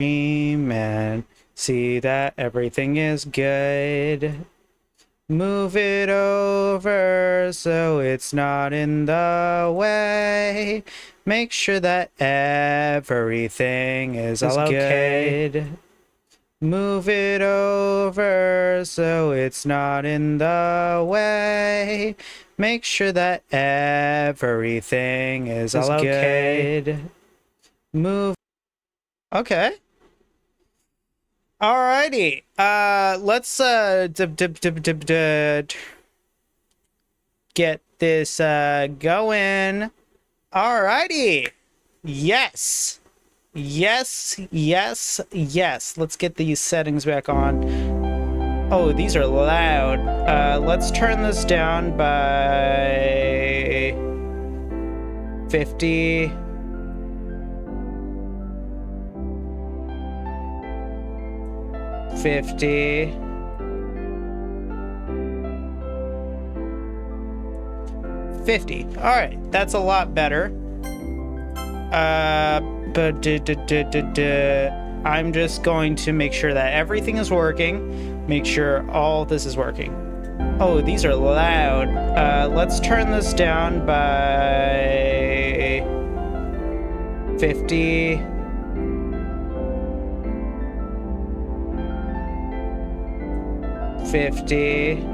and see that everything is good. Move it over so it's not in the way. Make sure that everything is all okay. Move it over so it's not in the way. Make sure that everything is all okay. Move. Okay. Alrighty. Let's get this going. Alrighty. Yes. Yes, yes, yes. Let's get these settings back on. Oh, these are loud. Let's turn this down by 50. 50. 50. All right, that's a lot better. But I'm just going to make sure that everything is working. Make sure all this is working. Oh, these are loud. Let's turn this down by 50. 50.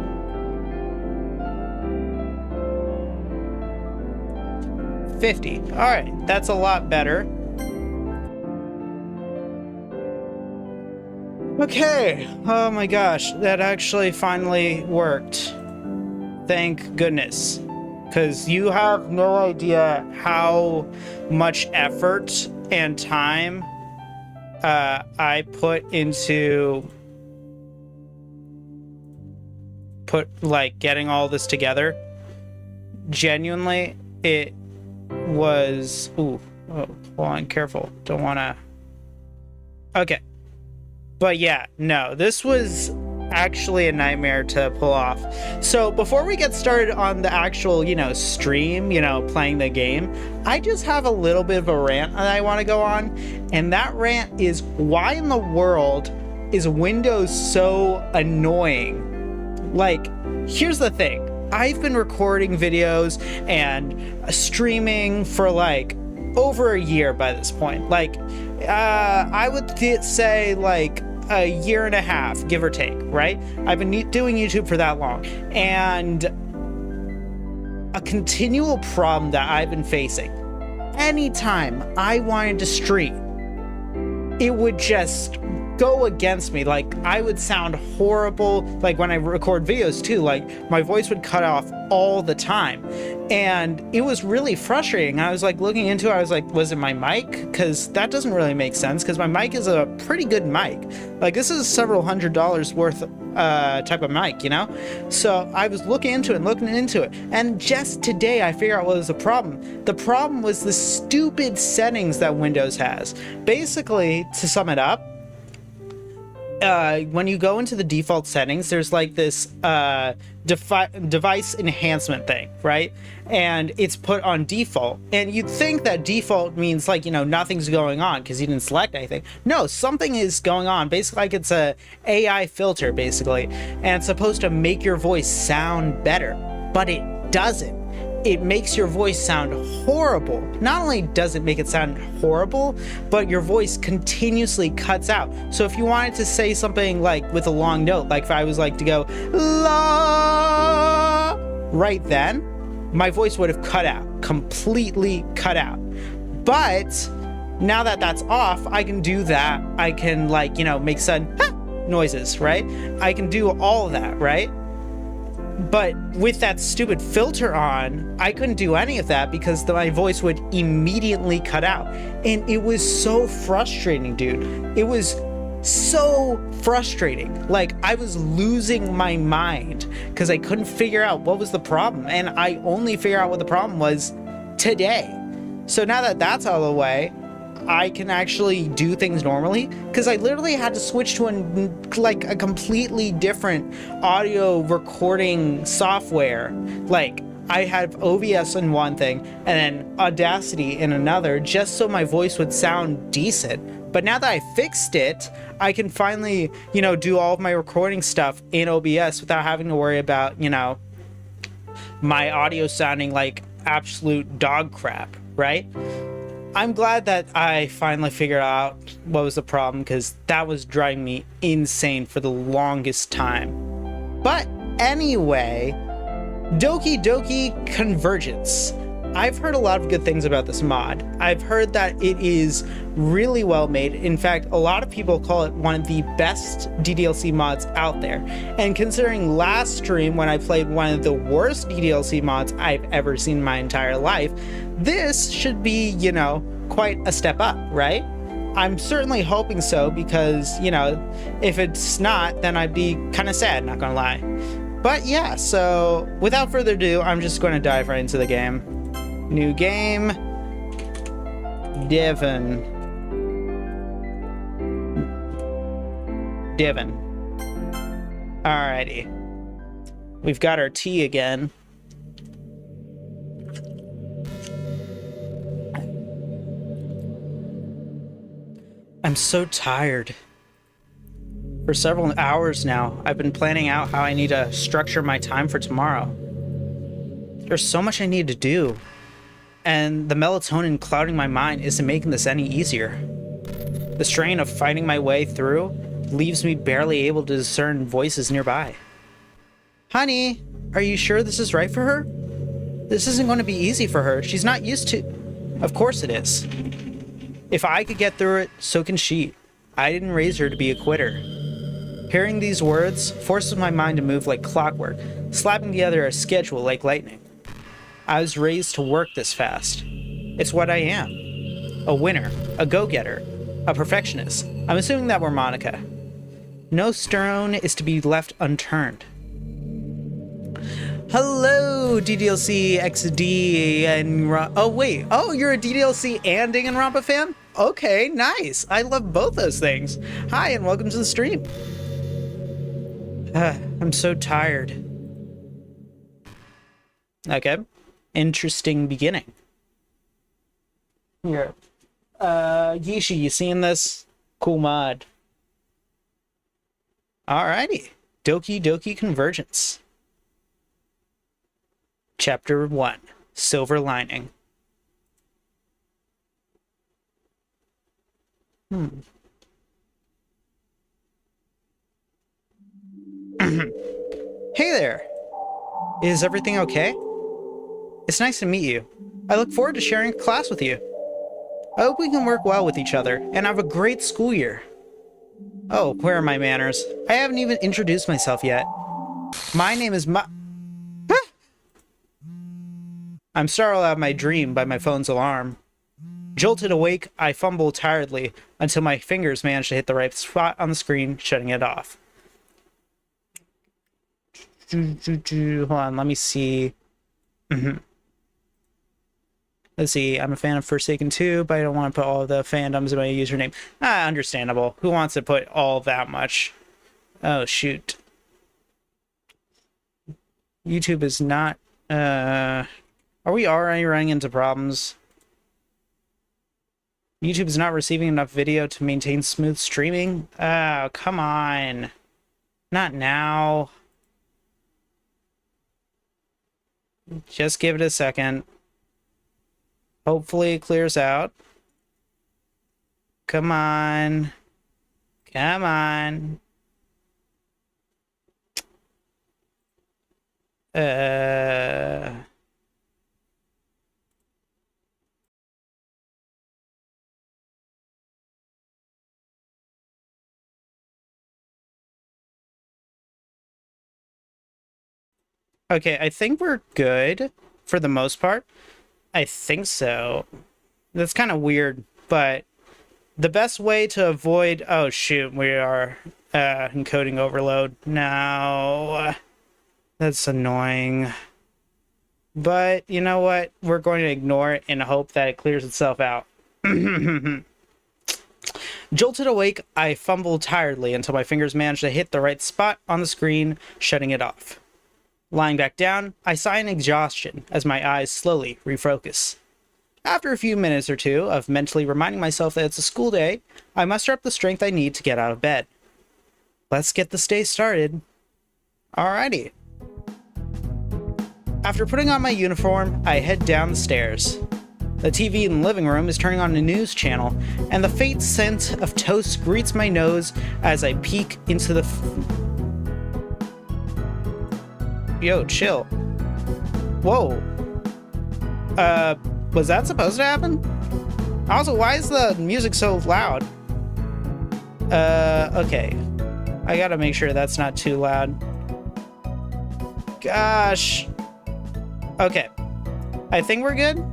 50. All right, that's a lot better. Okay. Oh my gosh, that actually finally worked. Thank goodness. Because you have no idea how much effort and time I put into getting all this together. Genuinely, it was... Ooh, oh, hold on, careful. Don't want to... Okay. But yeah, no, this was actually a nightmare to pull off. So before we get started on the actual, stream, playing the game, I just have a little bit of a rant that I want to go on. And that rant is, why in the world is Windows so annoying? Like, here's the thing. I've been recording videos and streaming for over a year by this point. I would say a year and a half, give or take, right? I've been doing YouTube for that long. And a continual problem that I've been facing, anytime I wanted to stream, it would just go against me. I would sound horrible. When I record videos too, my voice would cut off all the time. And it was really frustrating. I was looking into it. I was was it my mic? Because that doesn't really make sense, because my mic is a pretty good mic. This is several $100s worth type of mic, So I was looking into it. And just today I figured out what was the problem. The problem was the stupid settings that Windows has. Basically, to sum it up, when you go into the default settings, there's this device enhancement thing, right? And it's put on default. And you'd think that default means nothing's going on because you didn't select anything. No, something is going on. Basically, it's a AI filter, basically. And it's supposed to make your voice sound better, but it doesn't. It makes your voice sound horrible. Not only does it make it sound horrible, but your voice continuously cuts out. So if you wanted to say something with a long note, if I was to go la right then, my voice would have cut out, completely cut out. But now that that's off, I can do that. I can make sudden noises, right? I can do all of that, right? But with that stupid filter on, I couldn't do any of that because my voice would immediately cut out. And it was so frustrating, dude. It was so frustrating. I was losing my mind because I couldn't figure out what was the problem. And I only figured out what the problem was today. So now that that's out of the way, I can actually do things normally, because I literally had to switch to a completely different audio recording software. I have OBS in one thing and then Audacity in another, just so my voice would sound decent. But now that I fixed it, I can finally, you know, do all of my recording stuff in OBS without having to worry about, you know, my audio sounding like absolute dog crap, right? I'm glad that I finally figured out what was the problem, because that was driving me insane for the longest time. But anyway, Doki Doki Convergence. I've heard a lot of good things about this mod. I've heard that it is really well made. In fact, a lot of people call it one of the best DDLC mods out there. And considering last stream when I played one of the worst DDLC mods I've ever seen in my entire life, this should be, you know, quite a step up, right? I'm certainly hoping so, because, you know, if it's not, then I'd be kind of sad, not gonna lie. But yeah, so without further ado, I'm just going to dive right into the game. New game. Devon. Alrighty. We've got our tea again. I'm so tired. For several hours now, I've been planning out how I need to structure my time for tomorrow. There's so much I need to do, and the melatonin clouding my mind isn't making this any easier. The strain of fighting my way through leaves me barely able to discern voices nearby. Honey, are you sure this is right for her? This isn't going to be easy for her. She's not used to... Of course it is. If I could get through it, so can she. I didn't raise her to be a quitter. Hearing these words forces my mind to move like clockwork, slapping together a schedule like lightning. I was raised to work this fast. It's what I am. A winner, a go-getter, a perfectionist. I'm assuming that we're Monica. No stone is to be left unturned. Hello, DDLC XD and... Oh, wait. Oh, you're a DDLC and Danganronpa fan? Okay, nice. I love both those things. Hi, and welcome to the stream. I'm so tired. Okay. Interesting beginning. Here. Yishi, you seeing this? Cool mod. Alrighty. Doki Doki Convergence. Chapter 1. Silver Lining. Hey there! Is everything okay? It's nice to meet you. I look forward to sharing a class with you. I hope we can work well with each other and have a great school year. Oh, where are my manners? I haven't even introduced myself yet. My name is I'm startled out of my dream by my phone's alarm. Jolted awake, I fumble tiredly until my fingers manage to hit the right spot on the screen, shutting it off. Hold on, let me see. Let's see, I'm a fan of Forsaken 2, but I don't want to put all of the fandoms in my username. Understandable. Who wants to put all that much? Oh, shoot. YouTube is not... Are we already running into problems? YouTube is not receiving enough video to maintain smooth streaming? Oh, come on. Not now. Just give it a second. Hopefully it clears out. Come on. Come on. Okay, I think we're good for the most part. I think so. That's kind of weird, but the best way to avoid... Oh, shoot, we are encoding overload. No. That's annoying. But, you know what? We're going to ignore it and hope that it clears itself out. Jolted awake, I fumbled tiredly until my fingers managed to hit the right spot on the screen, shutting it off. Lying back down, I sigh in exhaustion as my eyes slowly refocus. After a few minutes or two of mentally reminding myself that it's a school day, I muster up the strength I need to get out of bed. Let's get this day started. Alrighty. After putting on my uniform, I head down the stairs. The TV in the living room is turning on a news channel, and the faint scent of toast greets my nose as I peek into the... Yo, chill. Whoa. Was that supposed to happen? Also, why is the music so loud? Okay. I gotta make sure that's not too loud. Gosh. Okay. I think we're good.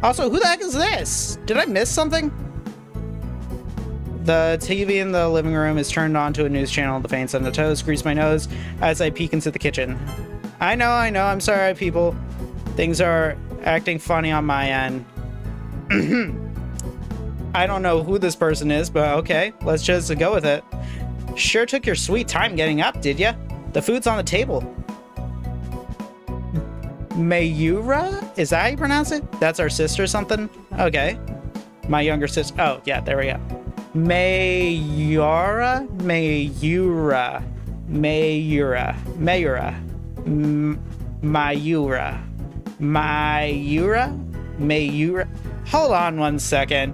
Also, who the heck is this? Did I miss something? The TV in the living room is turned on to a news channel. The faint scent of toast greets my nose as I peek into the kitchen. I know. I'm sorry, people. Things are acting funny on my end. I don't know who this person is, but okay, let's just go with it. Sure took your sweet time getting up, did ya? The food's on the table. Mayura? Is that how you pronounce it? That's our sister or something? Okay. My younger sister. Oh, yeah, there we go. Mayura? Mayura. Mayura. Mayura. Mayura? Hold on one second.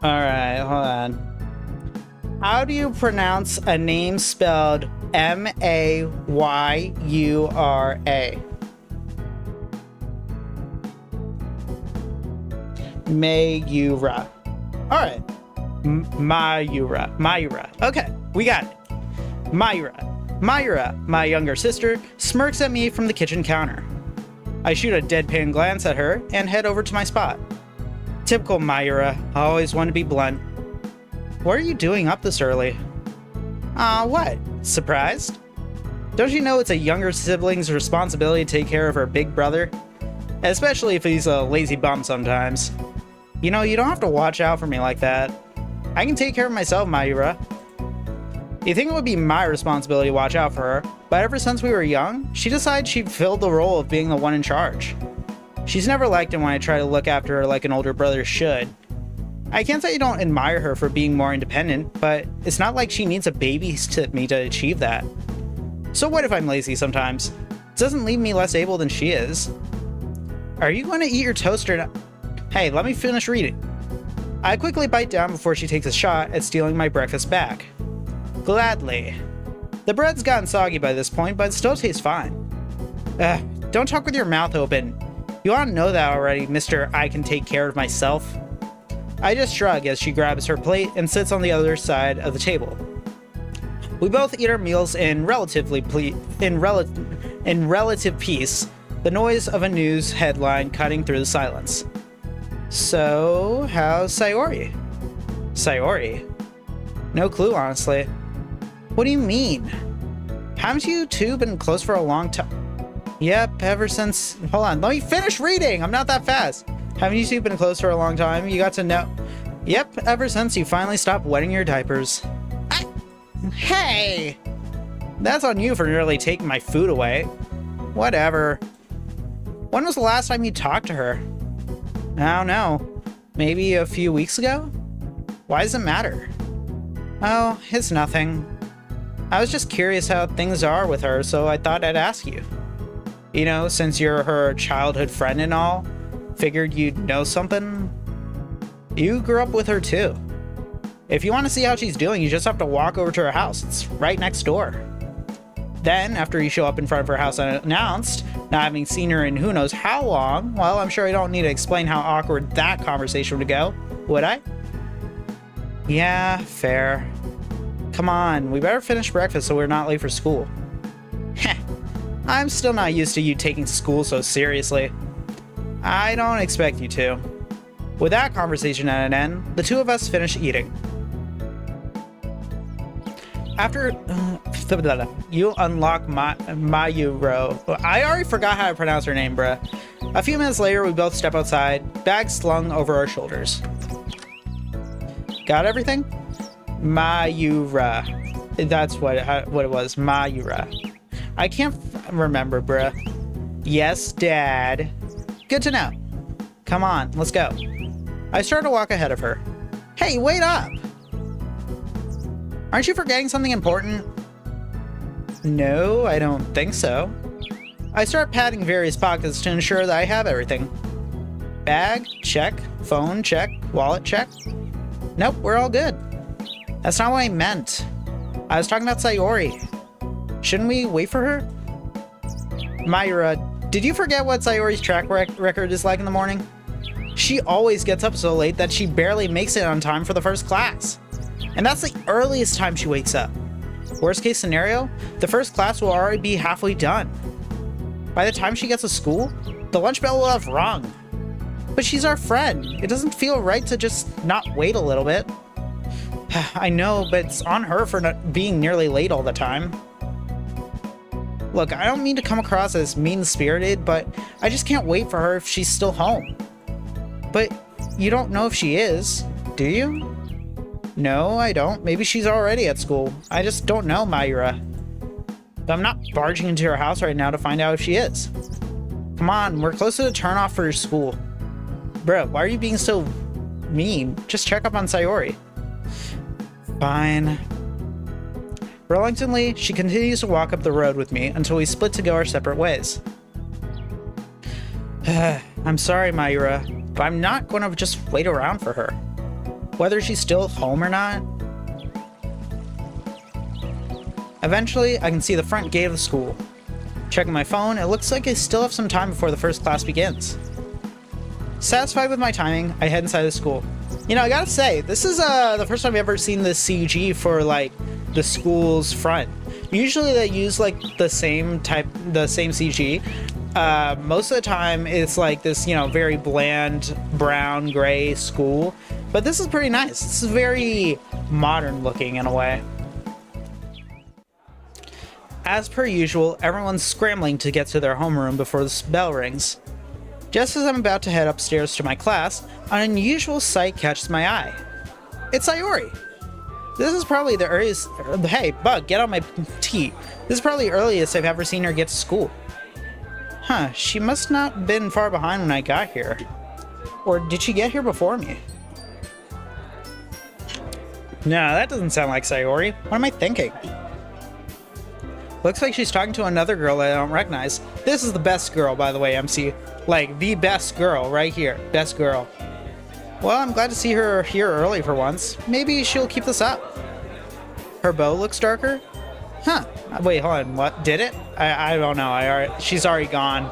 Alright, hold on. How do you pronounce a name spelled M-A-Y-U-R-A? Mayura. Alright. Mayura. Okay, we got it. Mayura, my younger sister, smirks at me from the kitchen counter. I shoot a deadpan glance at her and head over to my spot. Typical Mayura, I always want to be blunt. What are you doing up this early? What? Surprised? Don't you know it's a younger sibling's responsibility to take care of her big brother? Especially if he's a lazy bum sometimes. You know, you don't have to watch out for me like that. I can take care of myself, Mayura. You think it would be my responsibility to watch out for her, but ever since we were young, she decided she filled the role of being the one in charge. She's never liked it when I try to look after her like an older brother should. I can't say I don't admire her for being more independent, but it's not like she needs a babysit me to achieve that. So what if I'm lazy sometimes? It doesn't leave me less able than she is. Are you going to eat your toast or not? Hey, let me finish reading. I quickly bite down before she takes a shot at stealing my breakfast back. Gladly. The bread's gotten soggy by this point, but it still tastes fine. Don't talk with your mouth open. You ought to know that already, Mr. I can take care of myself. I just shrug as she grabs her plate and sits on the other side of the table. We both eat our meals in relative peace, the noise of a news headline cutting through the silence. So, how's Sayori? Sayori? No clue, honestly. What do you mean? Haven't you two been close for a long time? Yep, ever since... Hold on, let me finish reading! I'm not that fast! Haven't you two been close for a long time? You got to know... Yep, ever since you finally stopped wetting your diapers. Hey! That's on you for nearly taking my food away. Whatever. When was the last time you talked to her? I don't know. Maybe a few weeks ago? Why does it matter? Oh, it's nothing. I was just curious how things are with her, so I thought I'd ask you. You know, since you're her childhood friend and all, figured you'd know something. You grew up with her too. If you want to see how she's doing, you just have to walk over to her house. It's right next door. Then, after you show up in front of her house unannounced, not having seen her in who knows how long, well, I'm sure I don't need to explain how awkward that conversation would go, would I? Yeah, fair. Come on, we better finish breakfast so we're not late for school. Heh, I'm still not used to you taking school so seriously. I don't expect you to. With that conversation at an end, the two of us finish eating. After you unlock Mayuro. I already forgot how to pronounce her name, bruh. A few minutes later, we both step outside, bags slung over our shoulders. Got everything? Mayura. That's what it was. Mayura. I can't remember, bruh. Yes, Dad. Good to know. Come on, let's go. I start to walk ahead of her. Hey, wait up! Aren't you forgetting something important? No, I don't think so. I start patting various pockets to ensure that I have everything. Bag, check. Phone, check. Wallet, check. Nope, we're all good. That's not what I meant. I was talking about Sayori. Shouldn't we wait for her? Myra, did you forget what Sayori's track record is like in the morning? She always gets up so late that she barely makes it on time for the first class. And that's the earliest time she wakes up. Worst case scenario, the first class will already be halfway done. By the time she gets to school, the lunch bell will have rung. But she's our friend. It doesn't feel right to just not wait a little bit. I know, but it's on her for not being nearly late all the time. Look, I don't mean to come across as mean-spirited, but I just can't wait for her if she's still home. But you don't know if she is, do you? No, I don't. Maybe she's already at school. I just don't know, Myra. But I'm not barging into her house right now to find out if she is. Come on, we're close to the turn-off for school. Bro, why are you being so mean? Just check up on Sayori. Fine. Reluctantly, she continues to walk up the road with me until we split to go our separate ways. I'm sorry, Myra, but I'm not going to just wait around for her. Whether she's still home or not. Eventually, I can see the front gate of the school. Checking my phone, it looks like I still have some time before the first class begins. Satisfied with my timing, I head inside the school. You know, I gotta say, this is the first time I've ever seen this CG for, like, the school's front. Usually they use, like, the same CG. Most of the time, it's like this, you know, very bland brown, gray school. But this is pretty nice. This is very modern looking in a way. As per usual, everyone's scrambling to get to their homeroom before the bell rings. Just as I'm about to head upstairs to my class, an unusual sight catches my eye. It's Sayori. This is probably the earliest... Hey, Bug, get on my tea. This is probably the earliest I've ever seen her get to school. Huh, she must not have been far behind when I got here. Or did she get here before me? No, that doesn't sound like Sayori. What am I thinking? Looks like she's talking to another girl that I don't recognize. This is the best girl, by the way, MC. Like, the best girl, right here. Best girl. Well, I'm glad to see her here early for once. Maybe she'll keep this up. Her bow looks darker? Huh. Wait, hold on. What? Did it? I don't know. She's already gone.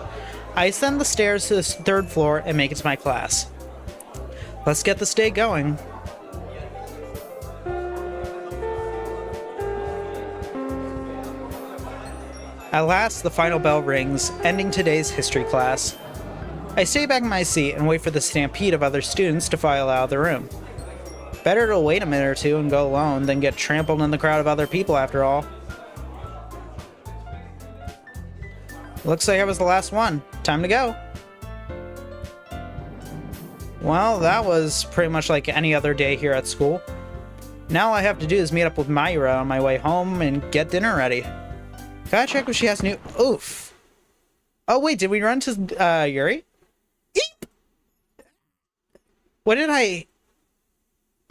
I ascend the stairs to the third floor and make it to my class. Let's get this day going. At last, the final bell rings, ending today's history class. I stay back in my seat and wait for the stampede of other students to file out of the room. Better to wait a minute or two and go alone than get trampled in the crowd of other people after all. Looks like I was the last one. Time to go. Well, that was pretty much like any other day here at school. Now all I have to do is meet up with Myra on my way home and get dinner ready. Gotta check if she has new... Oof. Oh, wait, did we run to, Yuri? Eep! What did I...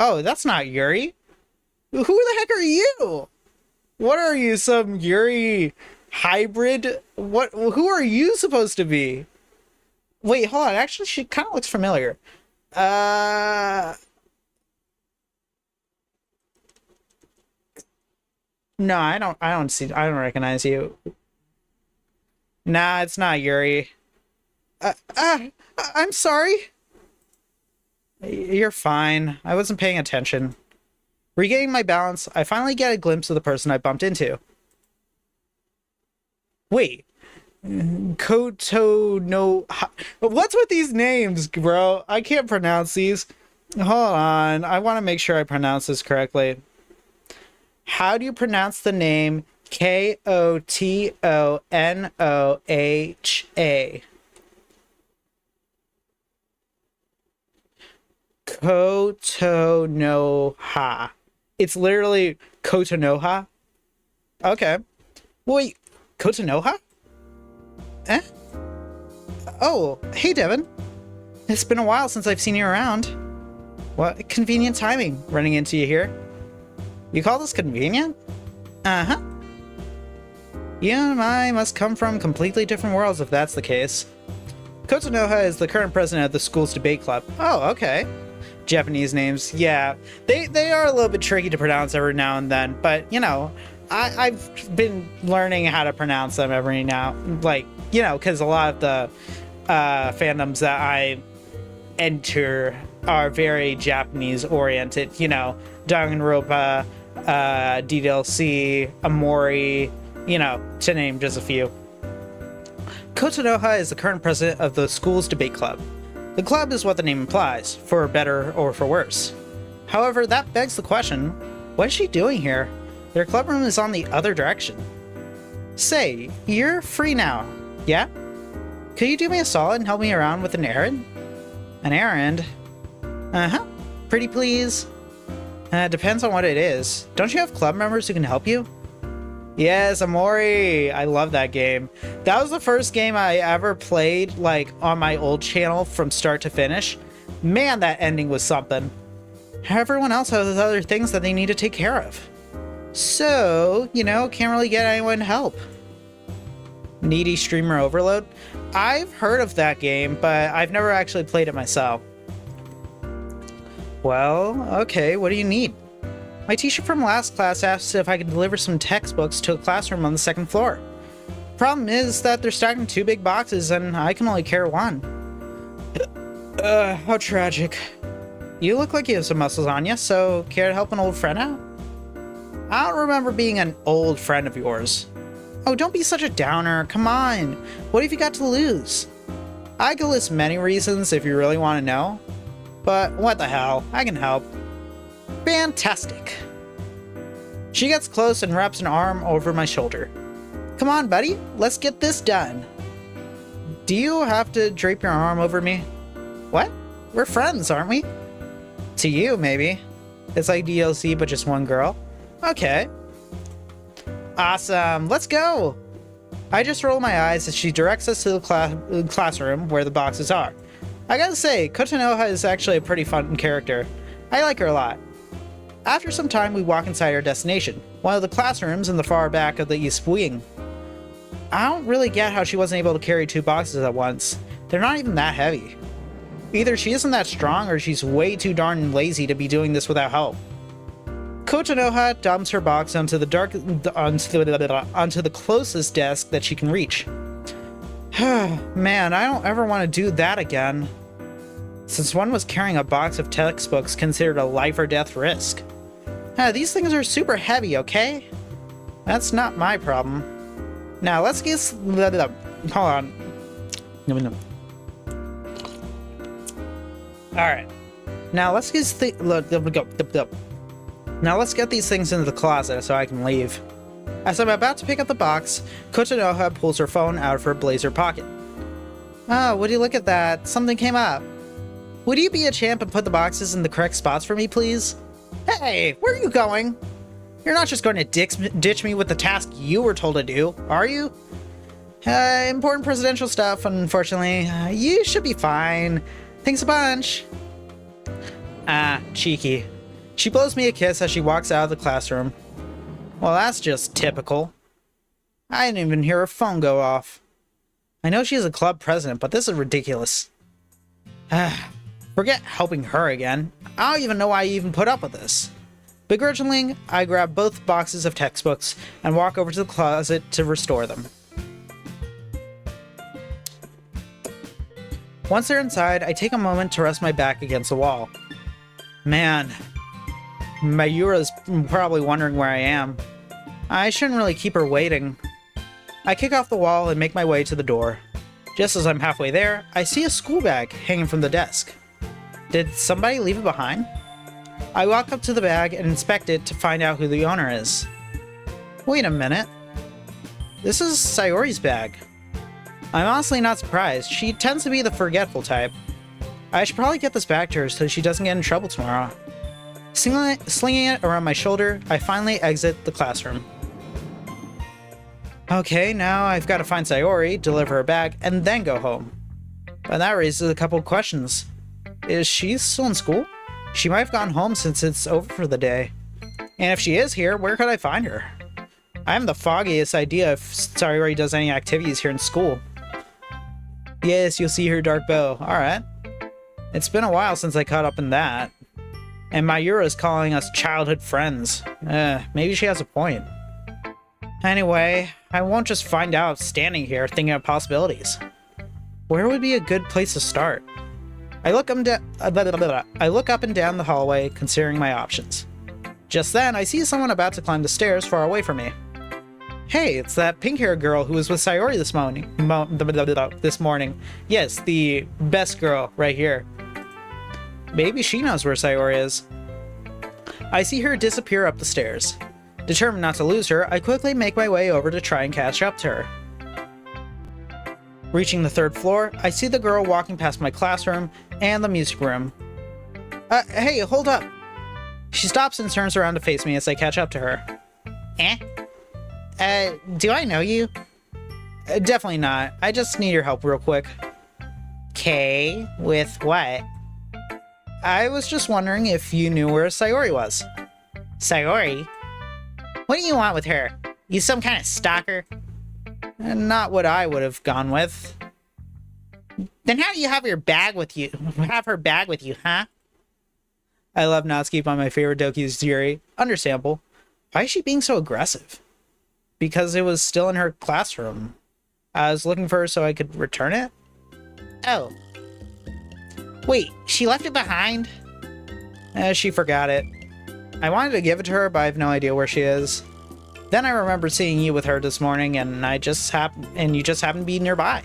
Oh, that's not Yuri. Who the heck are you? What are you, some Yuri hybrid? What? Who are you supposed to be? Wait, hold on. Actually, she kind of looks familiar. No, I don't recognize you. Nah, it's not Yuri. I'm sorry. You're fine. I wasn't paying attention. Regaining my balance, I finally get a glimpse of the person I bumped into. Wait. Koto no... What's with these names, bro? I can't pronounce these. Hold on. I want to make sure I pronounce this correctly. How do you pronounce the name Kotonoha? Kotonoha. It's literally Kotonoha? Okay. Wait, Kotonoha? Eh? Oh, hey Devon. It's been a while since I've seen you around. What convenient timing, running into you here. You call this convenient? Uh-huh. You and I must come from completely different worlds if that's the case. Kotonoha is the current president of the school's debate club. Oh, okay. Japanese names, yeah. They are a little bit tricky to pronounce every now and then, but, you know, I've been learning how to pronounce them every now, like, you know, because a lot of the fandoms that I enter are very Japanese-oriented, you know, Danganronpa, DDLC, Amori, you know, to name just a few. Kotonoha is the current president of the school's debate club. The club is what the name implies, for better or for worse. However, that begs the question, what is she doing here? Their club room is on the other direction. Say, you're free now, yeah? Could you do me a solid and help me around with an errand? An errand? Uh-huh. Pretty please? Depends on what it is. Don't you have club members who can help you? Yes, Amori! I love that game. That was the first game I ever played, like, on my old channel from start to finish. Man, that ending was something. Everyone else has other things that they need to take care of. So, you know, can't really get anyone to help. Needy Streamer Overload? I've heard of that game, but I've never actually played it myself. Well, okay, what do you need? My teacher from last class asked if I could deliver some textbooks to a classroom on the second floor. Problem is that they're stacked in 2 big boxes and I can only carry one. How tragic. You look like you have some muscles on you, so care to help an old friend out? I don't remember being an old friend of yours. Oh, don't be such a downer, come on. What have you got to lose? I could list many reasons if you really want to know. But what the hell, I can help. Fantastic. She gets close and wraps an arm over my shoulder. Come on, buddy, let's get this done. Do you have to drape your arm over me? What? We're friends, aren't we? To you, maybe. It's like DLC, but just one girl. Okay. Awesome, let's go. I just roll my eyes as she directs us to the classroom where the boxes are. I gotta say, Kotonoha is actually a pretty fun character. I like her a lot. After some time, we walk inside our destination, one of the classrooms in the far back of the east wing. I don't really get how she wasn't able to carry 2 boxes at once. They're not even that heavy. Either she isn't that strong or she's way too darn lazy to be doing this without help. Kotonoha dumps her box onto the closest desk that she can reach. Man, I don't ever want to do that again. Since one was carrying a box of textbooks considered a life or death risk. These things are super heavy, okay? That's not my problem. Now let's get... Hold on. Alright. Now let's get... Now let's get these things into the closet so I can leave. As I'm about to pick up the box, Kotonoha pulls her phone out of her blazer pocket. Oh, would you look at that? Something came up. Would you be a champ and put the boxes in the correct spots for me, please? Hey, where are you going? You're not just going to ditch me with the task you were told to do, are you? Important presidential stuff, unfortunately. You should be fine. Thanks a bunch. Ah, cheeky. She blows me a kiss as she walks out of the classroom. Well, that's just typical. I didn't even hear her phone go off. I know she's a club president, but this is ridiculous. Forget helping her again. I don't even know why I even put up with this. Begrudgingly, I grab both boxes of textbooks and walk over to the closet to restore them. Once they're inside, I take a moment to rest my back against the wall. Man, Mayura's probably wondering where I am. I shouldn't really keep her waiting. I kick off the wall and make my way to the door. Just as I'm halfway there, I see a school bag hanging from the desk. Did somebody leave it behind? I walk up to the bag and inspect it to find out who the owner is. Wait a minute. This is Sayori's bag. I'm honestly not surprised. She tends to be the forgetful type. I should probably get this back to her so she doesn't get in trouble tomorrow. Slinging it around my shoulder, I finally exit the classroom. Okay, now I've got to find Sayori, deliver her bag, and then go home. And that raises a couple of questions. Is she still in school? She might have gone home since it's over for the day. And if she is here, where could I find her? I haven't the foggiest idea if Sayori does any activities here in school. Yes, you'll see her dark bow. Alright. It's been a while since I caught up in that. And Mayura's calling us childhood friends. Maybe she has a point. Anyway, I won't just find out standing here thinking of possibilities. Where would be a good place to start? I look up and down the hallway, considering my options. Just then, I see someone about to climb the stairs far away from me. Hey, it's that pink-haired girl who was with Sayori this morning. Yes, the best girl right here. Maybe she knows where Sayori is. I see her disappear up the stairs. Determined not to lose her, I quickly make my way over to try and catch up to her. Reaching the 3rd floor, I see the girl walking past my classroom and the music room. Hey, hold up! She stops and turns around to face me as I catch up to her. Do I know you? Definitely not. I just need your help real quick. Okay, with what? I was just wondering if you knew where Sayori was. Sayori? What do you want with her? You some kind of stalker? Not what I would have gone with. Then how do you have your bag with you? Have her bag with you, huh? I love Natsuki by my favorite Doki's theory. Understandable. Why is she being so aggressive? Because it was still in her classroom. I was looking for her so I could return it? Oh. Wait, she left it behind? She forgot it. I wanted to give it to her, but I have no idea where she is. Then I remember seeing you with her this morning, and you just happened to be nearby.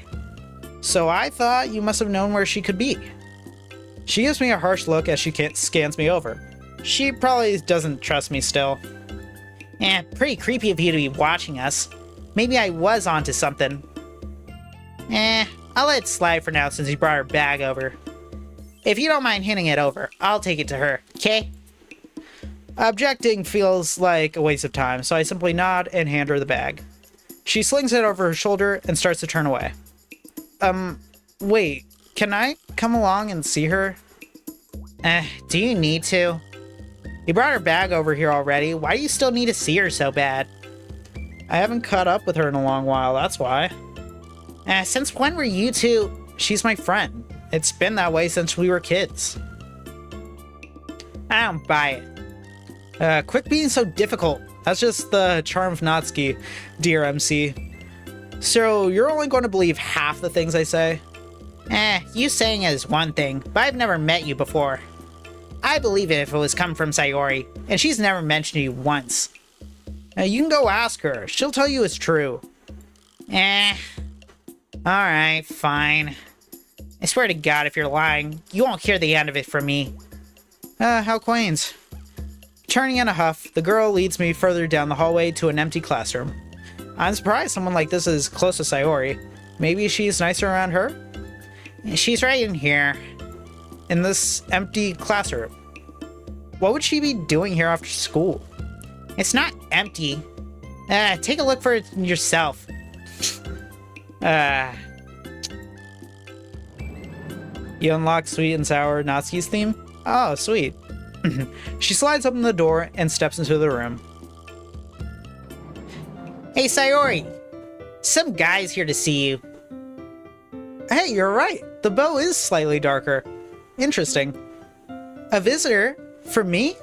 So I thought you must have known where she could be. She gives me a harsh look as she scans me over. She probably doesn't trust me still. Pretty creepy of you to be watching us. Maybe I was onto something. I'll let it slide for now since you brought her bag over. If you don't mind handing it over, I'll take it to her, okay? Objecting feels like a waste of time, so I simply nod and hand her the bag. She slings it over her shoulder and starts to turn away. Wait, can I come along and see her? Do you need to? You brought her bag over here already. Why do you still need to see her so bad? I haven't caught up with her in a long while, that's why. Since when were you two? She's my friend. It's been that way since we were kids. I don't buy it. Quit being so difficult. That's just the charm of Natsuki, dear MC. So, you're only going to believe half the things I say? You saying it is one thing, but I've never met you before. I believe it if it was come from Sayori, and she's never mentioned you once. You can go ask her. She'll tell you it's true. Alright, fine. I swear to God, if you're lying, you won't hear the end of it from me. How quaint. Turning in a huff, the girl leads me further down the hallway to an empty classroom. I'm surprised someone like this is close to Sayori. Maybe she's nicer around her? She's right in here. In this empty classroom. What would she be doing here after school? It's not empty. Take a look for it yourself. You unlock Sweet and Sour Natsuki's theme? Oh, sweet. She slides open the door and steps into the room. Hey, Sayori! Some guy's here to see you. Hey, you're right. The bow is slightly darker. Interesting. A visitor? For me?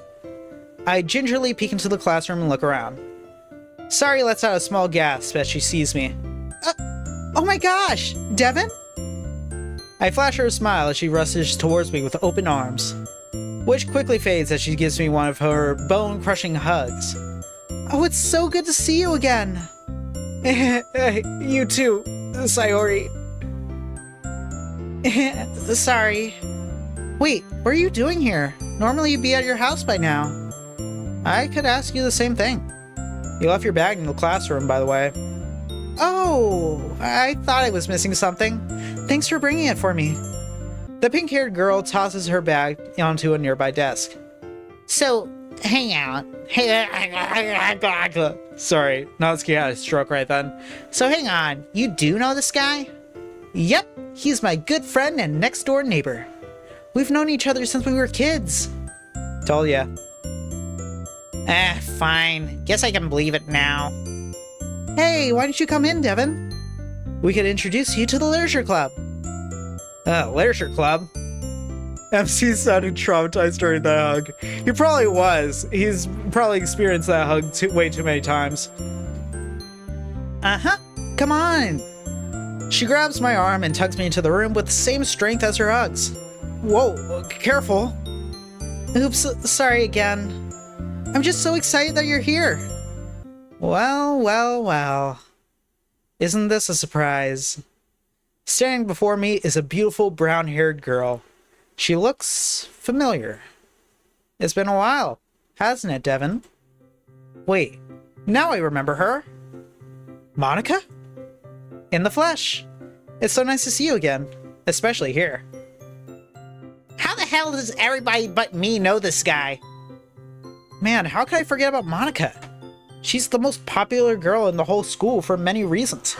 I gingerly peek into the classroom and look around. Sari lets out a small gasp as she sees me. Oh my gosh! Devon? I flash her a smile as she rushes towards me with open arms, which quickly fades as she gives me one of her bone-crushing hugs. Oh, it's so good to see you again! You too, Sayori. Sorry. Wait, what are you doing here? Normally you'd be at your house by now. I could ask you the same thing. You left your bag in the classroom, by the way. Oh, I thought I was missing something. Thanks for bringing it for me. The pink-haired girl tosses her bag onto a nearby desk. So, hang out. Sorry, Natsuki had a stroke right then. So hang on, you do know this guy? Yep, He's my good friend and next-door neighbor. We've known each other since we were kids. Told ya. Fine. Guess I can believe it now. Hey, why don't you come in, Devon? We could introduce you to the Literature Club. Literature Club? MC sounded traumatized during that hug. He probably was. He's probably experienced that hug way too many times. Uh-huh. Come on. She grabs my arm and tugs me into the room with the same strength as her hugs. Whoa, careful. Oops, sorry again. I'm just so excited that you're here. Well, well, well. Isn't this a surprise? Standing before me is a beautiful brown-haired girl. She looks familiar. It's been a while, hasn't it, Devon? Wait, now I remember her. Monica? In the flesh. It's so nice to see you again, especially here. How the hell does everybody but me know this guy? Man, how could I forget about Monica? She's the most popular girl in the whole school for many reasons.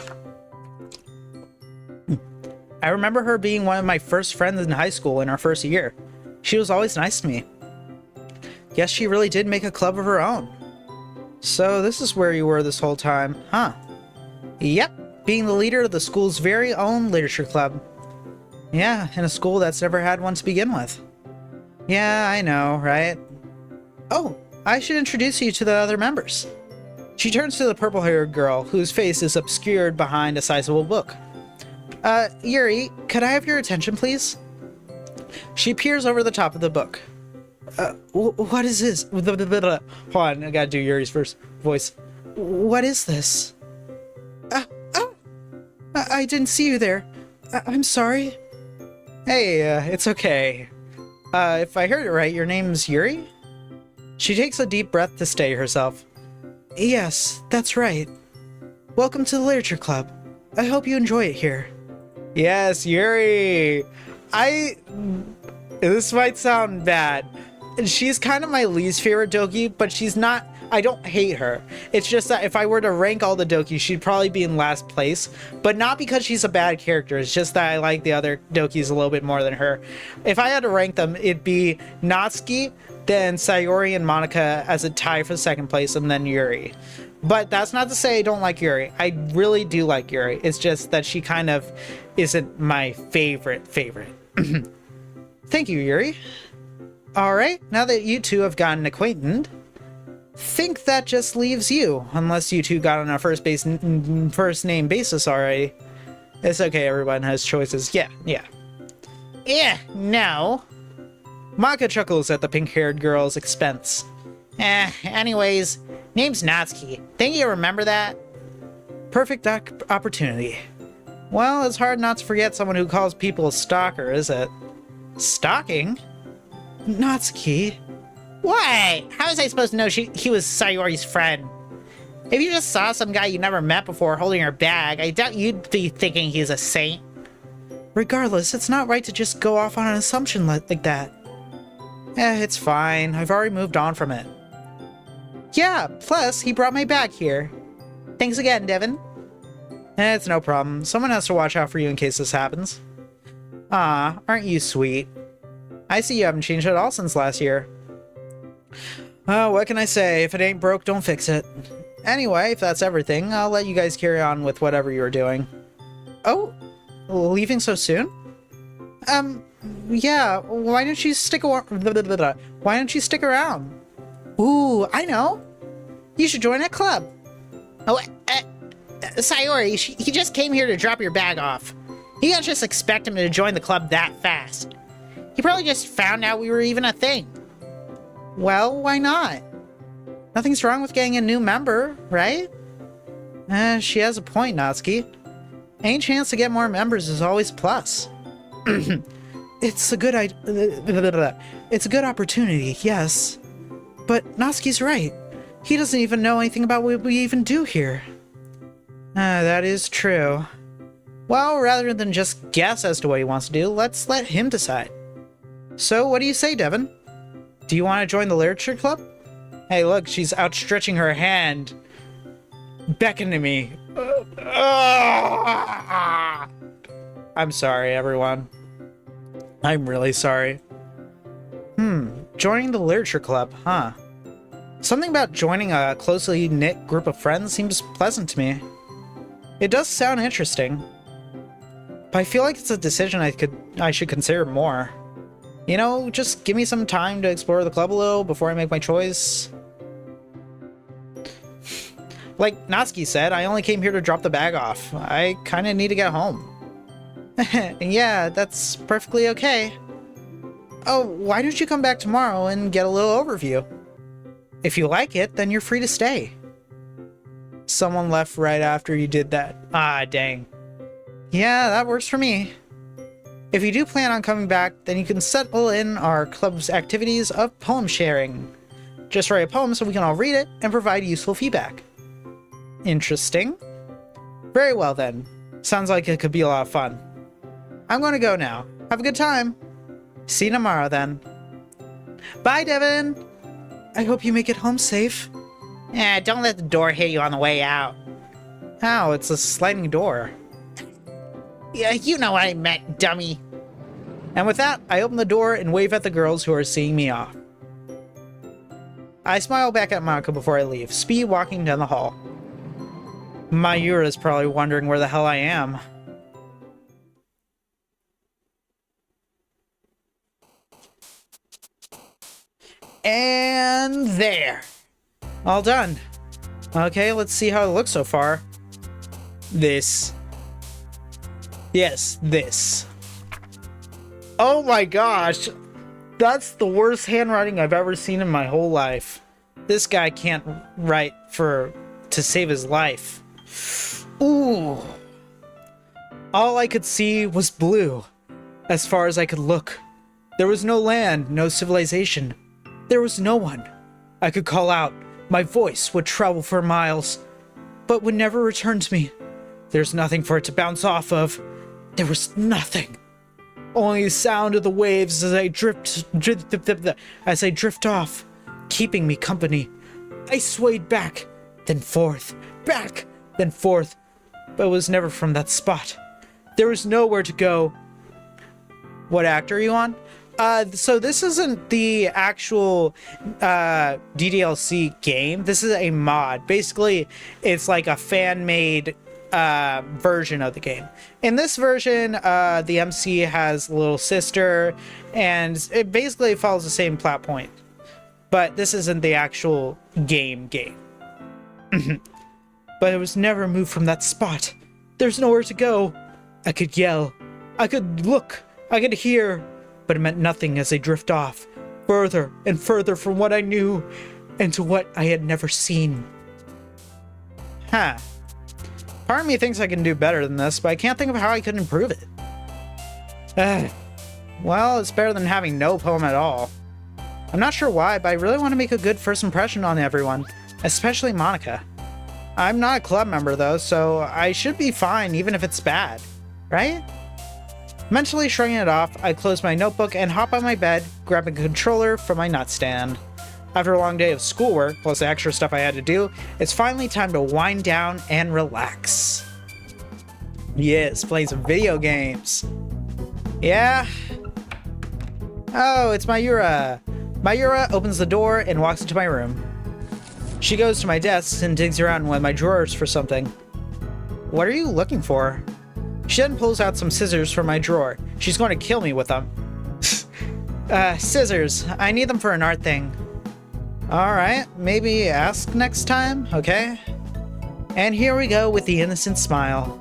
I remember her being one of my first friends in high school in our first year. She was always nice to me. Guess she really did make a club of her own. So this is where you were this whole time, huh? Yep, being the leader of the school's very own literature club. Yeah, in a school that's never had one to begin with. Yeah, I know, right? Oh, I should introduce you to the other members. She turns to the purple-haired girl, whose face is obscured behind a sizable book. Yuri, could I have your attention, please? She peers over the top of the book. What is this? Hold on, I gotta do Yuri's first voice. What is this? I didn't see you there. I'm sorry. Hey, it's okay. If I heard it right, your name's Yuri? She takes a deep breath to steady herself. Yes, that's right. Welcome to the Literature Club. I hope you enjoy it here. Yes, Yuri. This might sound bad. She's kind of my least favorite Doki, but she's not. I don't hate her. It's just that if I were to rank all the Dokis, she'd probably be in last place. But not because she's a bad character. It's just that I like the other Dokis a little bit more than her. If I had to rank them, it'd be Natsuki, then Sayori and Monica as a tie for second place, and then Yuri. But that's not to say I don't like Yuri. I really do like Yuri. It's just that she kind of isn't my favorite. Thank you, Yuri. Alright, now that you two have gotten acquainted, think that just leaves you, unless you two got on a first name basis already. It's okay, everyone has choices. Yeah. No. Maka chuckles at the pink-haired girl's expense. Anyways, name's Natsuki. Think you remember that? Perfect opportunity. Well, it's hard not to forget someone who calls people a stalker, is it? Stalking? Natsuki? What? How was I supposed to know he was Sayori's friend? If you just saw some guy you never met before holding her bag, I doubt you'd be thinking he's a saint. Regardless, it's not right to just go off on an assumption like that. It's fine. I've already moved on from it. Yeah, plus, he brought my bag here. Thanks again, Devon. It's no problem. Someone has to watch out for you in case this happens. Ah, aren't you sweet? I see you haven't changed at all since last year. Oh, what can I say? If it ain't broke, don't fix it. Anyway, if that's everything, I'll let you guys carry on with whatever you were doing. Oh, leaving so soon? Yeah, why don't you stick around? Ooh, I know. You should join a club. Oh, Sayori, he just came here to drop your bag off. You can't just expect him to join the club that fast. He probably just found out we were even a thing. Well, why not? Nothing's wrong with getting a new member, right? She has a point, Natsuki. Any chance to get more members is always a plus. It's a good opportunity, yes. But Natsuki's right. He doesn't even know anything about what we even do here. That is true. Well, rather than just guess as to what he wants to do, let's let him decide. So, what do you say, Devon? Do you want to join the literature club? Hey, look, she's outstretching her hand, beckoning me. I'm sorry, everyone. I'm really sorry. Joining the literature club, huh? Something about joining a closely knit group of friends seems pleasant to me. It does sound interesting, but I feel like it's a decision I should consider more. You know, just give me some time to explore the club a little before I make my choice. Like Natsuki said, I only came here to drop the bag off. I kind of need to get home. Yeah, that's perfectly okay. Oh, why don't you come back tomorrow and get a little overview? If you like it, then you're free to stay. Someone left right after you did that. Ah, dang. Yeah, that works for me. If you do plan on coming back, then you can settle in our club's activities of poem sharing. Just write a poem so we can all read it and provide useful feedback. Interesting. Very well then. Sounds like it could be a lot of fun. I'm going to go now. Have a good time. See you tomorrow then. Bye, Devon. I hope you make it home safe. Don't let the door hit you on the way out. Ow, it's a sliding door. Yeah, you know what I meant, dummy. And with that, I open the door and wave at the girls who are seeing me off. I smile back at Monica before I leave, speed walking down the hall. Mayura's probably wondering where the hell I am. And there. All done. Okay, let's see how it looks so far. This. Yes, this. Oh my gosh. That's the worst handwriting I've ever seen in my whole life. This guy can't write to save his life. Ooh. All I could see was blue. As far as I could look. There was no land, no civilization. There was no one. I could call out. My voice would travel for miles, but would never return to me. There's nothing for it to bounce off of. There was nothing. Only the sound of the waves as I drift off, keeping me company. I swayed back, then forth, back, then forth, but was never from that spot. There was nowhere to go. What act are you on? So this isn't the actual DDLC game. This is a mod. Basically, it's like a fan-made version of the game. In this version, the MC has a little sister, and it basically follows the same plot point. But this isn't the actual game. But it was never moved from that spot. There's nowhere to go. I could yell. I could look. I could hear. But it meant nothing as I drift off, further and further from what I knew, into what I had never seen. Huh. Part of me thinks I can do better than this, but I can't think of how I could improve it. Well, it's better than having no poem at all. I'm not sure why, but I really want to make a good first impression on everyone, especially Monica. I'm not a club member though, so I should be fine even if it's bad, right? Mentally shrugging it off, I close my notebook and hop on my bed, grabbing a controller from my nightstand. After a long day of schoolwork, plus the extra stuff I had to do, it's finally time to wind down and relax. Yes, play some video games. Yeah? Oh, it's Mayura. Mayura opens the door and walks into my room. She goes to my desk and digs around in one of my drawers for something. What are you looking for? She then pulls out some scissors from my drawer. She's going to kill me with them. Scissors. I need them for an art thing. Alright, maybe ask next time, okay? And here we go with the innocent smile.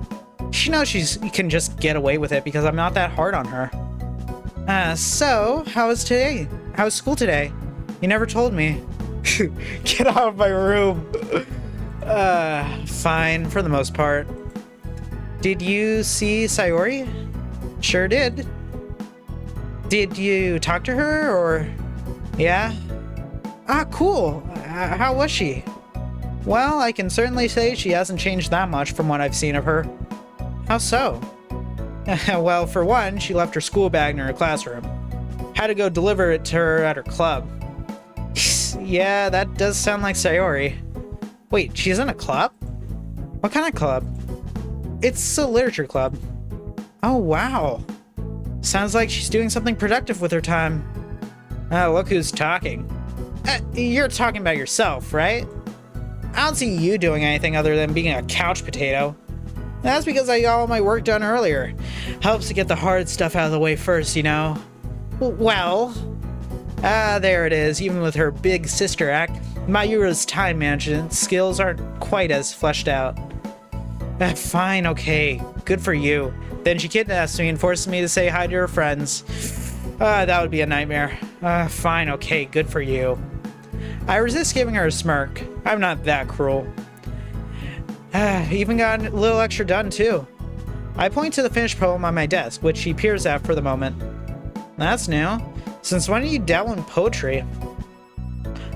She knows she can just get away with it because I'm not that hard on her. So, how was today? How was school today? You never told me. Get out of my room. Fine, for the most part. Did you see Sayori? Sure did. Did you talk to her, or... Yeah? Ah, cool. How was she? Well, I can certainly say she hasn't changed that much from what I've seen of her. How so? Well, for one, she left her school bag in her classroom. Had to go deliver it to her at her club. Yeah, that does sound like Sayori. Wait, she's in a club? What kind of club? It's a literature club. Oh, wow. Sounds like she's doing something productive with her time. Look who's talking. You're talking about yourself, right? I don't see you doing anything other than being a couch potato. That's because I got all my work done earlier. Helps to get the hard stuff out of the way first, you know? Well... there it is. Even with her big sister act, Mayura's time management skills aren't quite as fleshed out. Fine, okay. Good for you. Then she kidnaps me and forces me to say hi to her friends. That would be a nightmare. Fine, okay. Good for you. I resist giving her a smirk. I'm not that cruel. Even got a little extra done, too. I point to the finished poem on my desk, which she peers at for the moment. That's new. Since when do you dabble in poetry?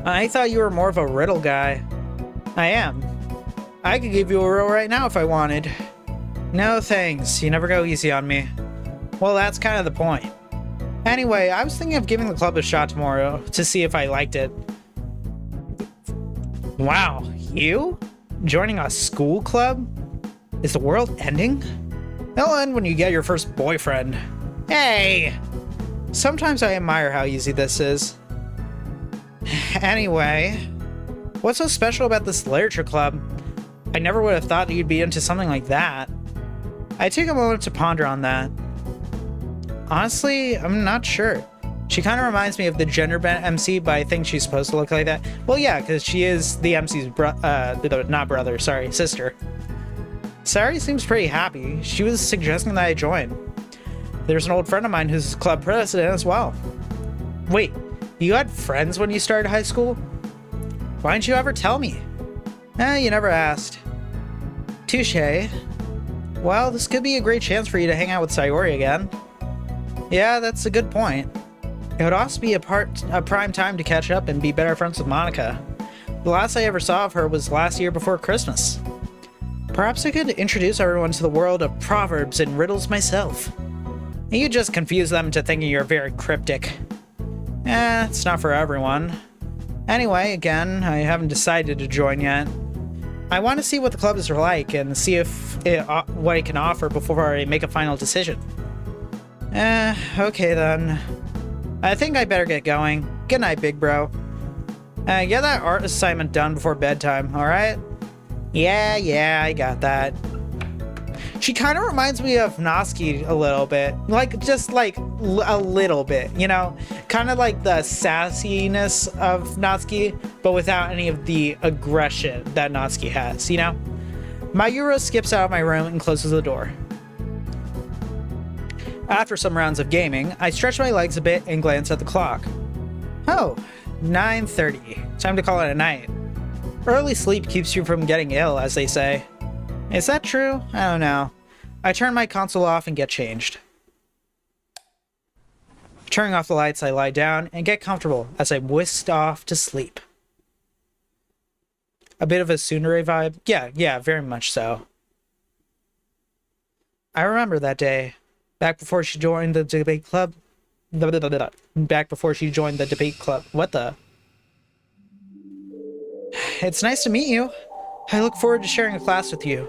I thought you were more of a riddle guy. I am. I could give you a riddle right now if I wanted. No thanks, you never go easy on me. Well, that's kind of the point. Anyway, I was thinking of giving the club a shot tomorrow to see if I liked it. Wow, you? Joining a school club? Is the world ending? It'll end when you get your first boyfriend. Hey! Sometimes I admire how easy this is. Anyway, what's so special about this literature club? I never would have thought you'd be into something like that. I take a moment to ponder on that. Honestly, I'm not sure. She kind of reminds me of the gender bent MC, but I think she's supposed to look like that. Well, yeah, because she is the MC's sister. Sari seems pretty happy. She was suggesting that I join. There's an old friend of mine who's club president as well. Wait, you had friends when you started high school? Why didn't you ever tell me? You never asked. Touché. Well, this could be a great chance for you to hang out with Sayori again. Yeah, that's a good point. It would also be a prime time to catch up and be better friends with Monica. The last I ever saw of her was last year before Christmas. Perhaps I could introduce everyone to the world of proverbs and riddles myself. You just confuse them into thinking you're very cryptic. It's not for everyone. Anyway, again, I haven't decided to join yet. I want to see what the club is like and see what it can offer before I make a final decision. Okay then. I think I better get going. Good night, big bro. Get that art assignment done before bedtime, alright? Yeah, I got that. She kind of reminds me of Natsuki a little bit. Just a little bit, you know? Kind of like the sassiness of Natsuki, but without any of the aggression that Natsuki has, you know? Mayura skips out of my room and closes the door. After some rounds of gaming, I stretch my legs a bit and glance at the clock. Oh, 9:30. Time to call it a night. Early sleep keeps you from getting ill, as they say. Is that true? I don't know. I turn my console off and get changed. Turning off the lights, I lie down and get comfortable as I whisked off to sleep. A bit of a tsundere vibe? Yeah, very much so. I remember that day. Back before she joined the debate club. Back before she joined the debate club. What the? It's nice to meet you. I look forward to sharing a class with you.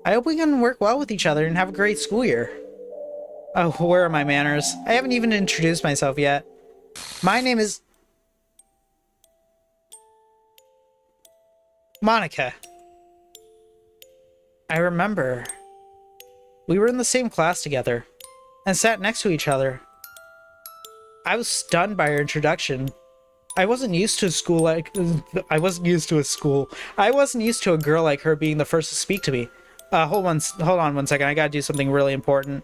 I hope we can work well with each other and have a great school year. Oh, where are my manners? I haven't even introduced myself yet. My name is... Monica. I remember. We were in the same class together and sat next to each other. I was stunned by her introduction. I wasn't used to I wasn't used to a girl like her being the first to speak to me. Hold on one second. I gotta do something really important.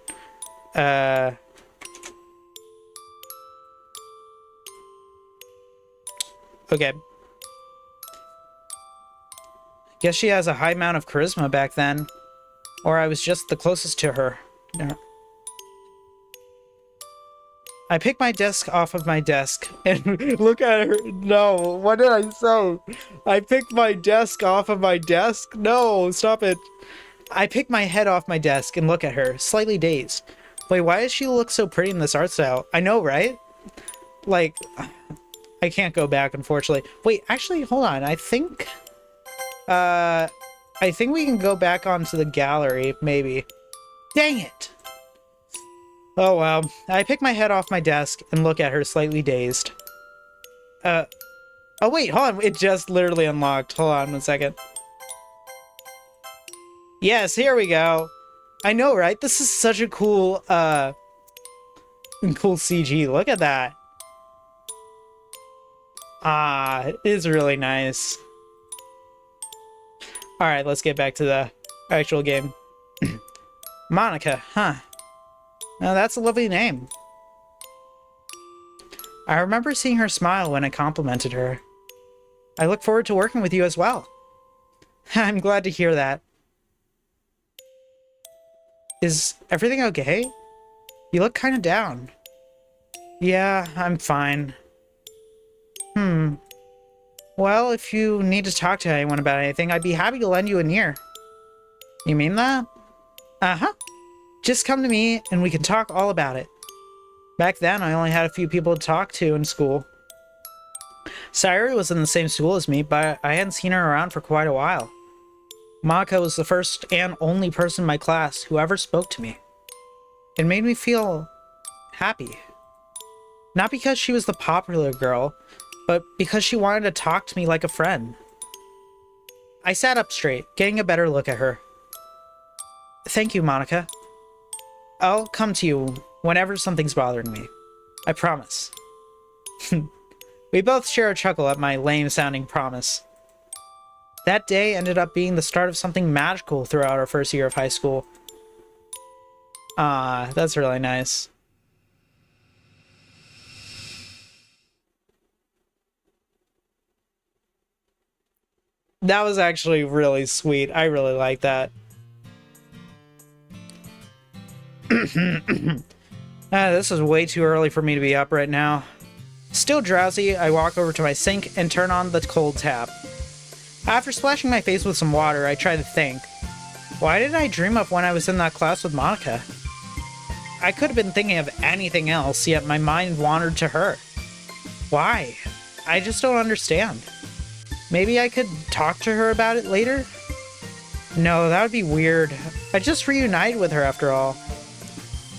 Okay. Guess she has a high amount of charisma back then. Or I was just the closest to her. I pick my desk off of my desk and look at her. No, what did I say? I picked my desk off of my desk? No, stop it. I pick my head off my desk and look at her, slightly dazed. Wait, why does she look so pretty in this art style? I know, right? Like, I can't go back, unfortunately. Wait, actually, hold on. I think we can go back onto the gallery, maybe. Dang it! Oh, wow. I pick my head off my desk and look at her, slightly dazed. Oh, wait, hold on. It just literally unlocked. Hold on 1 second. Yes, here we go. I know, right? This is such a cool, cool CG. Look at that. Ah, it is really nice. Alright, let's get back to the actual game. Monica, huh? Now that's a lovely name. I remember seeing her smile when I complimented her. I look forward to working with you as well. I'm glad to hear that. Is everything okay? You look kind of down. Yeah, I'm fine. Well, if you need to talk to anyone about anything, I'd be happy to lend you an ear. You mean that? Uh-huh. Just come to me and we can talk all about it. Back then, I only had a few people to talk to in school. Sayori was in the same school as me, but I hadn't seen her around for quite a while. Monica was the first and only person in my class who ever spoke to me. It made me feel happy. Not because she was the popular girl, but because she wanted to talk to me like a friend. I sat up straight, getting a better look at her. Thank you, Monica. I'll come to you whenever something's bothering me. I promise. We both share a chuckle at my lame-sounding promise. That day ended up being the start of something magical throughout our first year of high school. Ah, that's really nice. That was actually really sweet. I really like that. This is way too early for me to be up right now. Still drowsy, I walk over to my sink and turn on the cold tap. After splashing my face with some water, I try to think. Why did I dream of when I was in that class with Monica? I could have been thinking of anything else, yet my mind wandered to her. Why? I just don't understand. Maybe I could talk to her about it later? No, that would be weird. I just reunited with her after all.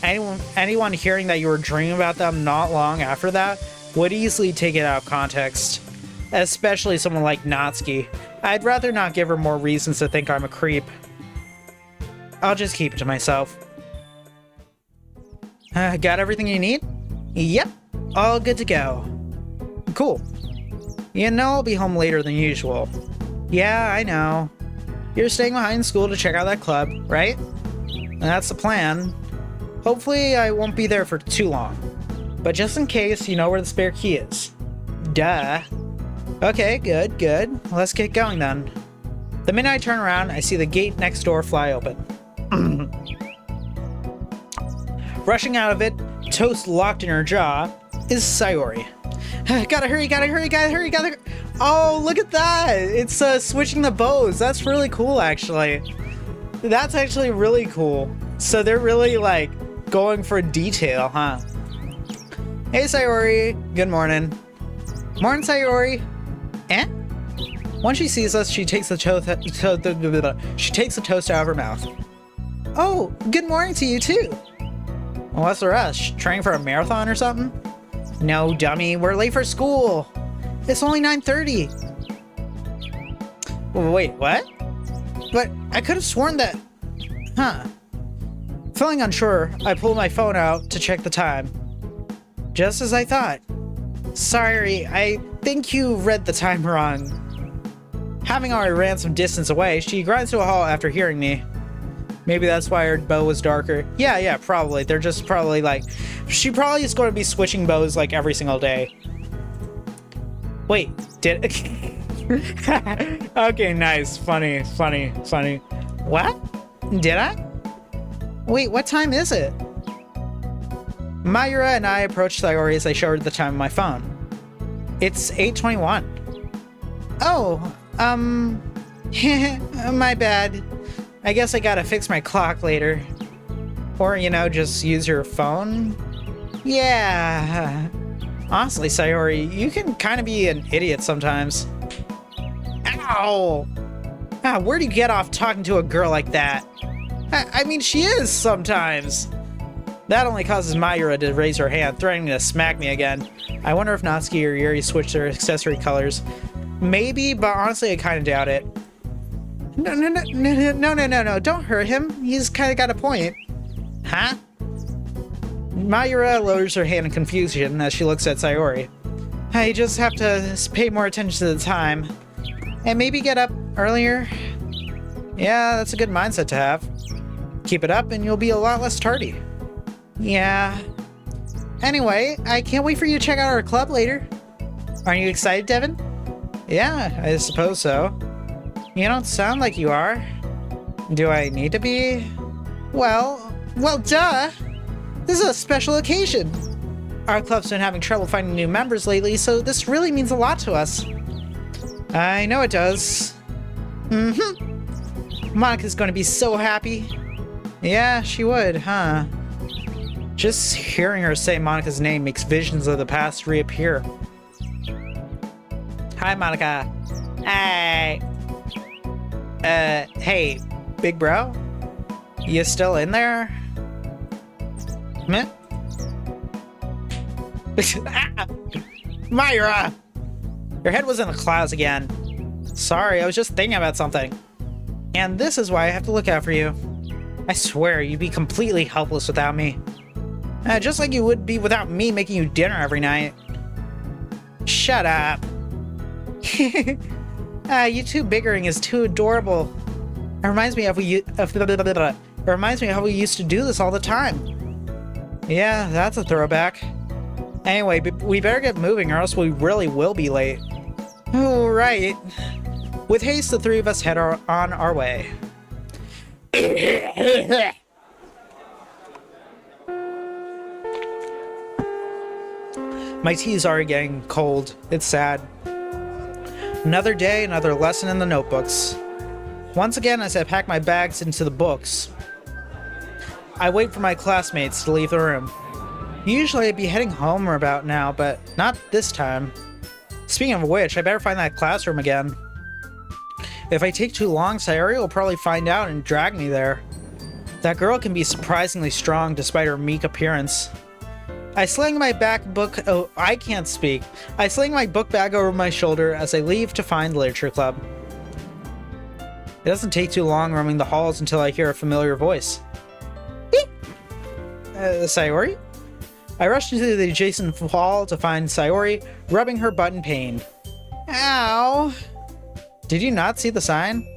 Anyone hearing that you were dreaming about them not long after that would easily take it out of context. Especially someone like Natsuki. I'd rather not give her more reasons to think I'm a creep. I'll just keep it to myself. Got everything you need? Yep, all good to go. Cool. You know I'll be home later than usual. Yeah, I know. You're staying behind school to check out that club, right? That's the plan. Hopefully I won't be there for too long. But just in case, you know where the spare key is. Duh. Okay, good, good. Let's get going then. The minute I turn around, I see the gate next door fly open. Rushing out of it, toast locked in her jaw, is Sayori. Gotta hurry, gotta hurry, gotta hurry, gotta hurry. Oh, look at that! It's switching the bows. That's really cool, actually. That's actually really cool. So they're really, like, going for detail, huh? Hey, Sayori. Good morning. Morning, Sayori. Eh? Once she sees us, she takes the toast out of her mouth. Oh, good morning to you, too. Well, what's the rush? Training for a marathon or something? No, dummy. We're late for school. It's only 9:30. Wait, what? But I could have sworn that... Huh. Feeling unsure, I pull my phone out to check the time. Just as I thought. Sorry, I think you read the time wrong. Having already ran some distance away, she grinds to a halt after hearing me. Maybe that's why her bow was darker. Yeah, probably. They're just probably like... She probably is going to be switching bows like every single day. Wait, did... Okay, nice. Funny. What? Did I? Wait, what time is it? Mayura and I approached Sayori as I showed her the time on my phone. It's 8:21. Oh, my bad. I guess I gotta fix my clock later. Or, you know, just use your phone? Yeah. Honestly, Sayori, you can kind of be an idiot sometimes. Ow! Where'd you get off talking to a girl like that? I mean, she is sometimes. That only causes Mayura to raise her hand, threatening to smack me again. I wonder if Natsuki or Yuri switched their accessory colors. Maybe, but honestly, I kind of doubt it. No, don't hurt him. He's kind of got a point. Huh? Mayura lowers her hand in confusion as she looks at Sayori. I just have to pay more attention to the time. And maybe get up earlier. Yeah, that's a good mindset to have. Keep it up and you'll be a lot less tardy. Yeah. Anyway, I can't wait for you to check out our club later. Aren't you excited, Devon? Yeah, I suppose so. You don't sound like you are. Do I need to be? Well, duh! This is a special occasion. Our club's been having trouble finding new members lately, so this really means a lot to us. I know it does. Monika's gonna be so happy. Yeah, she would, huh? Just hearing her say Monika's name makes visions of the past reappear. Hi, Monika. Hey. Hey, big bro? You still in there? Meh? Mayura! Your head was in the clouds again. Sorry, I was just thinking about something. And this is why I have to look out for you. I swear, you'd be completely helpless without me. Just like you would be without me making you dinner every night. Shut up. You two bickering is too adorable. It reminds me of it reminds me how we used to do this all the time. Yeah, that's a throwback. Anyway, we better get moving or else we really will be late. Oh, right. With haste, the three of us head on our way. My tea is already getting cold. It's sad. Another day, another lesson in the notebooks. Once again, as I pack my bags into the books, I wait for my classmates to leave the room. Usually I'd be heading home or about now, but not this time. Speaking of which, I better find that classroom again. If I take too long, Sayori will probably find out and drag me there. That girl can be surprisingly strong despite her meek appearance. I sling my I sling my book bag over my shoulder as I leave to find the literature club. It doesn't take too long roaming the halls until I hear a familiar voice. Beep! Sayori? I rush into the adjacent hall to find Sayori rubbing her butt in pain. Ow! Did you not see the sign?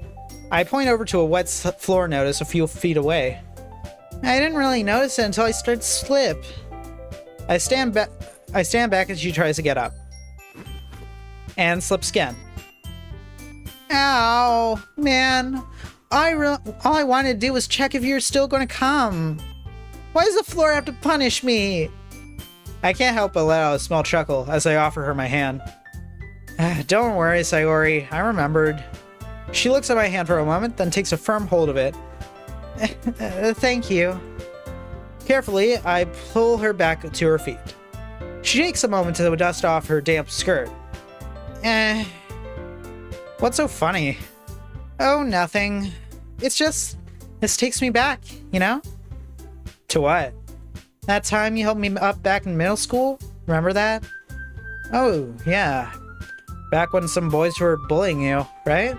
I point over to a wet floor notice a few feet away. I didn't really notice it until I started to slip. I stand back as she tries to get up. And slips again. Ow, man. All I wanted to do was check if you're still gonna come. Why does the floor have to punish me? I can't help but let out a small chuckle as I offer her my hand. Don't worry, Sayori. I remembered. She looks at my hand for a moment, then takes a firm hold of it. Thank you. Carefully, I pull her back to her feet. She takes a moment to dust off her damp skirt. What's so funny? Oh, nothing. It's just, this takes me back, you know? To what? That time you helped me up back in middle school? Remember that? Oh, yeah. Back when some boys were bullying you, right?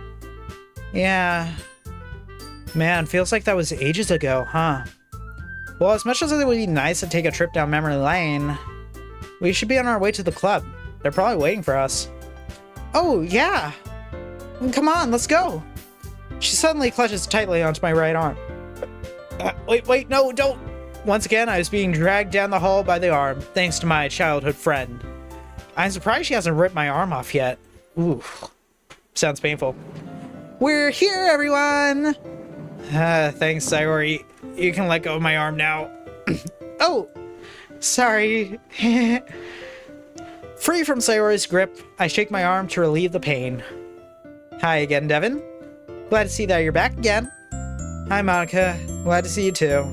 Yeah. Man, feels like that was ages ago, huh? Well, as much as it would be nice to take a trip down memory lane, we should be on our way to the club. They're probably waiting for us. Oh, yeah! Come on, let's go! She suddenly clutches tightly onto my right arm. Wait, no, don't! Once again, I was being dragged down the hall by the arm, thanks to my childhood friend. I'm surprised she hasn't ripped my arm off yet. Ooh, sounds painful. We're here, everyone! Thanks, Sayori. You can let go of my arm now. Oh! Sorry. Free from Sayori's grip, I shake my arm to relieve the pain. Hi again, Devon. Glad to see that you're back again. Hi, Monika. Glad to see you too.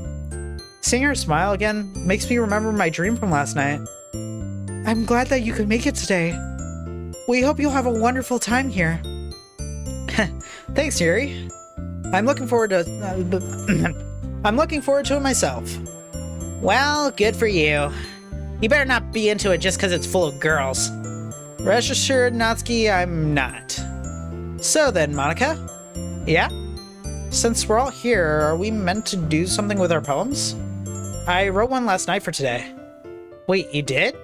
Seeing her smile again makes me remember my dream from last night. I'm glad that you could make it today. We hope you'll have a wonderful time here. Thanks, Yuri. I'm looking forward to it myself. Well, good for you. You better not be into it just because it's full of girls. Rest assured, Natsuki, I'm not. So then, Monica? Yeah? Since we're all here, are we meant to do something with our poems? I wrote one last night for today. Wait, you did?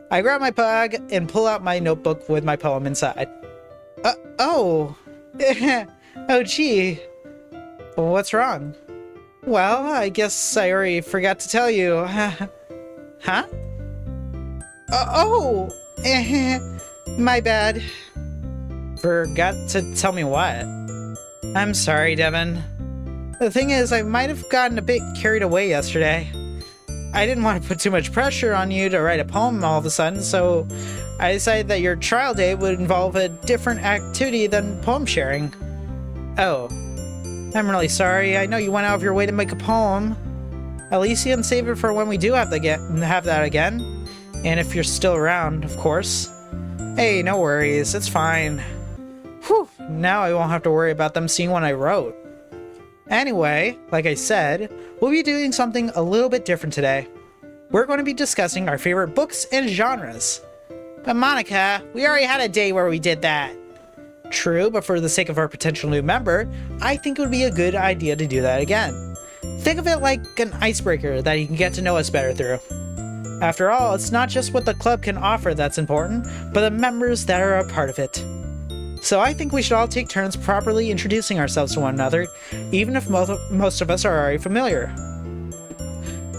I grab my bag and pull out my notebook with my poem inside. Oh. Oh, gee. What's wrong? Well, I guess Sayori forgot to tell you. Huh? Oh! My bad. Forgot to tell me what? I'm sorry, Devon. The thing is, I might have gotten a bit carried away yesterday. I didn't want to put too much pressure on you to write a poem all of a sudden, so I decided that your trial day would involve a different activity than poem sharing. Oh. I'm really sorry. I know you went out of your way to make a poem. At least you can save it for when we do have that again. And if you're still around, of course. Hey, no worries. It's fine. Whew. Now I won't have to worry about them seeing what I wrote. Anyway, like I said, we'll be doing something a little bit different today. We're going to be discussing our favorite books and genres. But Monica, we already had a day where we did that. True, but for the sake of our potential new member, I think it would be a good idea to do that again. Think of it like an icebreaker that you can get to know us better through. After all, it's not just what the club can offer that's important, but the members that are a part of it. So I think we should all take turns properly introducing ourselves to one another, even if most of us are already familiar.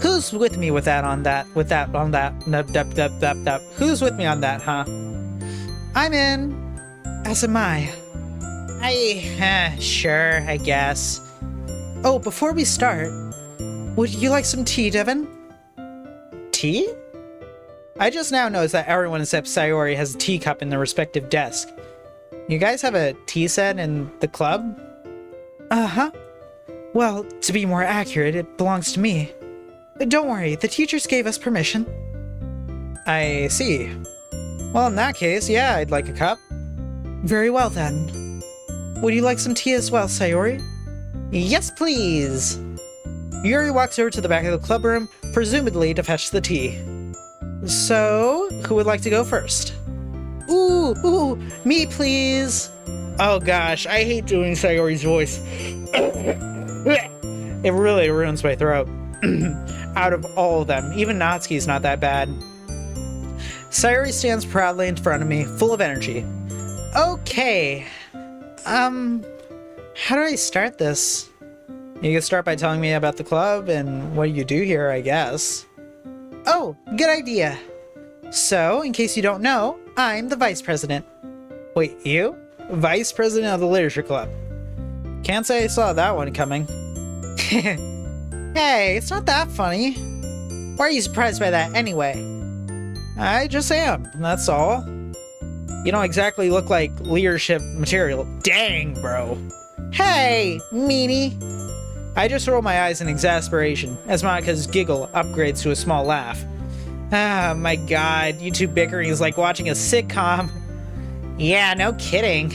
Who's with me with that on that? Who's with me on that, huh? I'm in. As am I. Sure, I guess. Oh, before we start, would you like some tea, Devon? Tea? I just now noticed that everyone except Sayori has a teacup in their respective desk. You guys have a tea set in the club? Uh-huh. Well, to be more accurate, it belongs to me. Don't worry, the teachers gave us permission. I see. Well, in that case, yeah, I'd like a cup. Very well, then. Would you like some tea as well, Sayori? Yes, please! Yuri walks over to the back of the club room, presumably to fetch the tea. So, who would like to go first? Ooh, me please! Oh gosh, I hate doing Sayori's voice. It really ruins my throat. Out of all of them, even Natsuki's not that bad. Sayori stands proudly in front of me, full of energy. Okay. How do I start this? You can start by telling me about the club and what you do here, I guess. Oh, good idea. So, in case you don't know, I'm the vice president. Wait, you? Vice president of the literature club. Can't say I saw that one coming. Hey, it's not that funny. Why are you surprised by that anyway? I just am, that's all. You don't exactly look like leadership material. Dang, bro. Hey, meanie. I just roll my eyes in exasperation as Monica's giggle upgrades to a small laugh. Ah, my god, you two bickering is like watching a sitcom. Yeah, no kidding.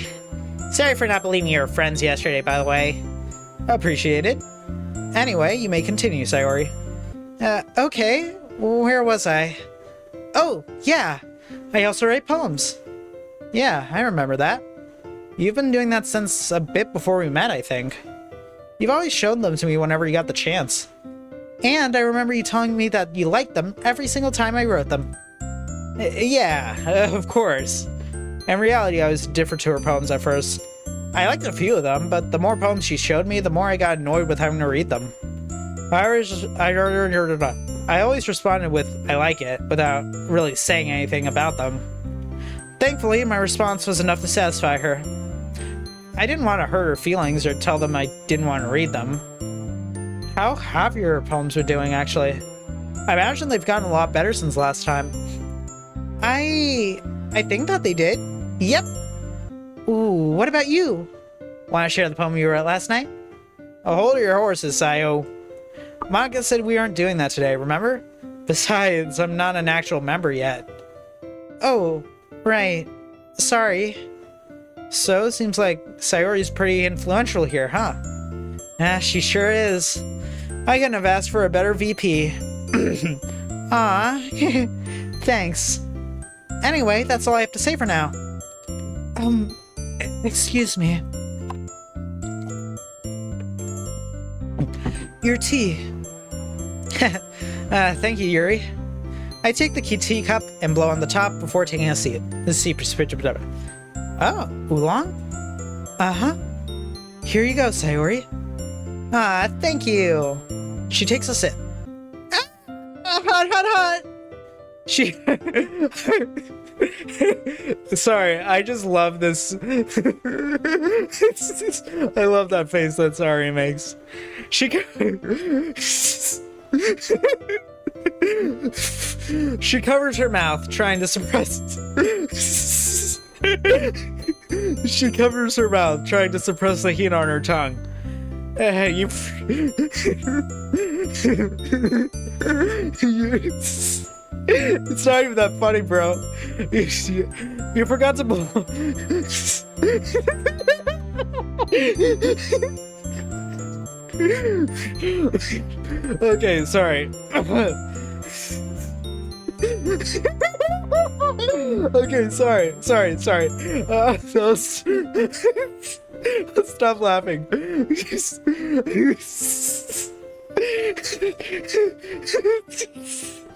Sorry for not believing you were friends yesterday, by the way. Appreciate it. Anyway, you may continue, Sayori. Okay, where was I? Oh, yeah, I also write poems. Yeah, I remember that. You've been doing that since a bit before we met, I think. You've always shown them to me whenever you got the chance. And I remember you telling me that you liked them every single time I wrote them. Yeah, of course. In reality, I was indifferent to her poems at first. I liked a few of them, but the more poems she showed me, the more I got annoyed with having to read them. I always responded with, I like it, without really saying anything about them. Thankfully, my response was enough to satisfy her. I didn't want to hurt her feelings or tell them I didn't want to read them. How have your poems been doing, actually? I imagine they've gotten a lot better since last time. I think that they did. Yep. Ooh, what about you? Want to share the poem you wrote last night? Oh, hold your horses, Sayo. Monica said we aren't doing that today, remember? Besides, I'm not an actual member yet. Oh, right. Sorry. So, it seems like Sayori's pretty influential here, huh? Ah, she sure is. I couldn't have asked for a better VP. Aw, thanks. Anyway, that's all I have to say for now. Excuse me. Your tea. Thank you, Yuri. I take the teacup and blow on the top before taking a seat. Oh, oolong? Uh-huh. Here you go, Sayori. Ah, thank you. She takes a sip. Hot. She... Sorry, I just love this. I love that face that Sari makes. She covers her mouth, trying to suppress... She covers her mouth, trying to suppress the heat on her tongue. It's not even that funny, bro. You forgot to blow. Okay, sorry. Okay, sorry. Stop laughing.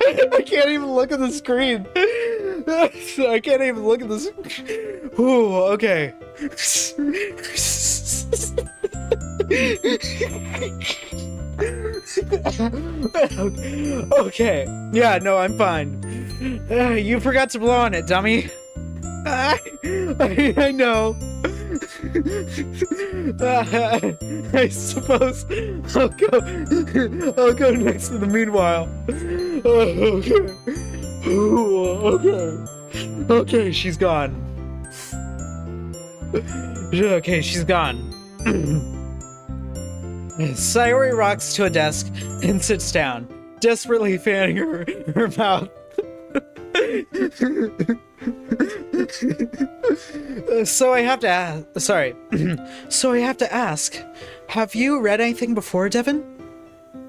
I can't even look at the screen. I can't even look at the screen. Ooh, okay. Okay. Yeah, no, I'm fine. You forgot to blow on it, dummy. I know. I suppose I'll go next in the meanwhile. Okay, she's gone. Okay, she's gone. Sayori rocks to a desk and sits down, desperately fanning her mouth. So I have to ask, have you read anything before, Devon?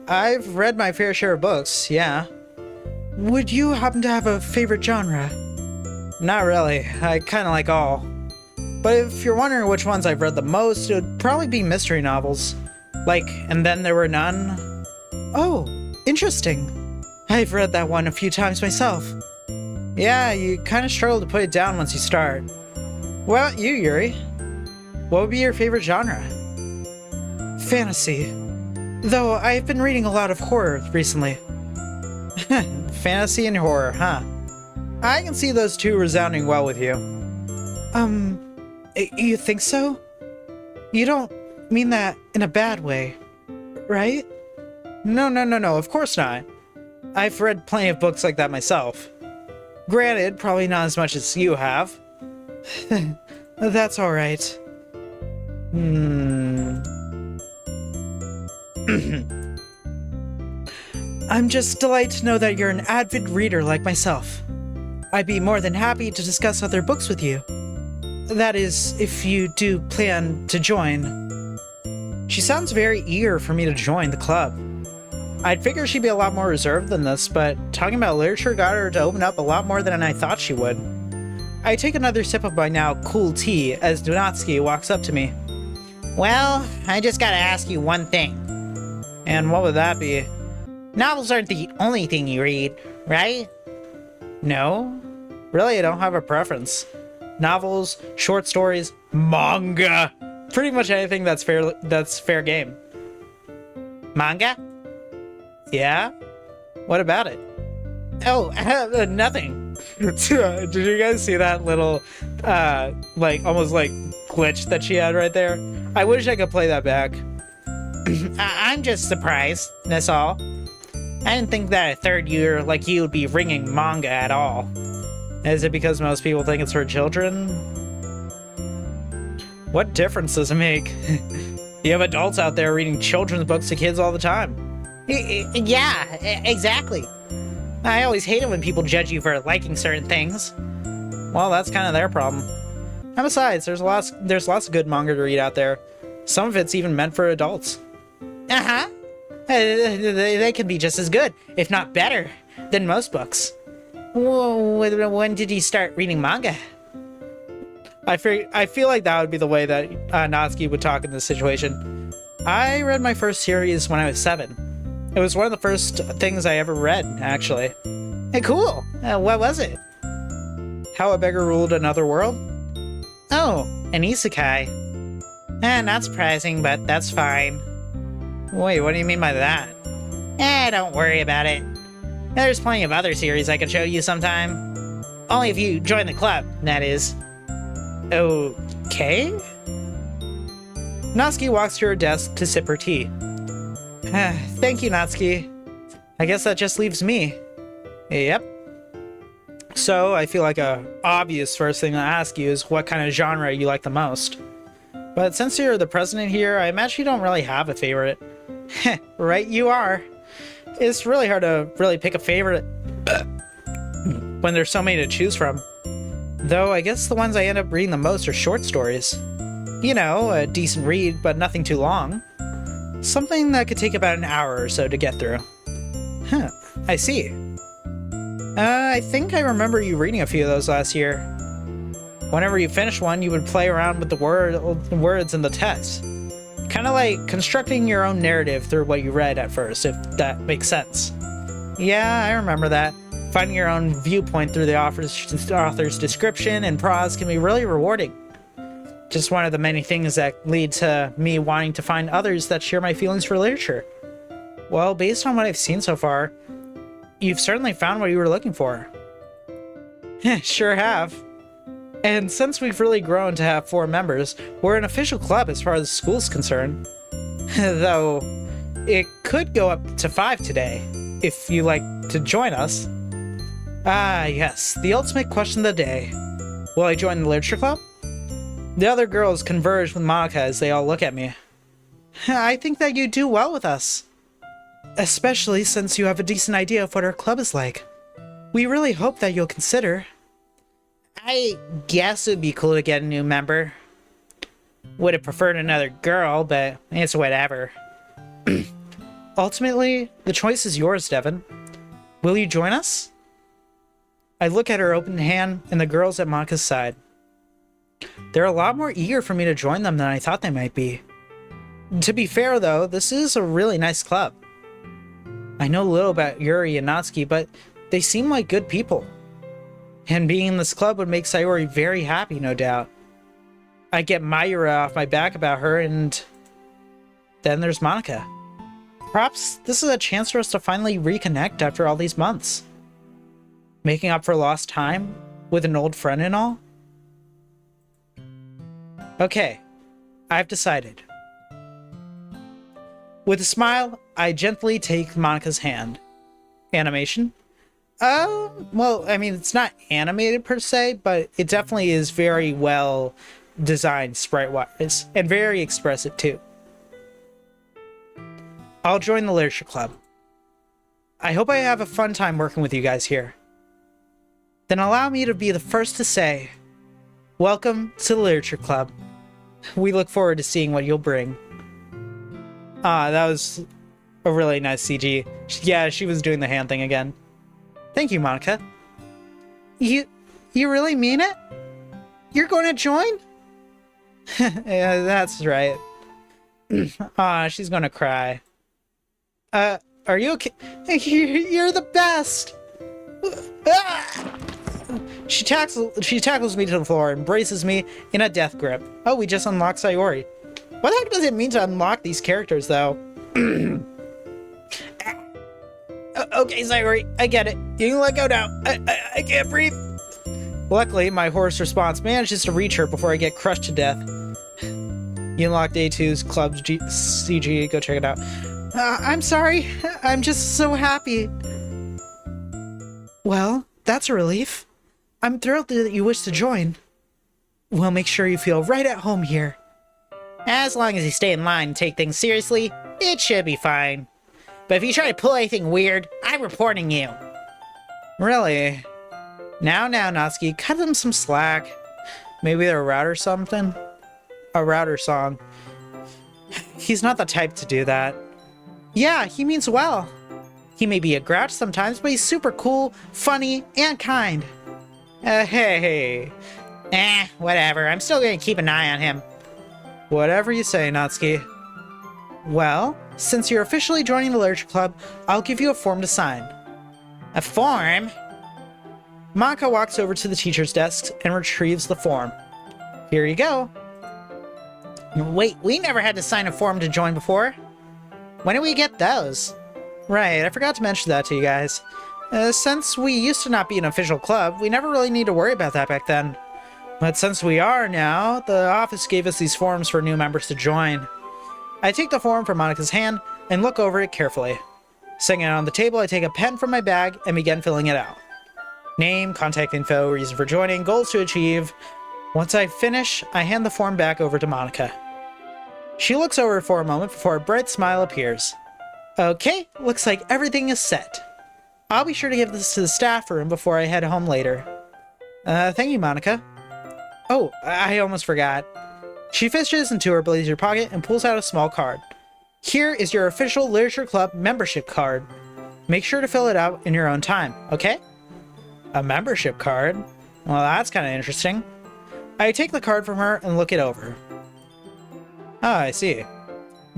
I've read my fair share of books, yeah. Would you happen to have a favorite genre? Not really, I kinda like all. But if you're wondering which ones I've read the most, it would probably be mystery novels. Like, And Then There Were None. Oh, interesting. I've read that one a few times myself. Yeah, you kind of struggle to put it down once you start. What about you, Yuri? What would be your favorite genre? Fantasy. Though I've been reading a lot of horror recently. Fantasy and horror, huh? I can see those two resounding well with you. You think so? You don't mean that in a bad way, right? No, of course not. I've read plenty of books like that myself. Granted, probably not as much as you have. That's alright. I'm just delighted to know that you're an avid reader like myself. I'd be more than happy to discuss other books with you. That is, if you do plan to join. She sounds very eager for me to join the club. I'd figure she'd be a lot more reserved than this, but talking about literature got her to open up a lot more than I thought she would. I take another sip of my now cool tea as Donatsky walks up to me. Well, I just gotta ask you one thing. And what would that be? Novels aren't the only thing you read, right? No. Really, I don't have a preference. Novels, short stories, manga. Pretty much anything that's fair game. Manga? Yeah? What about it? Oh, nothing. Did you guys see that little, almost glitch that she had right there? I wish I could play that back. I'm just surprised, that's all. I didn't think that a third year like you would be reading manga at all. Is it because most people think it's for children? What difference does it make? You have adults out there reading children's books to kids all the time. Yeah, exactly. I always hate it when people judge you for liking certain things. Well, that's kind of their problem. And besides, there's lots of good manga to read out there. Some of it's even meant for adults. Uh-huh. They can be just as good, if not better, than most books. When did you start reading manga? I feel like that would be the way that Natsuki would talk in this situation. I read my first series when I was 7. It was one of the first things I ever read, actually. Hey, cool! What was it? How a Beggar Ruled Another World? Oh, an isekai. Not surprising, but that's fine. Wait, what do you mean by that? Don't worry about it. There's plenty of other series I could show you sometime. Only if you join the club, that is. Okay? Natsuki walks to her desk to sip her tea. Thank you, Natsuki. I guess that just leaves me. Yep. So, I feel like a obvious first thing to ask you is what kind of genre you like the most. But since you're the president here, I imagine you don't really have a favorite. Right, you are. It's really hard to really pick a favorite when there's so many to choose from. Though I guess the ones I end up reading the most are short stories. You know, a decent read, but nothing too long. Something that could take about an hour or so to get through. Huh, I see. I think I remember you reading a few of those last year. Whenever you finished one, you would play around with the words in the text. Kind of like constructing your own narrative through what you read at first, if that makes sense. Yeah, I remember that. Finding your own viewpoint through the author's description and prose can be really rewarding. Just one of the many things that lead to me wanting to find others that share my feelings for literature. Well, based on what I've seen so far, you've certainly found what you were looking for. Sure have. And since we've really grown to have 4 members, we're an official club as far as the school's concerned. Though, it could go up to 5 today, if you like to join us. Ah, yes, the ultimate question of the day. Will I join the literature club? The other girls converge with Monica as they all look at me. I think that you do well with us. Especially since you have a decent idea of what our club is like. We really hope that you'll consider. I guess it'd be cool to get a new member. Would have preferred another girl, but it's whatever. Ultimately, the choice is yours, Devon. Will you join us? I look at her open hand and the girls at Monica's side. They're a lot more eager for me to join them than I thought they might be. To be fair, though, this is a really nice club. I know little about Yuri and Natsuki, but they seem like good people. And being in this club would make Sayori very happy, no doubt. I get Mayura off my back about her, and then there's Monica. Perhaps this is a chance for us to finally reconnect after all these months. Making up for lost time with an old friend and all. Okay, I've decided. With a smile, I gently take Monica's hand. Animation? Well, I mean, it's not animated per se, but it definitely is very well designed sprite-wise, and very expressive too. I'll join the literature club. I hope I have a fun time working with you guys here. Then allow me to be the first to say, welcome to the literature club. We look forward to seeing what you'll bring. That was a really nice CG. Yeah, she was doing the hand thing again. Thank you, Monica. You really mean it? You're going to join? Yeah, that's right. She's gonna cry. Are you okay? You're the best! She tackles me to the floor and braces me in a death grip. Oh, we just unlocked Sayori. What the heck does it mean to unlock these characters, though? Okay, Sayori, I get it. You can let go now. I can't breathe. Luckily, my hoarse response manages to reach her before I get crushed to death. You unlocked A2's club's CG. Go check it out. I'm sorry. I'm just so happy. Well, that's a relief. I'm thrilled that you wish to join. We'll make sure you feel right at home here. As long as you stay in line and take things seriously, it should be fine. But if you try to pull anything weird, I'm reporting you. Really? Now, Natsuki, cut them some slack. Maybe they're a router something? A router song. He's not the type to do that. Yeah, he means well. He may be a grouch sometimes, but he's super cool, funny, and kind. Hey. Whatever. I'm still gonna keep an eye on him. Whatever you say, Natsuki. Well, since you're officially joining the literature club, I'll give you a form to sign. A form? Monica walks over to the teacher's desk and retrieves the form. Here you go. Wait, we never had to sign a form to join before. When did we get those? Right, I forgot to mention that to you guys. Since we used to not be an official club, we never really need to worry about that back then. But since we are now, the office gave us these forms for new members to join. I take the form from Monica's hand and look over it carefully. Setting it on the table, I take a pen from my bag and begin filling it out. Name, contact info, reason for joining, goals to achieve. Once I finish, I hand the form back over to Monica. She looks over it for a moment before a bright smile appears. Okay, looks like everything is set. I'll be sure to give this to the staff room before I head home later. Thank you, Monica. Oh, I almost forgot. She fishes into her blazer pocket and pulls out a small card. Here is your official Literature Club membership card. Make sure to fill it out in your own time, okay? A membership card? Well, that's kind of interesting. I take the card from her and look it over. Ah, I see.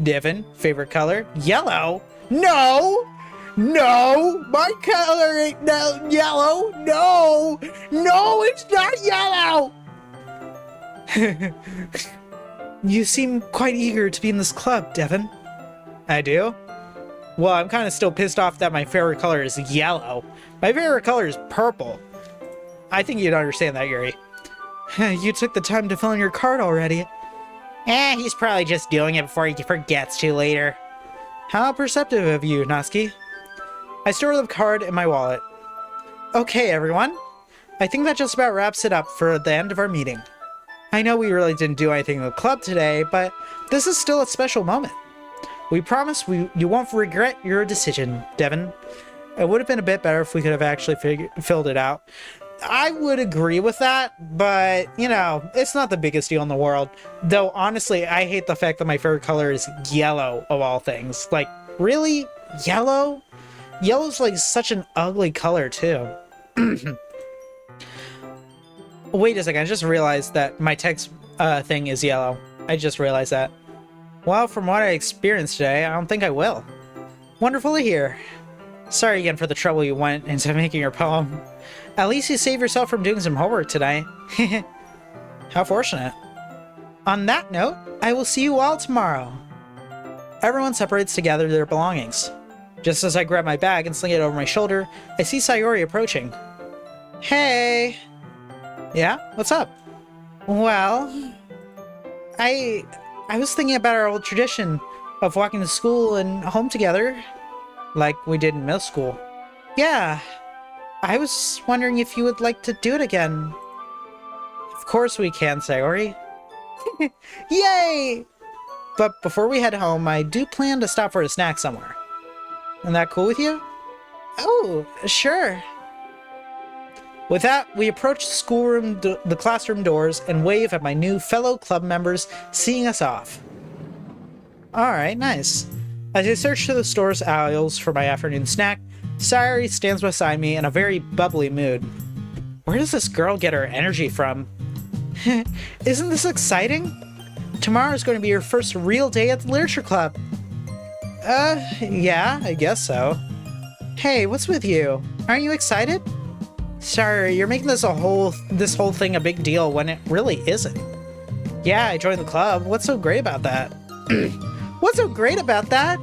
Devon, favorite color? Yellow? No! No! My color ain't yellow! No! No, it's not yellow! You seem quite eager to be in this club, Devon. I do? Well, I'm kind of still pissed off that my favorite color is yellow. My favorite color is purple. I think you'd understand that, Yuri. You took the time to fill in your card already. He's probably just doing it before he forgets to later. How perceptive of you, Natsuki. I store the card in my wallet. Okay, everyone. I think that just about wraps it up for the end of our meeting. I know we really didn't do anything in the club today, but this is still a special moment. We promise you won't regret your decision, Devon. It would have been a bit better if we could have actually filled it out. I would agree with that, but, you know, it's not the biggest deal in the world. Though, honestly, I hate the fact that my favorite color is yellow, of all things. Like, really? Yellow? Yellow's, like, such an ugly color, too. Wait a second, I just realized that my text thing is yellow. I just realized that. Well, from what I experienced today, I don't think I will. Wonderful to hear. Sorry again for the trouble you went into making your poem. At least you saved yourself from doing some homework today. How fortunate. On that note, I will see you all tomorrow. Everyone separates to gather their belongings. Just as I grab my bag and sling it over my shoulder, I see Sayori approaching. Hey! Yeah? What's up? Well, I was thinking about our old tradition of walking to school and home together, like we did in middle school. Yeah. I was wondering if you would like to do it again. Of course we can, Sayori. Yay! But before we head home, I do plan to stop for a snack somewhere. Isn't that cool with you? Oh, sure. With that, we approach the classroom doors and wave at my new fellow club members, seeing us off. Alright, nice. As I search through the store's aisles for my afternoon snack, Sayori stands beside me in a very bubbly mood. Where does this girl get her energy from? Isn't this exciting? Tomorrow is going to be your first real day at the Literature Club. Yeah, I guess so. Hey, what's with you? Aren't you excited? Sorry, you're making this whole thing a big deal when it really isn't. Yeah, I joined the club. What's so great about that? What's so great about that?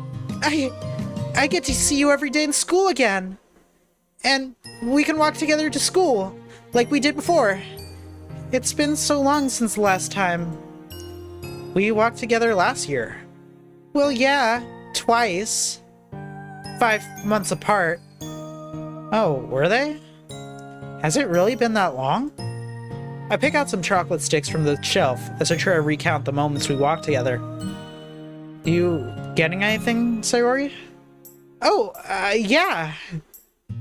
I get to see you every day in school again. And we can walk together to school, like we did before. It's been so long since the last time. We walked together last year. Well, yeah, twice. 5 months apart. Oh, were they? Has it really been that long? I pick out some chocolate sticks from the shelf as I try to recount the moments we walked together. You getting anything, Sayori? Oh, yeah.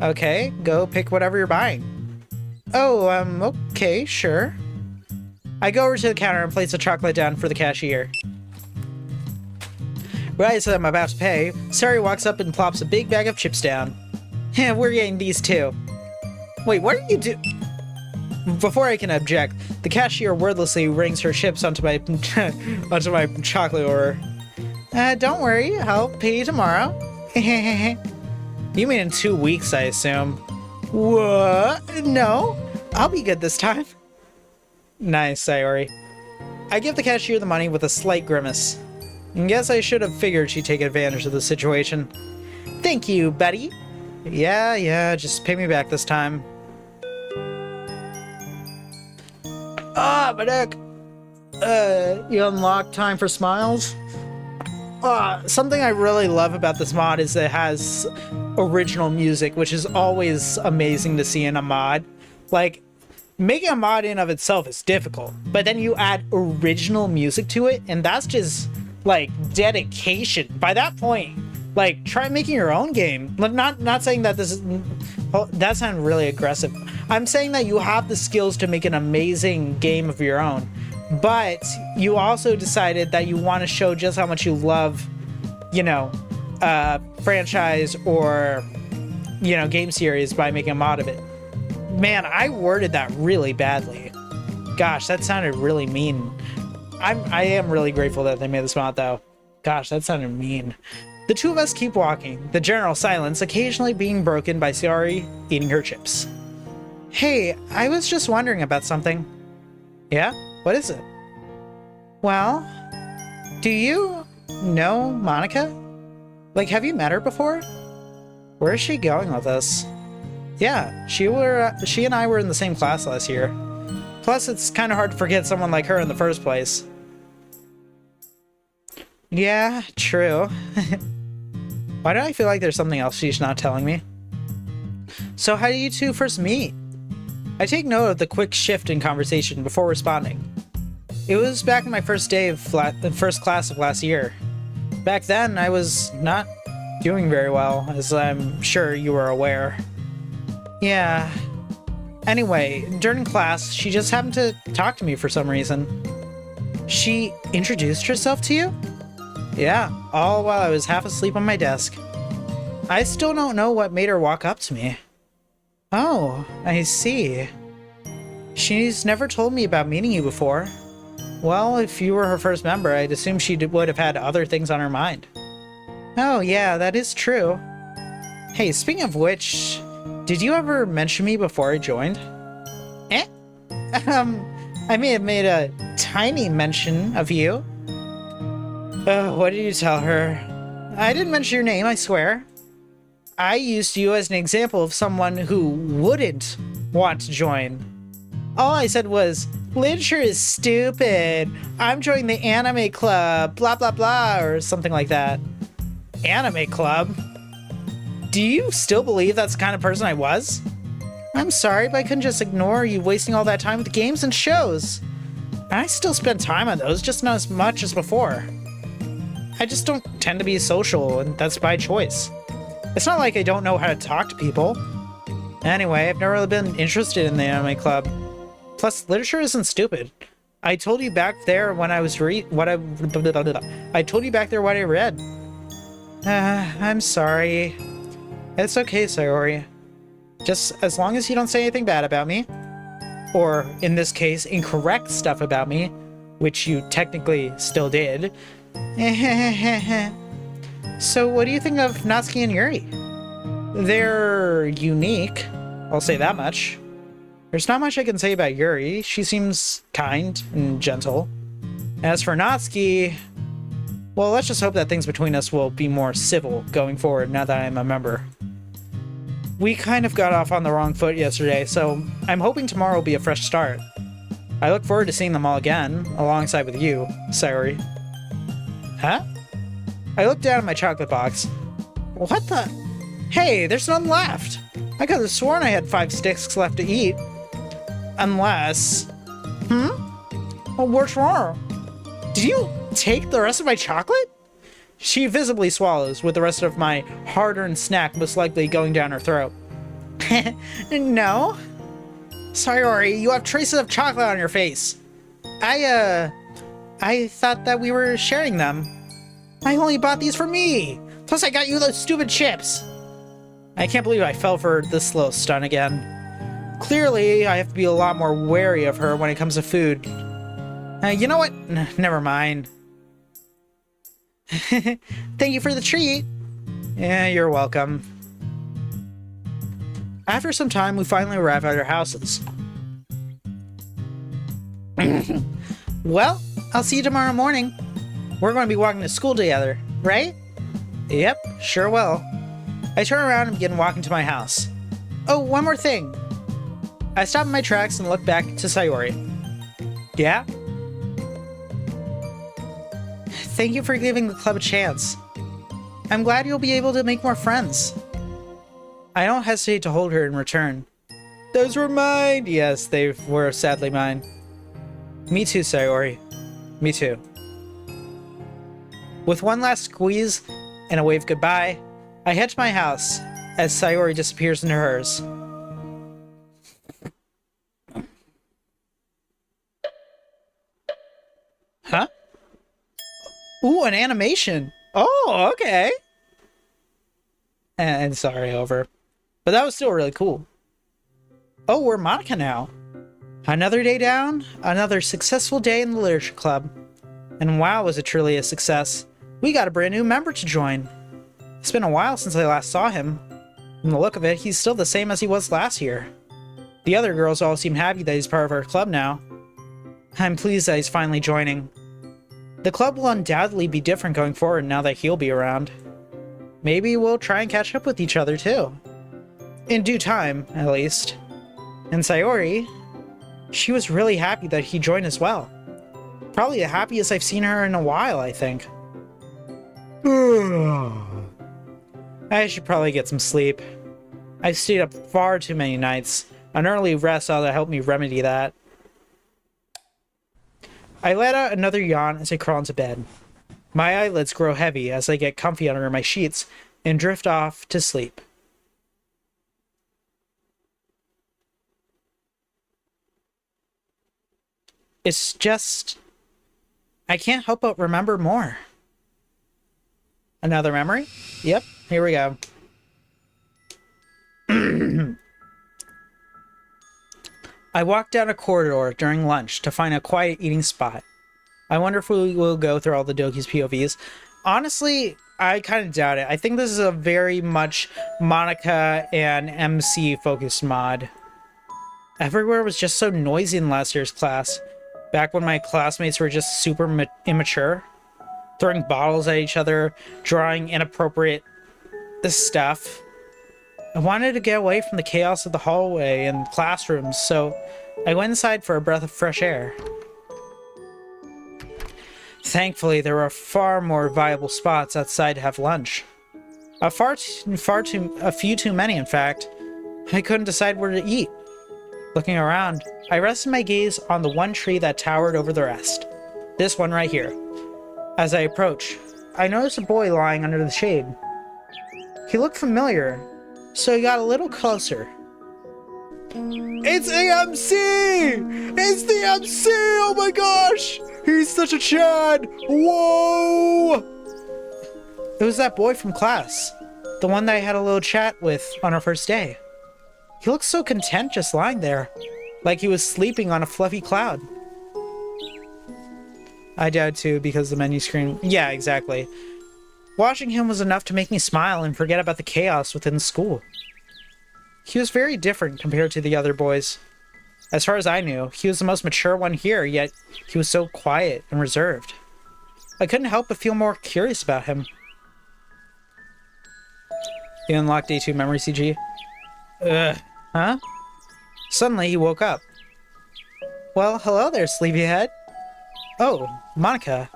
Okay, go pick whatever you're buying. Oh, okay, sure. I go over to the counter and place the chocolate down for the cashier. Right as I'm about to pay, Sayori walks up and plops a big bag of chips down. We're getting these too. Wait, what are you do? Before I can object, the cashier wordlessly rings her chips onto my onto my chocolate order. Don't worry, I'll pay you tomorrow. You mean in 2 weeks, I assume. What? No, I'll be good this time. Nice, Sayori. I give the cashier the money with a slight grimace. I guess I should have figured she'd take advantage of the situation. Thank you, Betty. Yeah, just pay me back this time. Ah, my neck. You unlock time for smiles? Something I really love about this mod is that it has original music, which is always amazing to see in a mod. Like, making a mod in of itself is difficult, but then you add original music to it, and that's just, like, dedication. By that point, like, try making your own game. Not saying that this is... Oh, that sounded really aggressive. I'm saying that you have the skills to make an amazing game of your own, but you also decided that you want to show just how much you love, you know, franchise or, you know, game series by making a mod of it. Man, I worded that really badly. Gosh, that sounded really mean. I am really grateful that they made this mod, though. Gosh, that sounded mean. The two of us keep walking, the general silence occasionally being broken by Sayori eating her chips. Hey, I was just wondering about something. Yeah? What is it? Well, do you know Monica? Like, have you met her before? Where is she going with this? Yeah, she and I were in the same class last year. Plus, it's kind of hard to forget someone like her in the first place. Yeah, true. Why do I feel like there's something else she's not telling me? So how did you two first meet? I take note of the quick shift in conversation before responding. It was back in my first day of the first class of last year. Back then, I was not doing very well, as I'm sure you were aware. Yeah. Anyway, during class, she just happened to talk to me for some reason. She introduced herself to you? Yeah, all while I was half asleep on my desk. I still don't know what made her walk up to me. Oh, I see. She's never told me about meeting you before. Well, if you were her first member, I'd assume she would have had other things on her mind. Oh, yeah, that is true. Hey, speaking of which, did you ever mention me before I joined? I may have made a tiny mention of you. What did you tell her? I didn't mention your name, I swear. I used you as an example of someone who wouldn't want to join. All I said was, literature is stupid. I'm joining the anime club, blah blah blah, or something like that. Anime club? Do you still believe that's the kind of person I was? I'm sorry, but I couldn't just ignore you wasting all that time with games and shows. I still spend time on those, just not as much as before. I just don't tend to be social, and that's by choice. It's not like I don't know how to talk to people. Anyway, I've never really been interested in the anime club. Plus, literature isn't stupid. I told you back there when I was I told you back there what I read. I'm sorry. It's okay, Sayori. Just as long as you don't say anything bad about me, or in this case, incorrect stuff about me, which you technically still did. So what do you think of Natsuki and Yuri? They're unique, I'll say that much. There's not much I can say about Yuri. She seems kind and gentle. As for Natsuki, well, let's just hope that things between us will be more civil going forward now that I'm a member. We kind of got off on the wrong foot yesterday, so I'm hoping tomorrow will be a fresh start. I look forward to seeing them all again, alongside with you, Sayori. Huh? I looked down at my chocolate box. What the? Hey, there's none left! I could have sworn I had 5 sticks left to eat. Unless... Oh, what's wrong? Did you take the rest of my chocolate? She visibly swallows, with the rest of my hard-earned snack most likely going down her throat. No? Sayori, you have traces of chocolate on your face. I thought that we were sharing them. I only bought these for me! Plus I got you those stupid chips! I can't believe I fell for this little stunt again. Clearly, I have to be a lot more wary of her when it comes to food. You know what? Never mind. Thank you for the treat. Yeah, you're welcome. After some time, we finally arrive at our houses. Well, I'll see you tomorrow morning. We're going to be walking to school together, right? Yep, sure will. I turn around and begin walking to my house. Oh, one more thing. I stop in my tracks and look back to Sayori. Yeah? Thank you for giving the club a chance. I'm glad you'll be able to make more friends. I don't hesitate to hold her in return. Those were mine! Yes, they were sadly mine. Me too, Sayori. Me too. With one last squeeze and a wave goodbye, I head to my house as Sayori disappears into hers. Huh? Ooh, an animation. Oh, okay. And sorry, over. But that was still really cool. Oh, we're Monica now. Another day down, another successful day in the literature club. And wow, was it truly a success. We got a brand new member to join. It's been a while since I last saw him. From the look of it, he's still the same as he was last year. The other girls all seem happy that he's part of our club now. I'm pleased that he's finally joining. The club will undoubtedly be different going forward now that he'll be around. Maybe we'll try and catch up with each other too. In due time, at least. And Sayori, she was really happy that he joined as well. Probably the happiest I've seen her in a while, I think. I should probably get some sleep. I've stayed up far too many nights. An early rest ought to help me remedy that. I let out another yawn as I crawl into bed. My eyelids grow heavy as I get comfy under my sheets and drift off to sleep. It's just... I can't help but remember more. Another memory? Yep, here we go. I walked down a corridor during lunch to find a quiet eating spot. I wonder if we will go through all the Doki's POVs. Honestly, I kind of doubt it. I think this is a very much Monica and MC focused mod. Everywhere was just so noisy in last year's class. Back when my classmates were just super immature. Throwing bottles at each other, drawing inappropriate stuff. I wanted to get away from the chaos of the hallway and classrooms, so I went inside for a breath of fresh air. Thankfully, there were far more viable spots outside to have lunch. A few too many, in fact. I couldn't decide where to eat. Looking around, I rested my gaze on the one tree that towered over the rest. This one right here. As I approach, I noticed a boy lying under the shade. He looked familiar, so I got a little closer. It's AMC! It's the MC! Oh my gosh! He's such a Chad! Whoa! It was that boy from class. The one that I had a little chat with on our first day. He looked so content just lying there. Like he was sleeping on a fluffy cloud. I died too because the menu screen... Yeah, exactly. Watching him was enough to make me smile and forget about the chaos within the school. He was very different compared to the other boys. As far as I knew, he was the most mature one here, yet he was so quiet and reserved. I couldn't help but feel more curious about him. You unlocked Day 2 memory CG? Huh? Suddenly he woke up. Well, hello there, sleepyhead. Oh, Monica.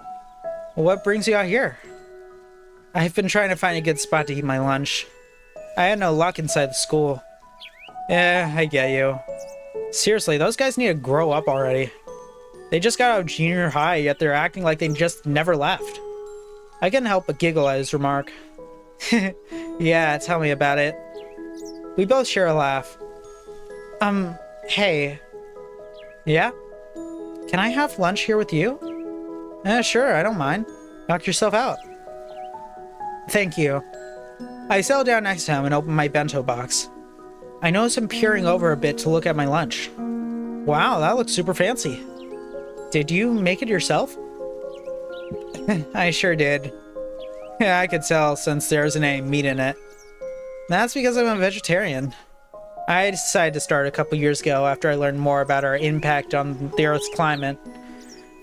What brings you out here? I've been trying to find a good spot to eat my lunch. I had no luck inside the school. Yeah, I get you. Seriously, those guys need to grow up already. They just got out of junior high, yet they're acting like they just never left. I couldn't help but giggle at his remark. Yeah, tell me about it. We both share a laugh. Hey. Yeah? Can I have lunch here with you? Sure, I don't mind. Knock yourself out. Thank you. I settled down next to him and opened my bento box. I noticed him peering over a bit to look at my lunch. Wow, that looks super fancy. Did you make it yourself? I sure did. Yeah, I could tell since there isn't any meat in it. That's because I'm a vegetarian. I decided to start a couple years ago after I learned more about our impact on the Earth's climate.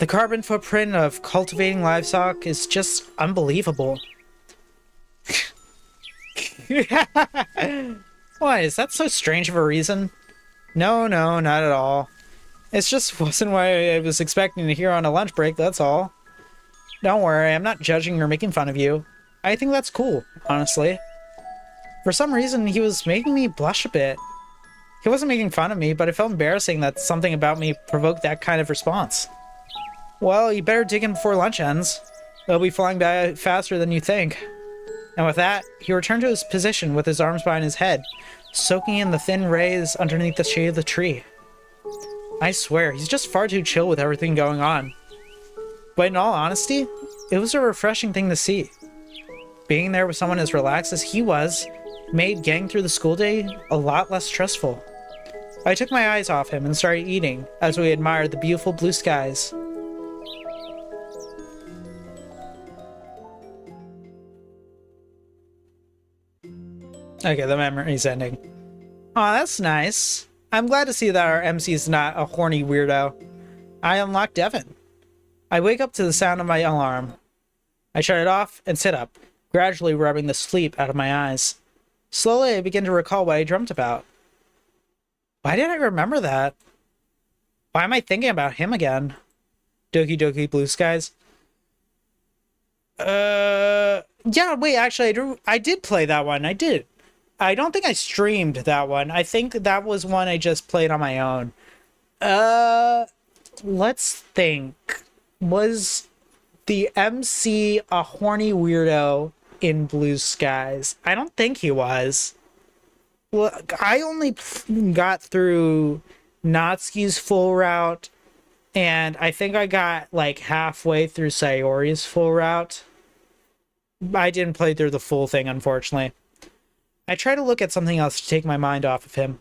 The carbon footprint of cultivating livestock is just unbelievable. Why, is that so strange of a reason? No, not at all. It just wasn't what I was expecting to hear on a lunch break, that's all. Don't worry, I'm not judging or making fun of you. I think that's cool, honestly. For some reason, he was making me blush a bit. He wasn't making fun of me, but it felt embarrassing that something about me provoked that kind of response. Well, you better dig in before lunch ends. They'll be flying by faster than you think. And with that, he returned to his position with his arms behind his head, soaking in the thin rays underneath the shade of the tree. I swear, he's just far too chill with everything going on. But in all honesty, it was a refreshing thing to see. Being there with someone as relaxed as he was made getting through the school day a lot less stressful. I took my eyes off him and started eating as we admired the beautiful blue skies. Okay, the memory's ending. Aw, that's nice. I'm glad to see that our MC's not a horny weirdo. I unlocked Devon. I wake up to the sound of my alarm. I shut it off and sit up, gradually rubbing the sleep out of my eyes. Slowly, I begin to recall what I dreamt about. Why did I remember that? Why am I thinking about him again? Doki Doki Blue Skies? Yeah, wait, actually, I did play that one. I did. I don't think I streamed that one. I think that was one I just played on my own. Let's think. Was the MC a horny weirdo in Blue Skies? I don't think he was. Look, I only got through Natsuki's full route, and I think I got like halfway through Sayori's full route. I didn't play through the full thing, unfortunately. I try to look at something else to take my mind off of him.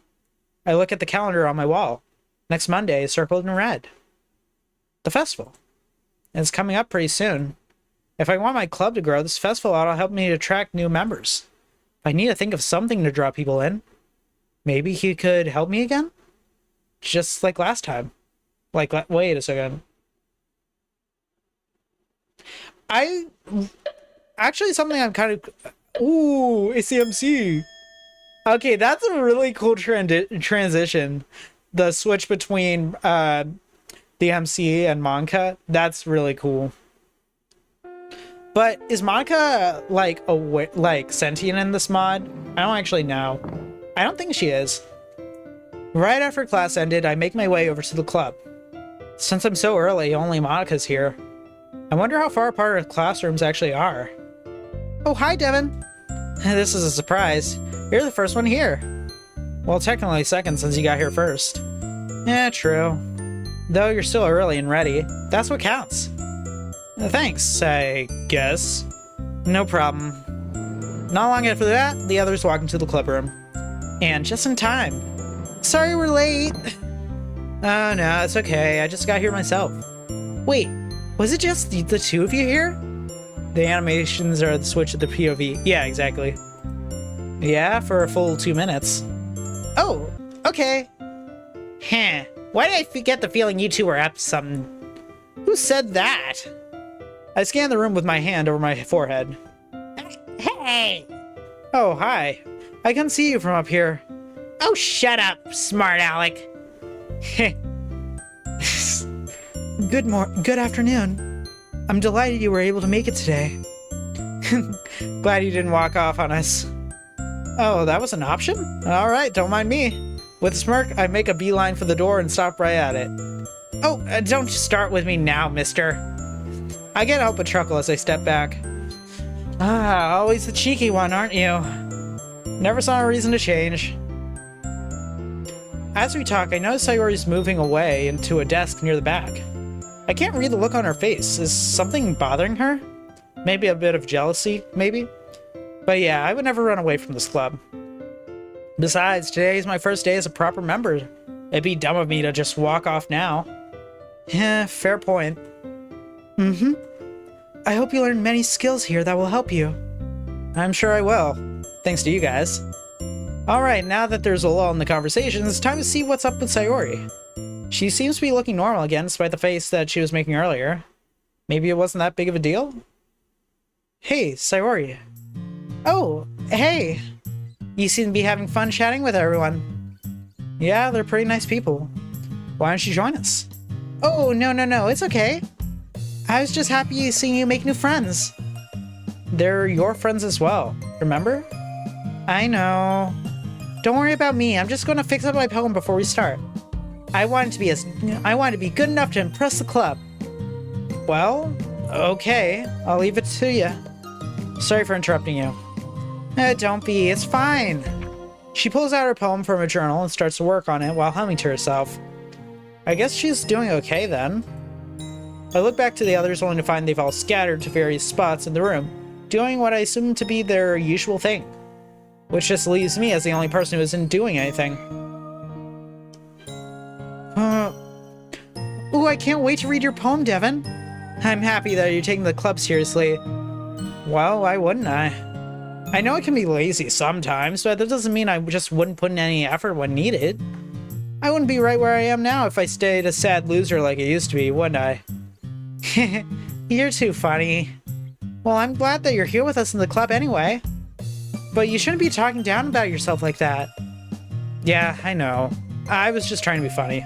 I look at the calendar on my wall. Next Monday is circled in red. The festival. And it's coming up pretty soon. If I want my club to grow, this festival ought to help me attract new members. I need to think of something to draw people in. Maybe he could help me again? Just like last time. Like, wait a second. Actually, something I'm kind of... Ooh, it's the MC. Okay, that's a really cool transition. The switch between the MC and Monka. That's really cool. But is Monica like sentient in this mod? I don't actually know. I don't think she is. Right after class ended, I make my way over to the club. Since I'm so early, only Monica's here. I wonder how far apart our classrooms actually are. Oh, hi, Devon. This is a surprise. You're the first one here. Well, technically second since you got here first. Yeah, true. Though you're still early and ready. That's what counts. Thanks, I guess. No problem. Not long after that, the others walk into the club room. And just in time. Sorry we're late. Oh, no, it's okay. I just got here myself. Wait, was it just the two of you here? The animations are the switch of the POV. Yeah, exactly. Yeah, for a full 2 minutes. Oh, okay. Huh. Why did I get the feeling you two were up to something? Who said that? I scanned the room with my hand over my forehead. Hey! Oh, hi. I can see you from up here. Oh, shut up, smart Alec. Good afternoon. I'm delighted you were able to make it today. Glad you didn't walk off on us. Oh, that was an option? Alright, don't mind me. With a smirk, I make a beeline for the door and stop right at it. Oh, don't start with me now, mister. I can't help but chuckle as I step back. Ah, always the cheeky one, aren't you? Never saw a reason to change. As we talk, I notice Sayori's moving away into a desk near the back. I can't read the look on her face. Is something bothering her? Maybe a bit of jealousy, maybe? But yeah, I would never run away from this club. Besides, today is my first day as a proper member. It'd be dumb of me to just walk off now. Yeah, fair point. Mm-hmm. I hope you learn many skills here that will help you. I'm sure I will. Thanks to you guys. Alright, now that there's a lull in the conversation, it's time to see what's up with Sayori. She seems to be looking normal again, despite the face that she was making earlier. Maybe it wasn't that big of a deal? Hey, Sayori. Oh, hey! You seem to be having fun chatting with everyone. Yeah, they're pretty nice people. Why don't you join us? Oh, no, it's okay. I was just happy seeing you make new friends. They're your friends as well, remember? I know. Don't worry about me, I'm just gonna fix up my poem before we start. I want to be good enough to impress the club. Well, okay, I'll leave it to you. Sorry for interrupting you. Don't be, it's fine. She pulls out her poem from a journal and starts to work on it while humming to herself. I guess she's doing okay then. I look back to the others only to find they've all scattered to various spots in the room, doing what I assume to be their usual thing. Which just leaves me as the only person who isn't doing anything. Ooh, I can't wait to read your poem, Devon. I'm happy that you're taking the club seriously. Well, why wouldn't I? I know I can be lazy sometimes, but that doesn't mean I just wouldn't put in any effort when needed. I wouldn't be right where I am now if I stayed a sad loser like I used to be, wouldn't I? You're too funny. Well, I'm glad that you're here with us in the club anyway. But you shouldn't be talking down about yourself like that. Yeah, I know. I was just trying to be funny.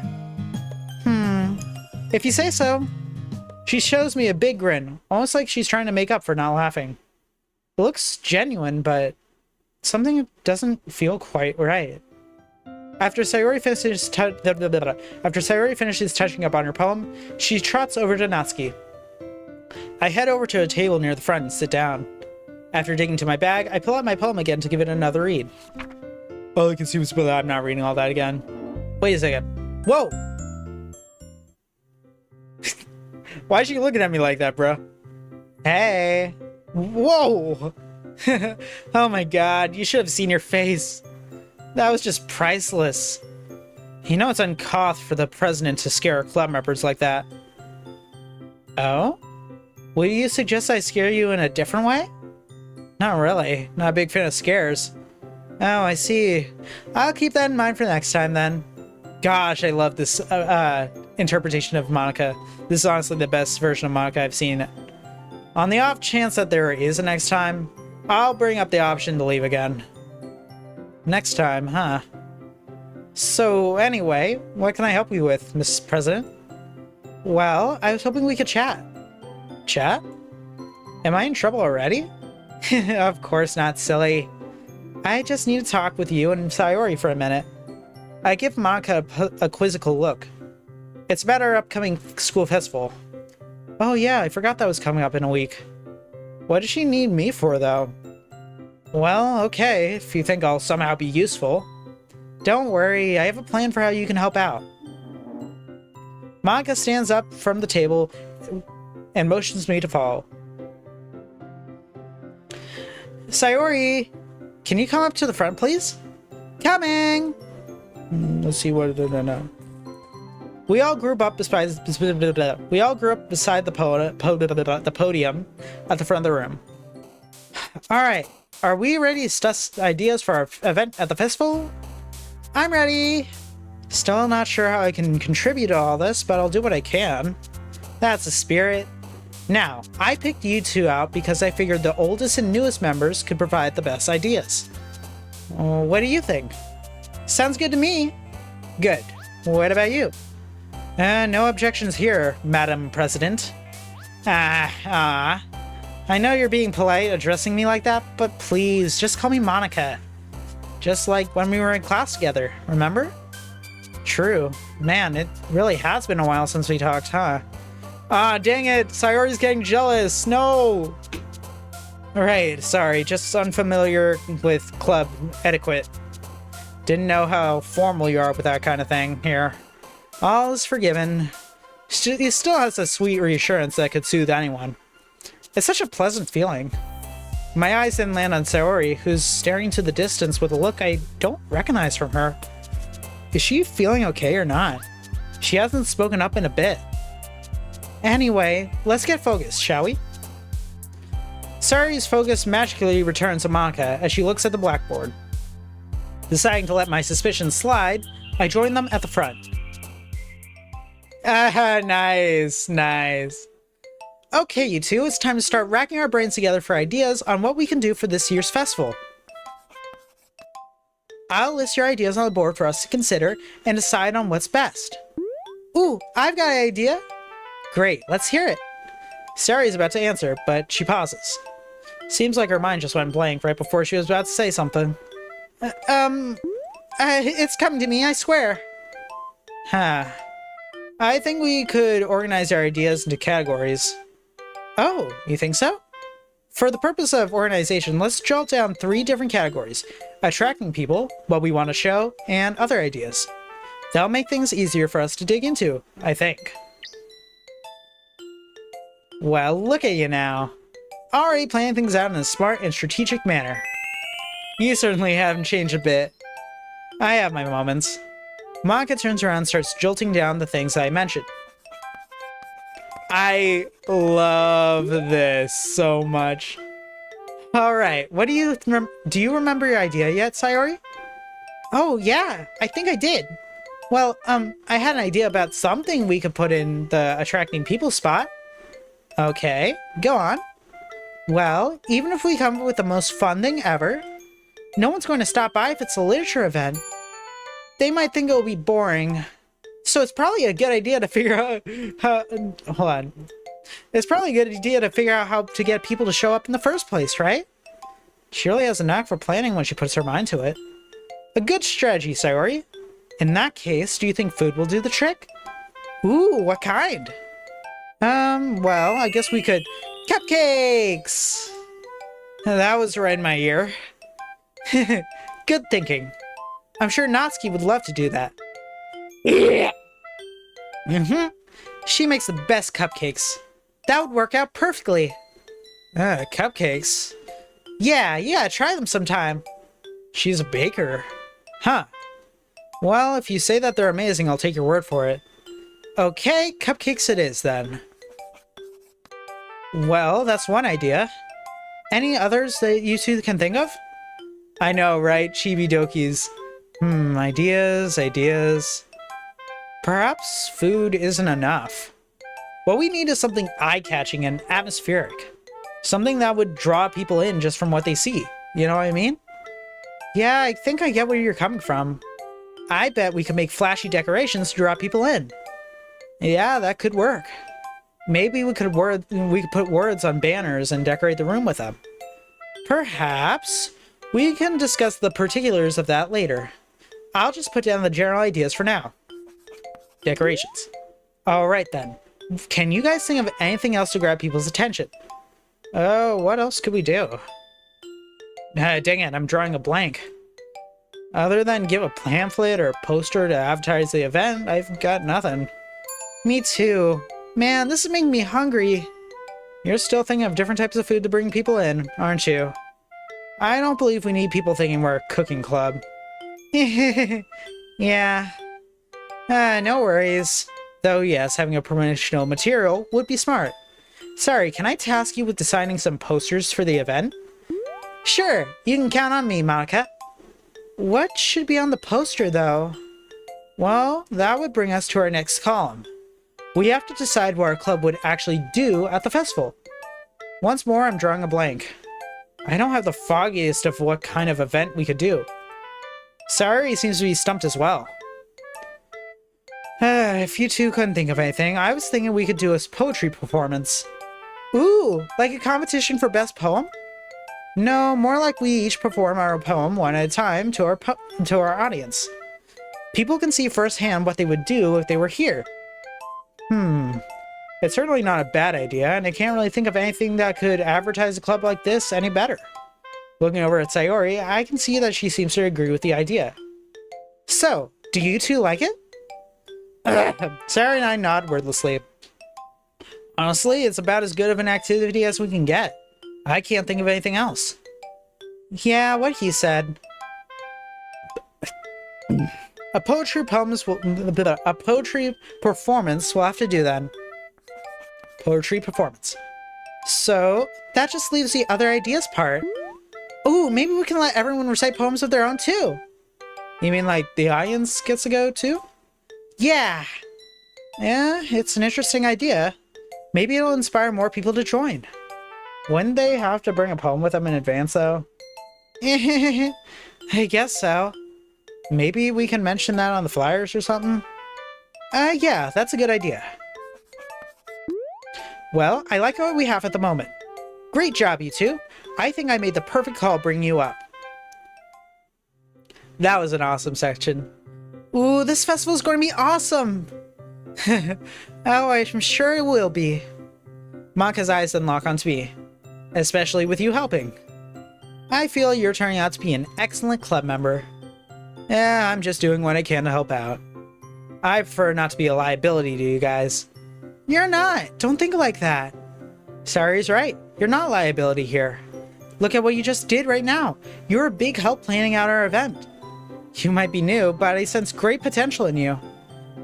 If you say so. She shows me a big grin, almost like she's trying to make up for not laughing. It looks genuine, but something doesn't feel quite right. After Sayori finishes touching up on her poem, she trots over to Natsuki. I head over to a table near the front and sit down. After digging into my bag, I pull out my poem again to give it another read. All I can see was that I'm not reading all that again. Wait a second. Whoa! Why is she looking at me like that, bro? Hey! Whoa! Oh my god, you should have seen your face. That was just priceless. You know it's uncouth for the president to scare our club members like that. Oh? Would you suggest I scare you in a different way? Not really. Not a big fan of scares. Oh, I see. I'll keep that in mind for next time then. Gosh, I love this interpretation of Monica. This is honestly the best version of Monica I've seen. On the off chance that there is a next time, I'll bring up the option to leave again. Next time, huh? So anyway, what can I help you with, Mrs. President? Well, I was hoping we could chat. Chat? Am I in trouble already? Of course not, silly. I just need to talk with you and Sayori for a minute. I give Monica a quizzical look. It's about our upcoming school festival. Oh yeah, I forgot that was coming up in a week. What does she need me for, though? Well, okay, if you think I'll somehow be useful. Don't worry, I have a plan for how you can help out. Monica stands up from the table and motions me to follow. Sayori, can you come up to the front, please? Coming! Let's see what... No. We all grew up beside the podium at the front of the room. Alright, are we ready to discuss ideas for our event at the festival? I'm ready! Still not sure how I can contribute to all this, but I'll do what I can. That's the spirit. Now, I picked you two out because I figured the oldest and newest members could provide the best ideas. What do you think? Sounds good to me. Good. What about you? No objections here, Madam President. I know you're being polite addressing me like that, but please, just call me Monica. Just like when we were in class together, remember? True. Man, it really has been a while since we talked, huh? Ah, dang it! Sayori's getting jealous! No! Right, sorry, just unfamiliar with club etiquette. Didn't know how formal you are with that kind of thing here. All is forgiven. He still has a sweet reassurance that could soothe anyone. It's such a pleasant feeling. My eyes then land on Sayori, who's staring to the distance with a look I don't recognize from her. Is she feeling okay or not? She hasn't spoken up in a bit. Anyway, let's get focused, shall we? Sayori's focus magically returns to Monica as she looks at the blackboard. Deciding to let my suspicions slide, I join them at the front. Ah, nice, nice. Okay, you two, it's time to start racking our brains together for ideas on what we can do for this year's festival. I'll list your ideas on the board for us to consider and decide on what's best. Ooh, I've got an idea. Great, let's hear it. Sayori's about to answer, but she pauses. Seems like her mind just went blank right before she was about to say something. It's coming to me, I swear. Huh. I think we could organize our ideas into categories. Oh, you think so? For the purpose of organization, let's jot down 3 different categories. Attracting people, what we want to show, and other ideas. That'll make things easier for us to dig into, I think. Well, look at you now. Already planning things out in a smart and strategic manner. You certainly haven't changed a bit. I have my moments. Monica turns around and starts jolting down the things I mentioned. I love this so much. Alright, what do you remember your idea yet, Sayori? Oh yeah, I think I did. Well, I had an idea about something we could put in the attracting people spot. Okay, go on. Well, even if we come up with the most fun thing ever, no one's going to stop by if it's a literature event. They might think it'll be boring. So it's probably a good idea to figure out hold on. It's probably a good idea to figure out how to get people to show up in the first place, right? She really has a knack for planning when she puts her mind to it. A good strategy, Sayori. In that case, do you think food will do the trick? Ooh, what kind? Well, I guess we could... Cupcakes! That was right in my ear. Good thinking. I'm sure Natsuki would love to do that. She makes the best cupcakes. That would work out perfectly. Cupcakes? Yeah, try them sometime. She's a baker. Huh. Well, if you say that they're amazing, I'll take your word for it. Okay, cupcakes it is then. Well, that's one idea. Any others that you two can think of? I know, right? Chibi Dokis. Ideas. Perhaps food isn't enough. What we need is something eye-catching and atmospheric. Something that would draw people in just from what they see. You know what I mean? Yeah, I think I get where you're coming from. I bet we could make flashy decorations to draw people in. Yeah, that could work. Maybe we could put words on banners and decorate the room with them. Perhaps we can discuss the particulars of that later. I'll just put down the general ideas for now. Decorations. Alright then. Can you guys think of anything else to grab people's attention? Oh, what else could we do? Dang it, I'm drawing a blank. Other than give a pamphlet or a poster to advertise the event, I've got nothing. Me too. Man, this is making me hungry. You're still thinking of different types of food to bring people in, aren't you? I don't believe we need people thinking we're a cooking club. Yeah. No worries. Though yes, having a promotional material would be smart. Sorry, can I task you with designing some posters for the event? Sure, you can count on me, Monica. What should be on the poster, though? Well, that would bring us to our next column. We have to decide what our club would actually do at the festival. Once more, I'm drawing a blank. I don't have the foggiest of what kind of event we could do. Sayori seems to be stumped as well. If you two couldn't think of anything, I was thinking we could do a poetry performance. Ooh, like a competition for best poem? No, more like we each perform our poem one at a time to our audience. People can see firsthand what they would do if they were here. It's certainly not a bad idea, and I can't really think of anything that could advertise a club like this any better. Looking over at Sayori, I can see that she seems to agree with the idea. So, do you two like it? Sayori and I nod wordlessly. Honestly, it's about as good of an activity as we can get. I can't think of anything else. Yeah, what he said. A poetry performance we'll have to do then. Poetry performance. So, that just leaves the other ideas part. Ooh, maybe we can let everyone recite poems of their own too. You mean like the audience gets to go too? Yeah! Yeah, it's an interesting idea. Maybe it'll inspire more people to join. Wouldn't they have to bring a poem with them in advance though? I guess so. Maybe we can mention that on the flyers or something? Yeah, that's a good idea. Well, I like what we have at the moment. Great job, you two. I think I made the perfect call bringing you up. That was an awesome section. Ooh, this festival's going to be awesome! Oh, I'm sure it will be. Monika's eyes then lock onto me, especially with you helping. I feel you're turning out to be an excellent club member. Yeah, I'm just doing what I can to help out. I prefer not to be a liability to you guys. You're not! Don't think like that. Sayori's right. You're not a liability here. Look at what you just did right now. You're a big help planning out our event. You might be new, but I sense great potential in you.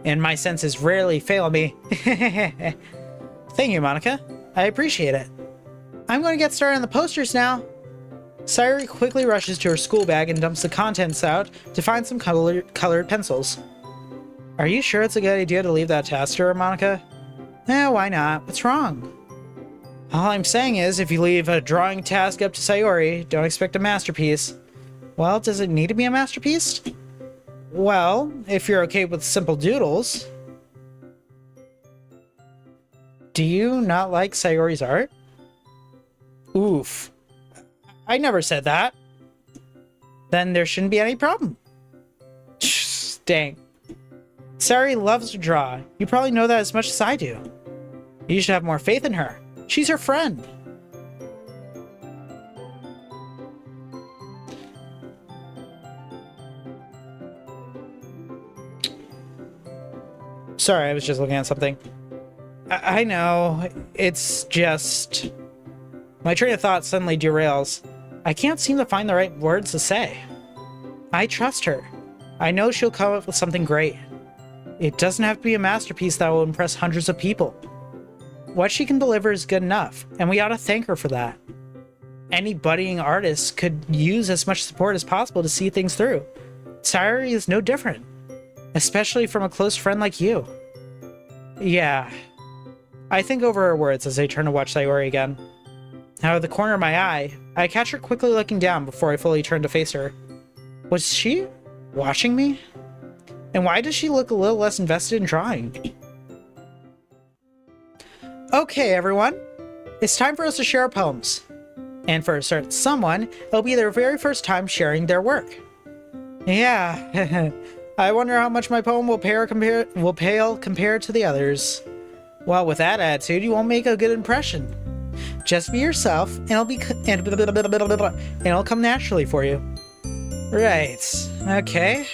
And my senses rarely fail me. Thank you, Monika. I appreciate it. I'm going to get started on the posters now. Sayori quickly rushes to her school bag and dumps the contents out to find some colored pencils. Are you sure it's a good idea to leave that task to her, Monika? Why not? What's wrong? All I'm saying is, if you leave a drawing task up to Sayori, don't expect a masterpiece. Well, does it need to be a masterpiece? Well, if you're okay with simple doodles. Do you not like Sayori's art? Oof. I never said that. Then there shouldn't be any problem. Dang. Sayori loves to draw. You probably know that as much as I do. You should have more faith in her. She's her friend. Sorry, I was just looking at something. I know, it's just... My train of thought suddenly derails. I can't seem to find the right words to say. I trust her. I know she'll come up with something great. It doesn't have to be a masterpiece that will impress hundreds of people. What she can deliver is good enough, and we ought to thank her for that. Any budding artist could use as much support as possible to see things through. Sayori is no different, especially from a close friend like you. Yeah. I think over her words as I turn to watch Sayori again. Out of the corner of my eye, I catch her quickly looking down before I fully turn to face her. Was she watching me? And why does she look a little less invested in drawing? Okay, everyone. It's time for us to share our poems. And for a certain someone, it'll be their very first time sharing their work. Yeah. I wonder how much my poem will pale compared to the others. Well, with that attitude, you won't make a good impression. Just be yourself, and it'll come naturally for you. Right. Okay.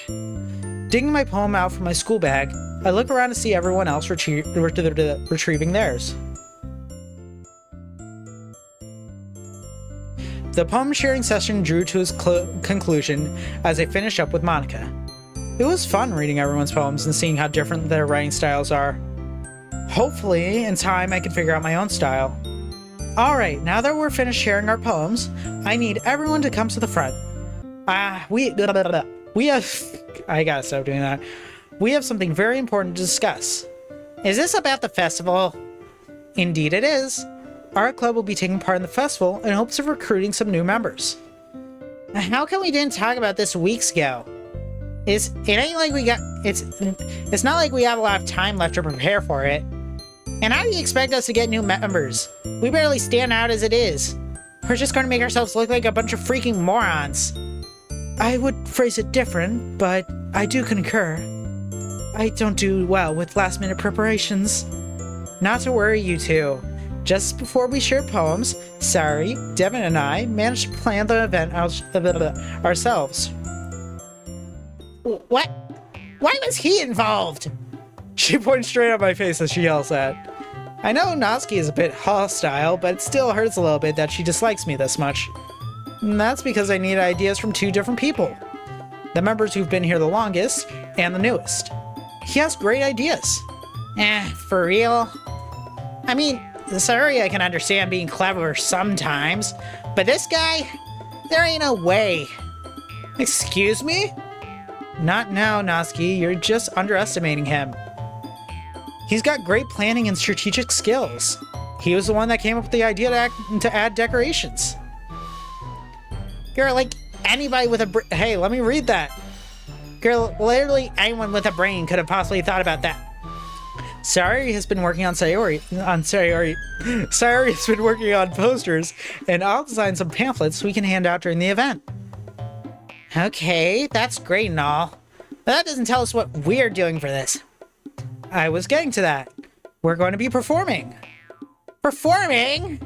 Digging my poem out from my school bag, I look around to see everyone else retrieving theirs. The poem sharing session drew to its conclusion as I finished up with Monika. It was fun reading everyone's poems and seeing how different their writing styles are. Hopefully, in time, I can figure out my own style. Alright, now that we're finished sharing our poems, I need everyone to come to the front. We have... I gotta stop doing that. We have something very important to discuss. Is this about the festival? Indeed it is. Our club will be taking part in the festival in hopes of recruiting some new members. How come we didn't talk about this weeks ago? It's not like we have a lot of time left to prepare for it. And how do you expect us to get new members? We barely stand out as it is. We're just going to make ourselves look like a bunch of freaking morons. I would phrase it different, but I do concur. I don't do well with last-minute preparations. Not to worry, you two. Just before we share poems, Sayori, Devon, and I managed to plan the event ourselves. What? Why was he involved? She points straight at my face as she yells at. I know Natsuki is a bit hostile, but it still hurts a little bit that she dislikes me this much. And that's because I need ideas from two different people. The members who've been here the longest, and the newest. He has great ideas. For real? I mean, sorry, I can understand being clever sometimes, but this guy, there ain't no way. Excuse me? Not now, Natsuki. You're just underestimating him. He's got great planning and strategic skills. He was the one that came up with the idea to add decorations. Girl, like anybody with a hey, let me read that. Girl, literally anyone with a brain could have possibly thought about that. Sayori has been working on Sayori has been working on posters, and I'll design some pamphlets we can hand out during the event. Okay, that's great and all, but that doesn't tell us what we're doing for this. I was getting to that. We're going to be performing. Performing?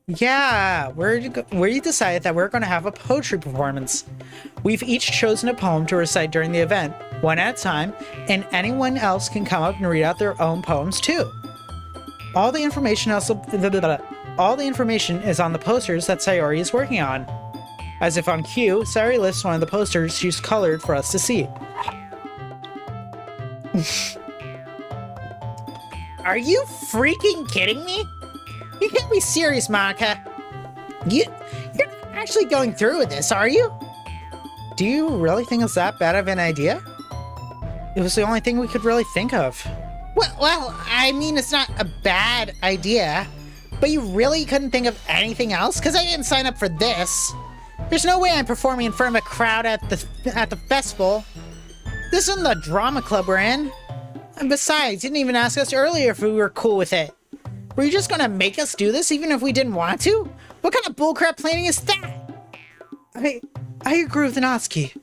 Yeah, we decided that we're going to have a poetry performance. We've each chosen a poem to recite during the event, one at a time, and anyone else can come up and read out their own poems too. All the information is on the posters that Sayori is working on. As if on cue, Sayori lifts one of the posters she's colored for us to see. Are you freaking kidding me? You can't be serious, Monica. You're not actually going through with this, are you? Do you really think it's that bad of an idea? It was the only thing we could really think of. Well, I mean, it's not a bad idea, but you really couldn't think of anything else? Because I didn't sign up for this. There's no way I'm performing in front of a crowd at the festival. This isn't the drama club we're in. And besides, you didn't even ask us earlier if we were cool with it. Were you just gonna make us do this even if we didn't want to? What kind of bullcrap planning is that? I agree with Natsuki.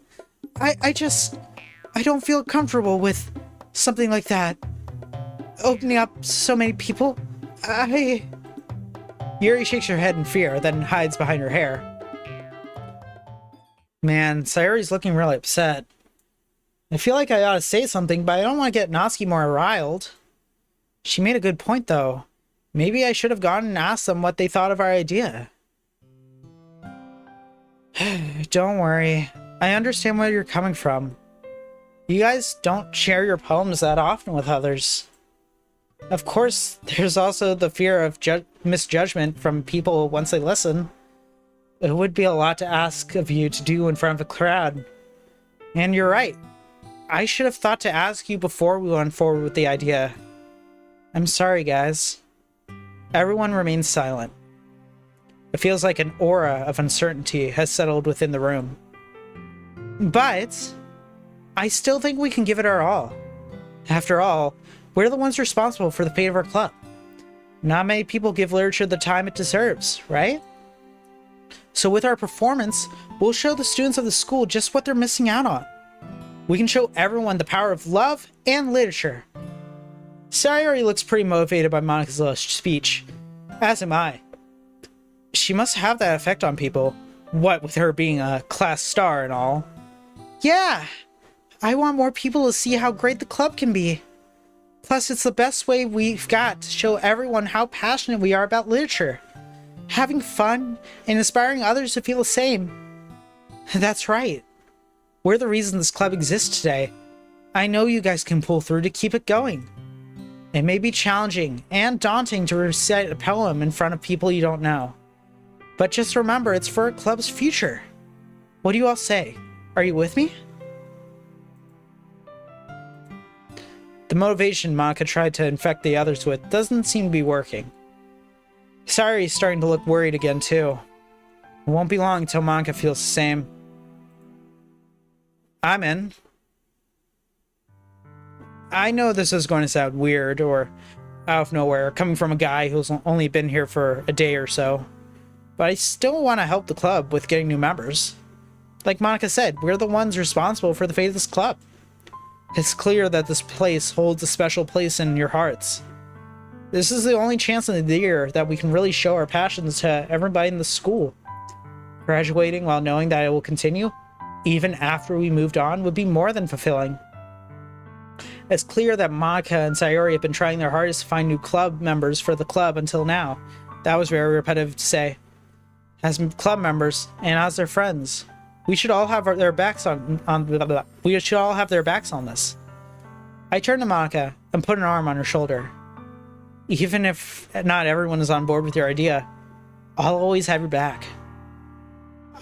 I don't feel comfortable with something like that. Opening up so many people. Yuri shakes her head in fear, then hides behind her hair. Man, Sayori's looking really upset. I feel like I ought to say something, but I don't want to get Natsuki more riled. She made a good point, though. Maybe I should have gone and asked them what they thought of our idea. Don't worry. I understand where you're coming from. You guys don't share your poems that often with others. Of course, there's also the fear of misjudgment from people once they listen. It would be a lot to ask of you to do in front of a crowd. And you're right. I should have thought to ask you before we went forward with the idea. I'm sorry, guys. Everyone remains silent. It feels like an aura of uncertainty has settled within the room. But I still think we can give it our all. After all, we're the ones responsible for the fate of our club. Not many people give literature the time it deserves, right? So with our performance, we'll show the students of the school just what they're missing out on. We can show everyone the power of love and literature. Sayori looks pretty motivated by Monica's little speech, as am I. She must have that effect on people, what with her being a class star and all. Yeah, I want more people to see how great the club can be. Plus, it's the best way we've got to show everyone how passionate we are about literature. Having fun and inspiring others to feel the same. That's right. We're the reason this club exists today. I know you guys can pull through to keep it going. It may be challenging and daunting to recite a poem in front of people you don't know. But just remember, it's for our club's future. What do you all say? Are you with me? The motivation Monica tried to infect the others with doesn't seem to be working. Sayori's starting to look worried again, too. It won't be long until Monica feels the same. I'm in. I know this is going to sound weird or out of nowhere, coming from a guy who's only been here for a day or so, but I still want to help the club with getting new members. Like Monica said, we're the ones responsible for the fate of this club. It's clear that this place holds a special place in your hearts. This is the only chance in the year that we can really show our passions to everybody in the school. Graduating while knowing that it will continue, even after we moved on, would be more than fulfilling. It's clear that Monica and Sayori have been trying their hardest to find new club members for the club until now. That was very repetitive to say. As club members and as their friends, we should all have their backs on blah, blah, blah. We should all have their backs on this. I turned to Monica and put an arm on her shoulder. Even if not everyone is on board with your idea, I'll always have your back.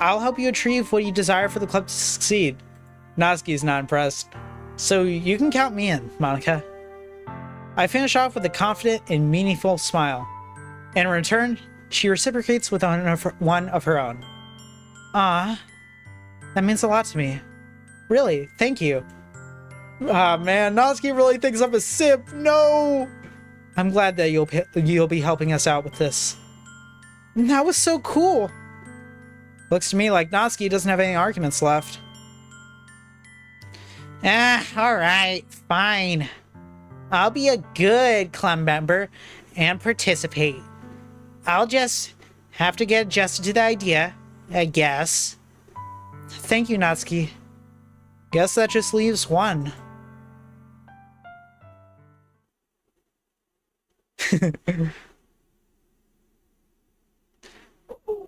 I'll help you achieve what you desire for the club to succeed. Natsuki is not impressed. So you can count me in, Monica. I finish off with a confident and meaningful smile. In return, she reciprocates with one of her own. Ah, that means a lot to me. Really, thank you. Ah, man, Natsuki really thinks I'm a simp. No! I'm glad that you'll be helping us out with this. That was so cool. Looks to me like Natsuki doesn't have any arguments left. Alright, fine. I'll be a good club member and participate. I'll just have to get adjusted to the idea, I guess. Thank you, Natsuki. Guess that just leaves one.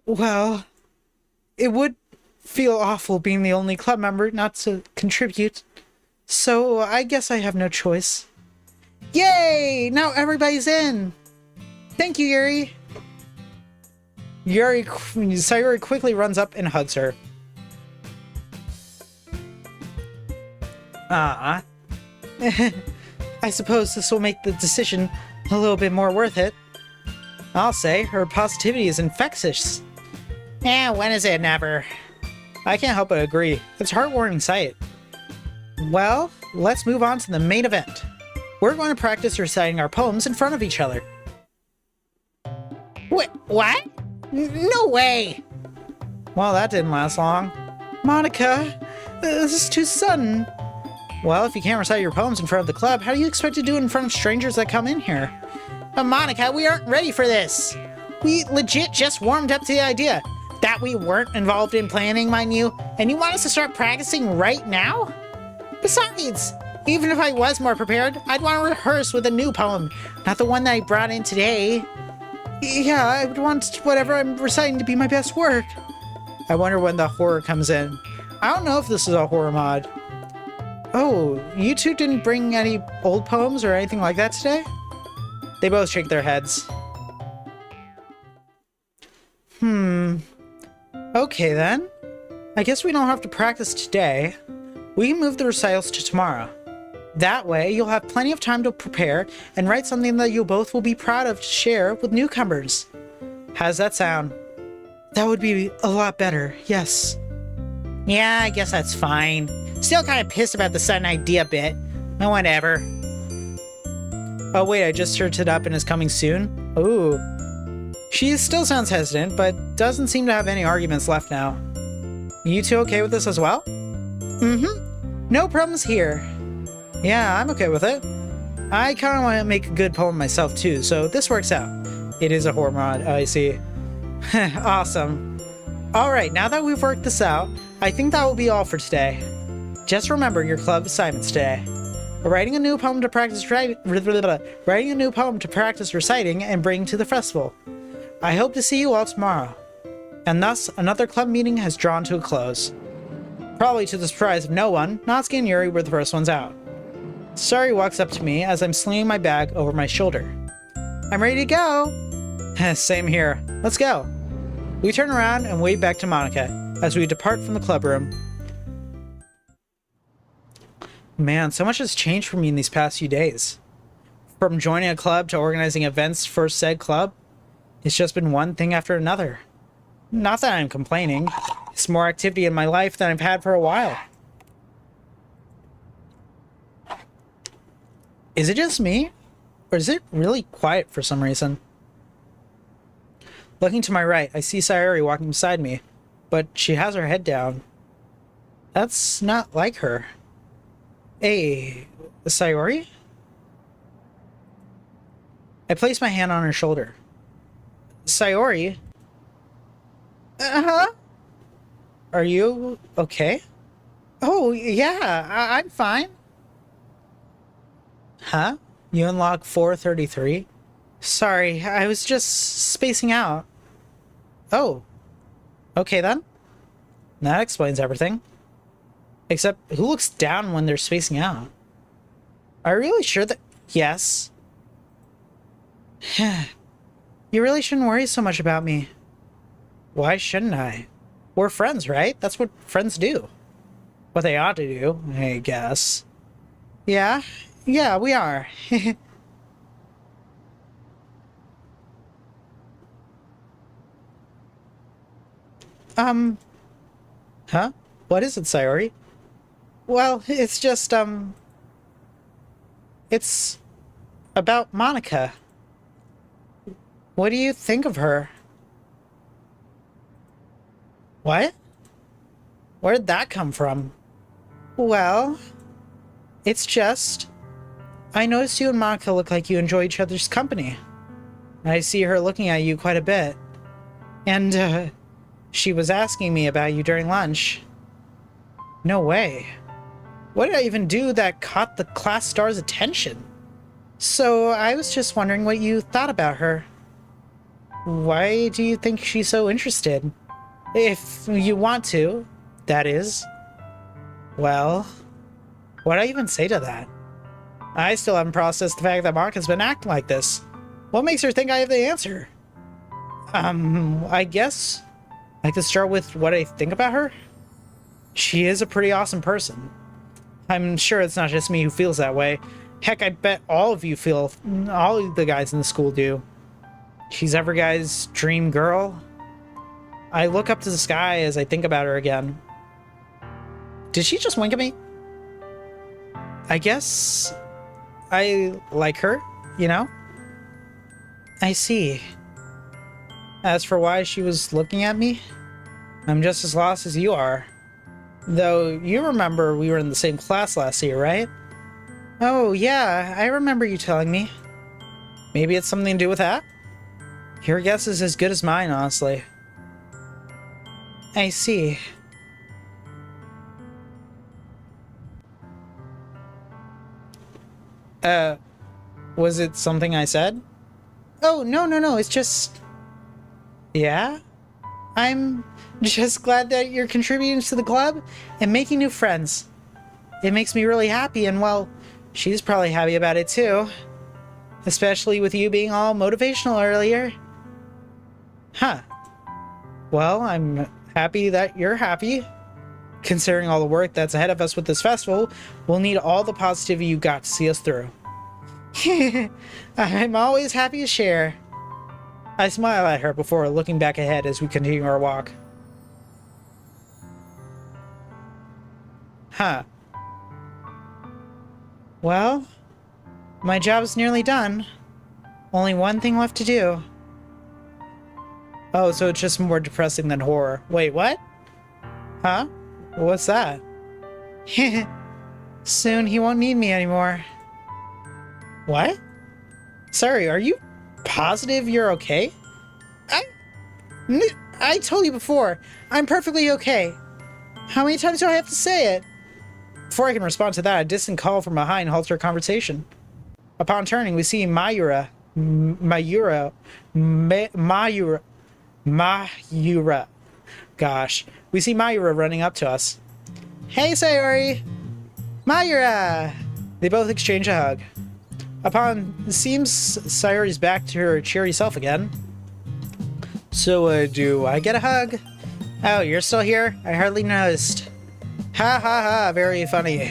Well, it would feel awful being the only club member not to contribute, so I guess I have no choice. Yay! Now everybody's in! Thank you, Yuri! Sayori quickly runs up and hugs her. I suppose this will make the decision a little bit more worth it. I'll say, her positivity is infectious. When is it never? I can't help but agree. It's a heartwarming sight. Well, let's move on to the main event. We're going to practice reciting our poems in front of each other. Wait, what? No way! Well, that didn't last long. Monica, this is too sudden. Well, if you can't recite your poems in front of the club, how do you expect to do it in front of strangers that come in here? Monica, we aren't ready for this. We legit just warmed up to the idea. That we weren't involved in planning, mind you, and you want us to start practicing right now? Besides, even if I was more prepared, I'd want to rehearse with a new poem, not the one that I brought in today. Yeah, I would want whatever I'm reciting to be my best work. I wonder when the horror comes in. I don't know if this is a horror mod. Oh, you two didn't bring any old poems or anything like that today? They both shake their heads. Okay then. I guess we don't have to practice today. We can move the recitals to tomorrow. That way, you'll have plenty of time to prepare and write something that you both will be proud of to share with newcomers. How's that sound? That would be a lot better, yes. Yeah, I guess that's fine. Still kind of pissed about the sudden idea bit. Oh, whatever. Oh wait, I just searched it up and it's coming soon? Ooh. She still sounds hesitant, but doesn't seem to have any arguments left now. You two okay with this as well? No problems here. Yeah, I'm okay with it. I kind of want to make a good poem myself too, so this works out. It is a horror mod, I see. Awesome. Alright, now that we've worked this out, I think that will be all for today. Just remember your club assignments today. Writing a new poem to practice reciting and bring to the festival. I hope to see you all tomorrow. And thus, another club meeting has drawn to a close. Probably to the surprise of no one, Natsuki and Yuri were the first ones out. Sayori walks up to me as I'm slinging my bag over my shoulder. I'm ready to go! Same here. Let's go. We turn around and wave back to Monica as we depart from the club room. Man, so much has changed for me in these past few days. From joining a club to organizing events for said club, it's just been one thing after another. Not that I'm complaining. It's more activity in my life than I've had for a while. Is it just me? Or is it really quiet for some reason? Looking to my right, I see Sayori walking beside me, but she has her head down. That's not like her. Hey, Sayori? I place my hand on her shoulder. Sayori? Uh-huh? Are you okay? Oh, yeah, I'm fine. Huh? You unlock 433? Sorry, I was just spacing out. Oh. Okay then. That explains everything. Except, who looks down when they're spacing out? Are you really sure that... Yes. You really shouldn't worry so much about me. Why shouldn't I? We're friends, right? That's what friends do. What they ought to do, I guess. Yeah? Yeah, we are. Huh? What is it, Sayori? Well, it's just, it's about Monica. What do you think of her? What? Where did that come from? Well, it's just... I noticed you and Monica look like you enjoy each other's company. I see her looking at you quite a bit. And, she was asking me about you during lunch. No way. What did I even do that caught the class star's attention? So, I was just wondering what you thought about her. Why do you think she's so interested? If you want to, that is. Well, what'd I even say to that? I still haven't processed the fact that Monica's been acting like this. What makes her think I have the answer? I guess I could start with what I think about her. She is a pretty awesome person. I'm sure it's not just me who feels that way. Heck, I bet all of you feel, all of the guys in the school do. She's every guy's dream girl. I look up to the sky as I think about her again. Did she just wink at me? I guess I like her, you know? I see. As for why she was looking at me, I'm just as lost as you are. Though, you remember we were in the same class last year, right? Oh, yeah, I remember you telling me. Maybe it's something to do with that? Your guess is as good as mine, honestly. I see. Was it something I said? Oh, no, it's just... Yeah? I'm just glad that you're contributing to the club and making new friends. It makes me really happy, and well, she's probably happy about it too. Especially with you being all motivational earlier. Huh. Well, I'm happy that you're happy. Considering all the work that's ahead of us with this festival, we'll need all the positivity you got to see us through. I'm always happy to share. I smile at her before looking back ahead as we continue our walk. Huh. Well, my job's nearly done. Only one thing left to do. Oh, so it's just more depressing than horror. Wait, what? Huh? What's that? Soon he won't need me anymore. What? Sorry, are you positive you're okay? I told you before, I'm perfectly okay. How many times do I have to say it? Before I can respond to that, a distant call from behind halts our conversation. Upon turning, we see Mayura. Gosh. We see Mayura running up to us. Hey, Sayori! Mayura! They both exchange a hug. It seems Sayori's back to her cheery self again. So, do I get a hug? Oh, you're still here? I hardly noticed. Ha ha ha, very funny.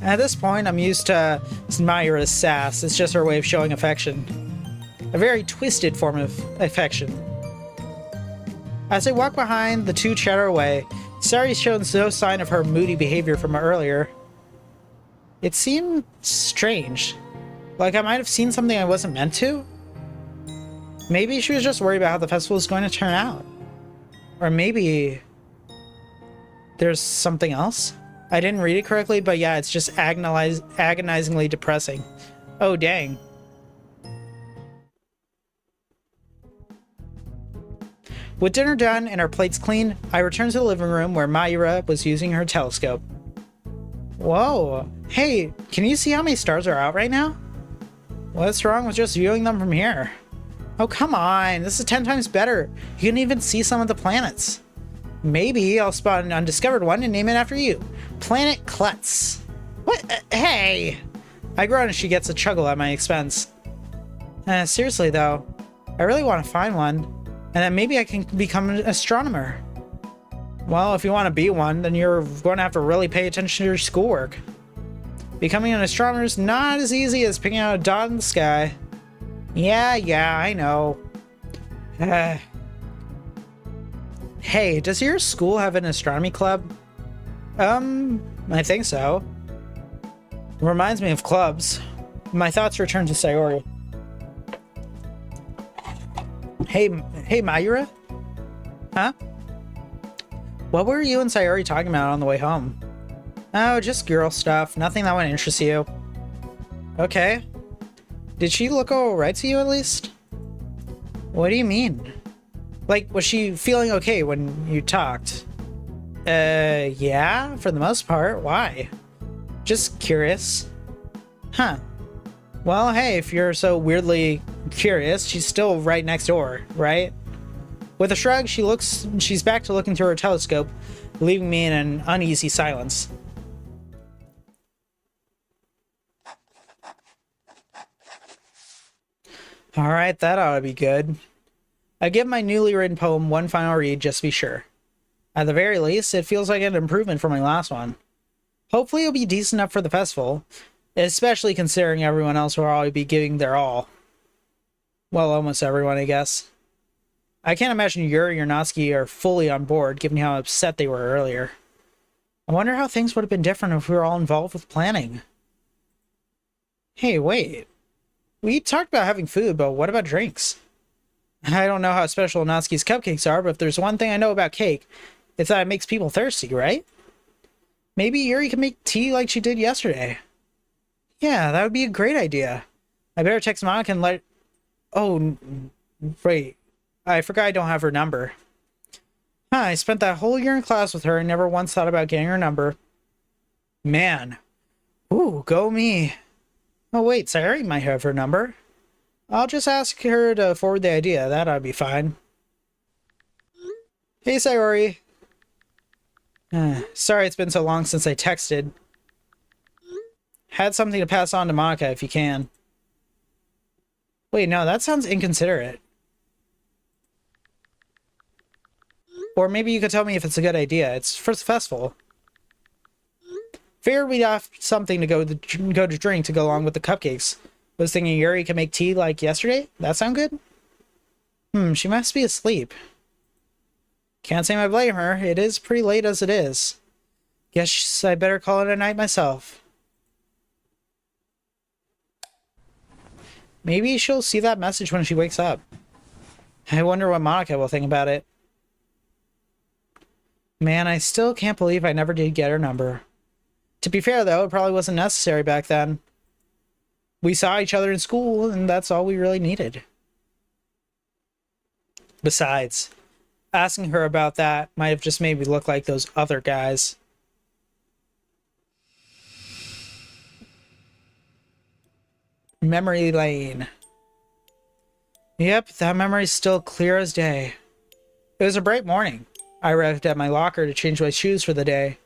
At this point, I'm used to Mayura's sass. It's just her way of showing affection. A very twisted form of affection. As they walk behind, the two chatter away. Sayori shows no sign of her moody behavior from earlier. It seemed strange. Like I might have seen something I wasn't meant to? Maybe she was just worried about how the festival is going to turn out. Or maybe there's something else? I didn't read it correctly, but yeah, it's just agonizingly depressing. Oh, dang. With dinner done and our plates clean, I return to the living room where Mayura was using her telescope. Whoa. Hey, can you see how many stars are out right now? What's wrong with just viewing them from here? Oh, come on. This is 10 times better. You can even see some of the planets. Maybe I'll spot an undiscovered one and name it after you. Planet Klutz. What? Hey! I groan as she gets a chuckle at my expense. Seriously, though, I really want to find one, and then maybe I can become an astronomer. Well, if you want to be one, then you're going to have to really pay attention to your schoolwork. Becoming an astronomer is not as easy as picking out a dot in the sky. Yeah, I know. Hey, does your school have an astronomy club? I think so. Reminds me of clubs. My thoughts return to Sayori. Hey, Mayura? Huh? What were you and Sayori talking about on the way home? Oh, just girl stuff. Nothing that would interest you. Okay. Did she look alright to you at least? What do you mean? Like, was she feeling okay when you talked? Yeah, for the most part. Why? Just curious. Huh. Well, hey, if you're so weirdly curious, she's still right next door, right? With a shrug, she's back to looking through her telescope, leaving me in an uneasy silence. Alright, that ought to be good. I give my newly written poem one final read just to be sure. At the very least, it feels like an improvement from my last one. Hopefully it'll be decent enough for the festival, especially considering everyone else will already be giving their all. Well, almost everyone, I guess. I can't imagine Yuri or Natsuki are fully on board, given how upset they were earlier. I wonder how things would have been different if we were all involved with planning. Hey, wait. We talked about having food, but what about drinks? I don't know how special Natsuki's cupcakes are, but if there's one thing I know about cake, it's that it makes people thirsty, right? Maybe Yuri can make tea like she did yesterday. Yeah, that would be a great idea. I better text Monica and let... Oh, wait. I forgot I don't have her number. Huh, I spent that whole year in class with her and never once thought about getting her number. Man. Ooh, go me. Oh wait, Sayori might have her number. I'll just ask her to forward the idea. That ought to be fine. Hey, Sayori. Sorry it's been so long since I texted. Had something to pass on to Monica if you can. Wait, no, that sounds inconsiderate. Or maybe you could tell me if it's a good idea. It's for the festival. Figured we'd have something to go to drink to go along with the cupcakes. Was thinking Yuri could make tea like yesterday? That sound good? She must be asleep. Can't say I blame her. It is pretty late as it is. Guess I better call it a night myself. Maybe she'll see that message when she wakes up. I wonder what Monica will think about it. Man, I still can't believe I never did get her number. To be fair, though, it probably wasn't necessary back then. We saw each other in school, and that's all we really needed. Besides, asking her about that might have just made me look like those other guys. Memory lane. Yep, that memory's still clear as day. It was a bright morning. I arrived at my locker to change my shoes for the day.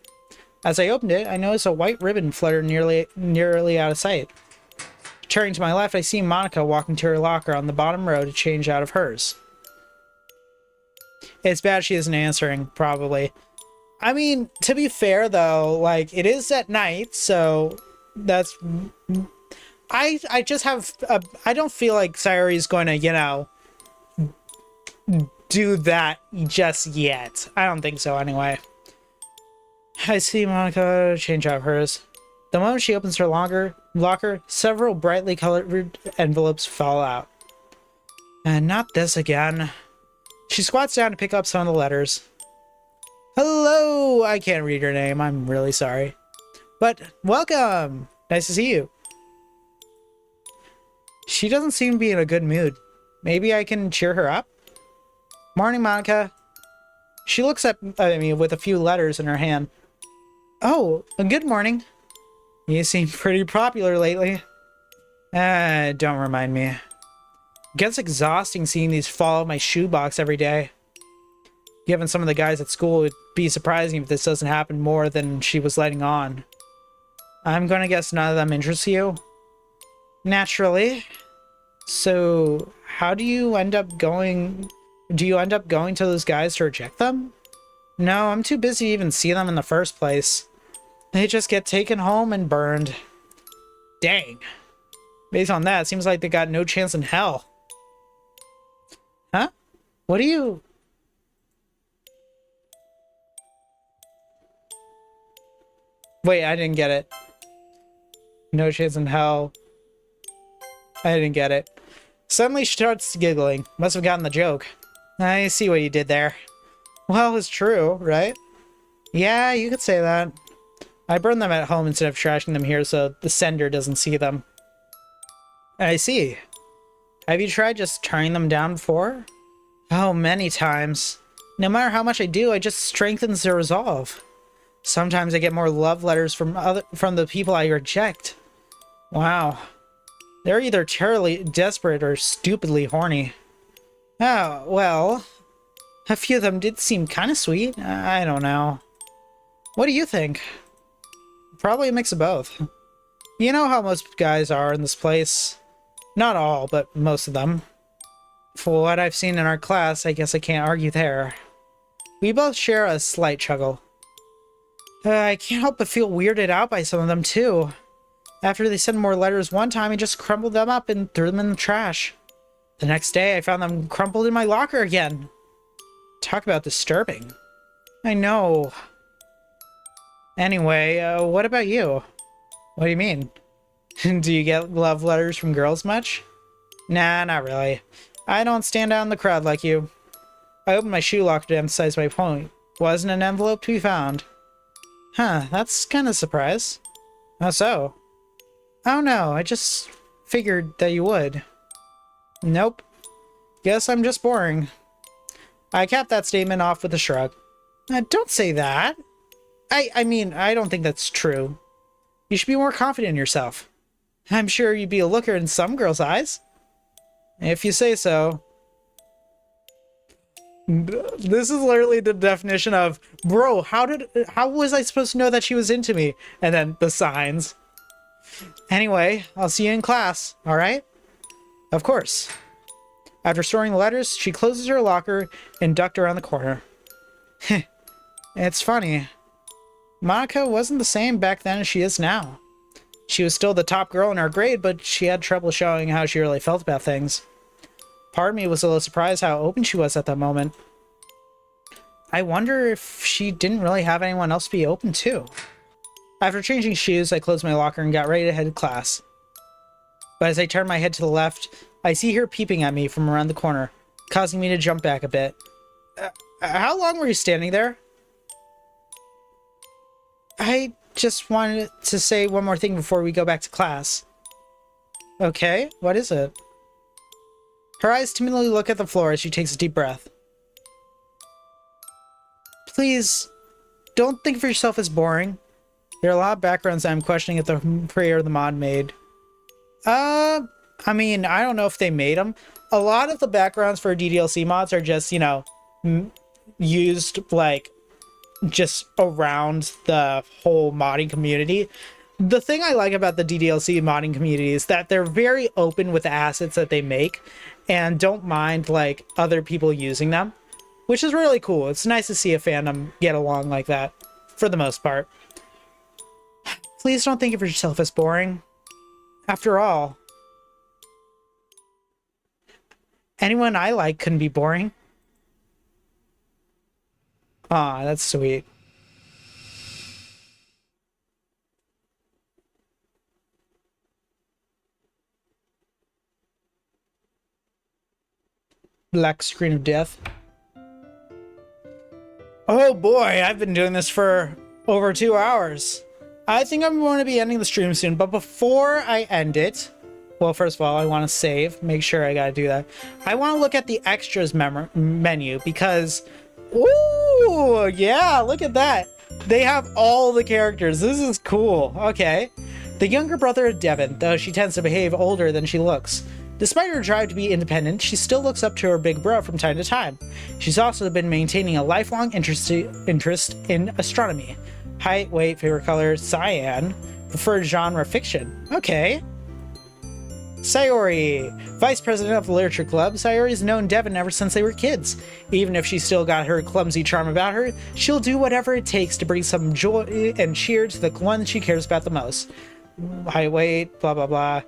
As I opened it, I noticed a white ribbon flutter nearly out of sight. Turning to my left, I see Monica walking to her locker on the bottom row to change out of hers. It's bad she isn't answering, probably. I mean, to be fair, though, like, it is at night, so that's... I just have... I don't feel like Sayori's going to, you know, do that just yet. I don't think so, anyway. I see Monica change out hers. The moment she opens her locker, several brightly colored envelopes fall out. And not this again. She squats down to pick up some of the letters. Hello! I can't read your name. I'm really sorry. But welcome! Nice to see you. She doesn't seem to be in a good mood. Maybe I can cheer her up? Morning, Monica. She looks at me with a few letters in her hand. Oh, good morning. You seem pretty popular lately. Don't remind me. It gets exhausting seeing these fall out of my shoebox every day. Given some of the guys at school, it'd be surprising if this doesn't happen more than she was letting on. I'm gonna guess none of them interest you? Naturally. So, how do you end up going... Do you end up going to those guys to reject them? No, I'm too busy to even see them in the first place. They just get taken home and burned. Dang. Based on that, it seems like they got no chance in hell. Huh? What do you... Wait, I didn't get it. No chance in hell. I didn't get it. Suddenly she starts giggling. Must have gotten the joke. I see what you did there. Well, it's true, right? Yeah, you could say that. I burned them at home instead of trashing them here so the sender doesn't see them. I see. Have you tried just turning them down before? Oh, many times. No matter how much I do, it just strengthens their resolve. Sometimes I get more love letters from the people I reject. Wow. They're either terribly desperate or stupidly horny. Oh, well, a few of them did seem kind of sweet. I don't know. What do you think? Probably a mix of both. You know how most guys are in this place. Not all, but most of them. For what I've seen in our class, I guess I can't argue there. We both share a slight chuckle. I can't help but feel weirded out by some of them, too. After they sent more letters one time, I just crumpled them up and threw them in the trash. The next day, I found them crumpled in my locker again. Talk about disturbing. I know. Anyway, what about you? What do you mean? Do you get love letters from girls much? Nah, not really. I don't stand out in the crowd like you. I opened my shoe locker to emphasize my point. Wasn't an envelope to be found. Huh, that's kind of a surprise. How so? I don't know, I just figured that you would. Nope. Guess I'm just boring. I capped that statement off with a shrug. Don't say that. I mean, I don't think that's true. You should be more confident in yourself. I'm sure you'd be a looker in some girls' eyes. If you say so. This is literally the definition of, bro, how was I supposed to know that she was into me? And then the signs. Anyway, I'll see you in class, alright? Of course. After storing the letters, she closes her locker and ducked around the corner. It's funny. Monica wasn't the same back then as she is now. She was still the top girl in our grade, but she had trouble showing how she really felt about things. Part of me was a little surprised how open she was at that moment. I wonder if she didn't really have anyone else to be open to. After changing shoes, I closed my locker and got ready to head to class. But as I turned my head to the left, I see her peeping at me from around the corner, causing me to jump back a bit. How long were you standing there? I just wanted to say one more thing before we go back to class. Okay, what is it? Her eyes timidly look at the floor as she takes a deep breath. Please, don't think of yourself as boring. There are a lot of backgrounds I'm questioning if the creator of the mod made. I mean, I don't know if they made them. A lot of the backgrounds for DDLC mods are just, you know, used, like, just around the whole modding community. The thing I like about the DDLC modding community is that they're very open with the assets that they make and don't mind, like, other people using them, which is really cool. It's nice to see a fandom get along like that, for the most part. Please don't think of yourself as boring. After all, anyone I like couldn't be boring. Aw, that's sweet. Black screen of death. Oh boy, I've been doing this for over 2 hours. I think I'm going to be ending the stream soon, but before I end it, well, first of all, I want to save. Make sure I got to do that. I want to look at the extras menu because, ooh, yeah, look at that. They have all the characters. This is cool. Okay. The younger brother of Devon, though she tends to behave older than she looks. Despite her drive to be independent, she still looks up to her big bro from time to time. She's also been maintaining a lifelong interest in astronomy. Height, weight, favorite color, cyan. Preferred genre, fiction. Okay. Sayori, vice president of the literature club. Sayori's known Devon ever since they were kids. Even if she's still got her clumsy charm about her, she'll do whatever it takes to bring some joy and cheer to the one she cares about the most. Height, weight, blah, blah, blah.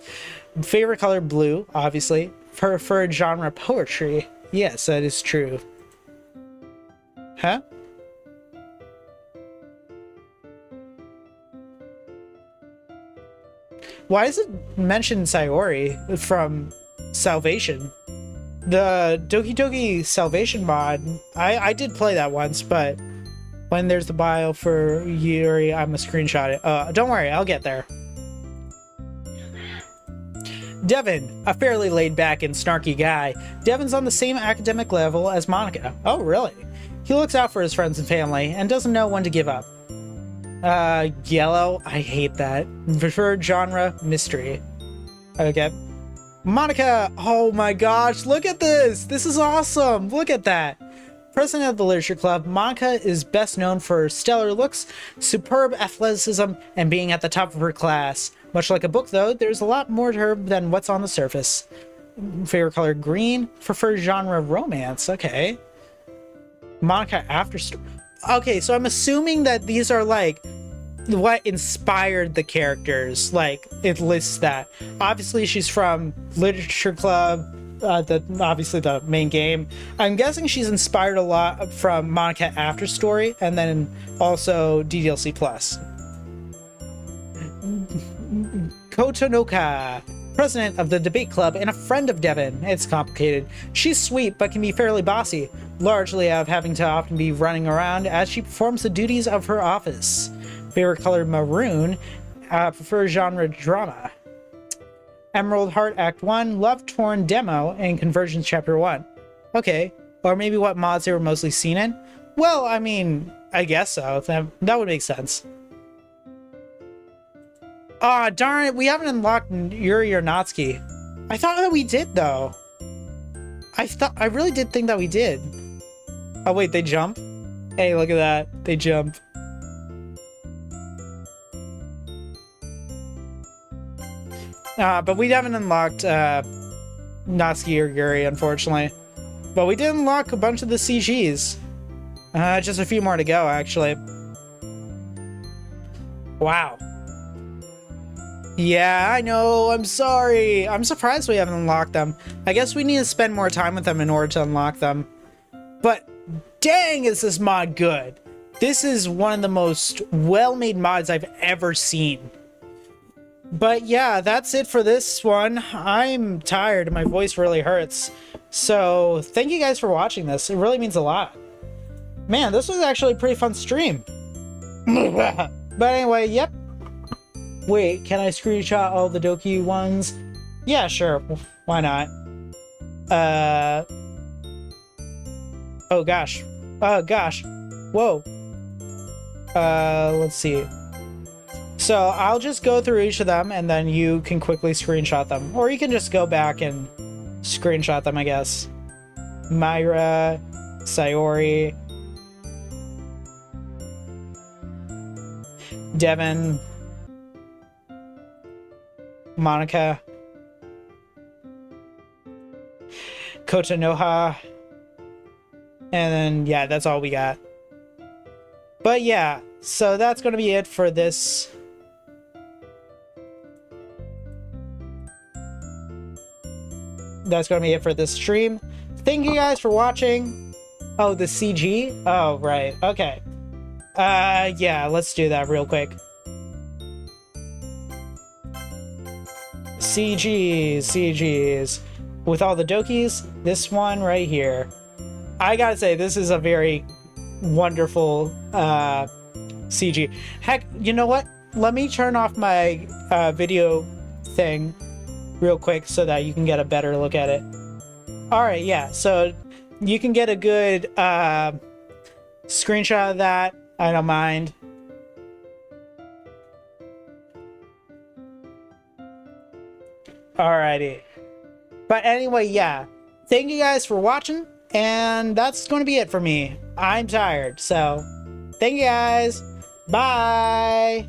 Favorite color, blue, obviously. Preferred genre, poetry. Yes, that is true. Huh? Why does it mention Sayori from Salvation? The Doki Doki Salvation mod, I did play that once, but when there's the bio for Yuri, I'm gonna screenshot it. Don't worry, I'll get there. Devon, a fairly laid-back and snarky guy. Devon's on the same academic level as Monica. Oh, really? He looks out for his friends and family and doesn't know when to give up. Yellow. I hate that. Preferred genre, mystery. Okay. Monica! Oh my gosh, look at this! This is awesome! Look at that! President of the Literature Club, Monica is best known for her stellar looks, superb athleticism, and being at the top of her class. Much like a book, though, there's a lot more to her than what's on the surface. Favorite color, green. Preferred genre, romance. Okay. Monica after story. Okay, so I'm assuming that these are like what inspired the characters. Like it lists that. Obviously, she's from Literature Club. Obviously the main game. I'm guessing she's inspired a lot from Monica After Story, and then also DDLC Plus. Kotonoka, president of the debate club and a friend of Devon. It's complicated. She's sweet but can be fairly bossy, largely out of having to often be running around as she performs the duties of her office. Favorite color, maroon. Preferred genre, drama. Emerald Heart Act 1, Love Torn Demo, and Convergence Chapter 1. Okay, or maybe what mods they were mostly seen in? Well, I mean, I guess so. That would make sense. Ah, darn it, we haven't unlocked Yuri or Natsuki. I thought that we did, though. I really did think that we did. Oh, wait, they jump? Hey, look at that. They jump. But we haven't unlocked Natsuki or Yuri, unfortunately. But we did unlock a bunch of the CGs. Just a few more to go, actually. Wow. Yeah, I know. I'm sorry. I'm surprised we haven't unlocked them. I guess we need to spend more time with them in order to unlock them. But dang, is this mod good. This is one of the most well-made mods I've ever seen. But yeah, that's it for this one. I'm tired. My voice really hurts. So thank you guys for watching this. It really means a lot. Man, this was actually a pretty fun stream. But anyway, yep. Wait, can I screenshot all the Doki ones? Yeah, sure. Why not? Oh gosh. Oh gosh. Whoa. Let's see. So I'll just go through each of them and then you can quickly screenshot them. Or you can just go back and screenshot them, I guess. Myra, Sayori, Devon, Monica, Kotonoha, and then yeah, that's all we got. But yeah, so that's going to be it for this. That's going to be it for this stream. Thank you guys for watching. Oh, the CG? Oh, right. Okay. Yeah, let's do that real quick. CGs. With all the Dokis, this one right here. I gotta say, this is a very wonderful CG. Heck, you know what? Let me turn off my video thing real quick so that you can get a better look at it. Alright, yeah, so you can get a good screenshot of that. I don't mind. Alrighty. But anyway, yeah. Thank you guys for watching, and that's going to be it for me. I'm tired, so thank you guys. Bye.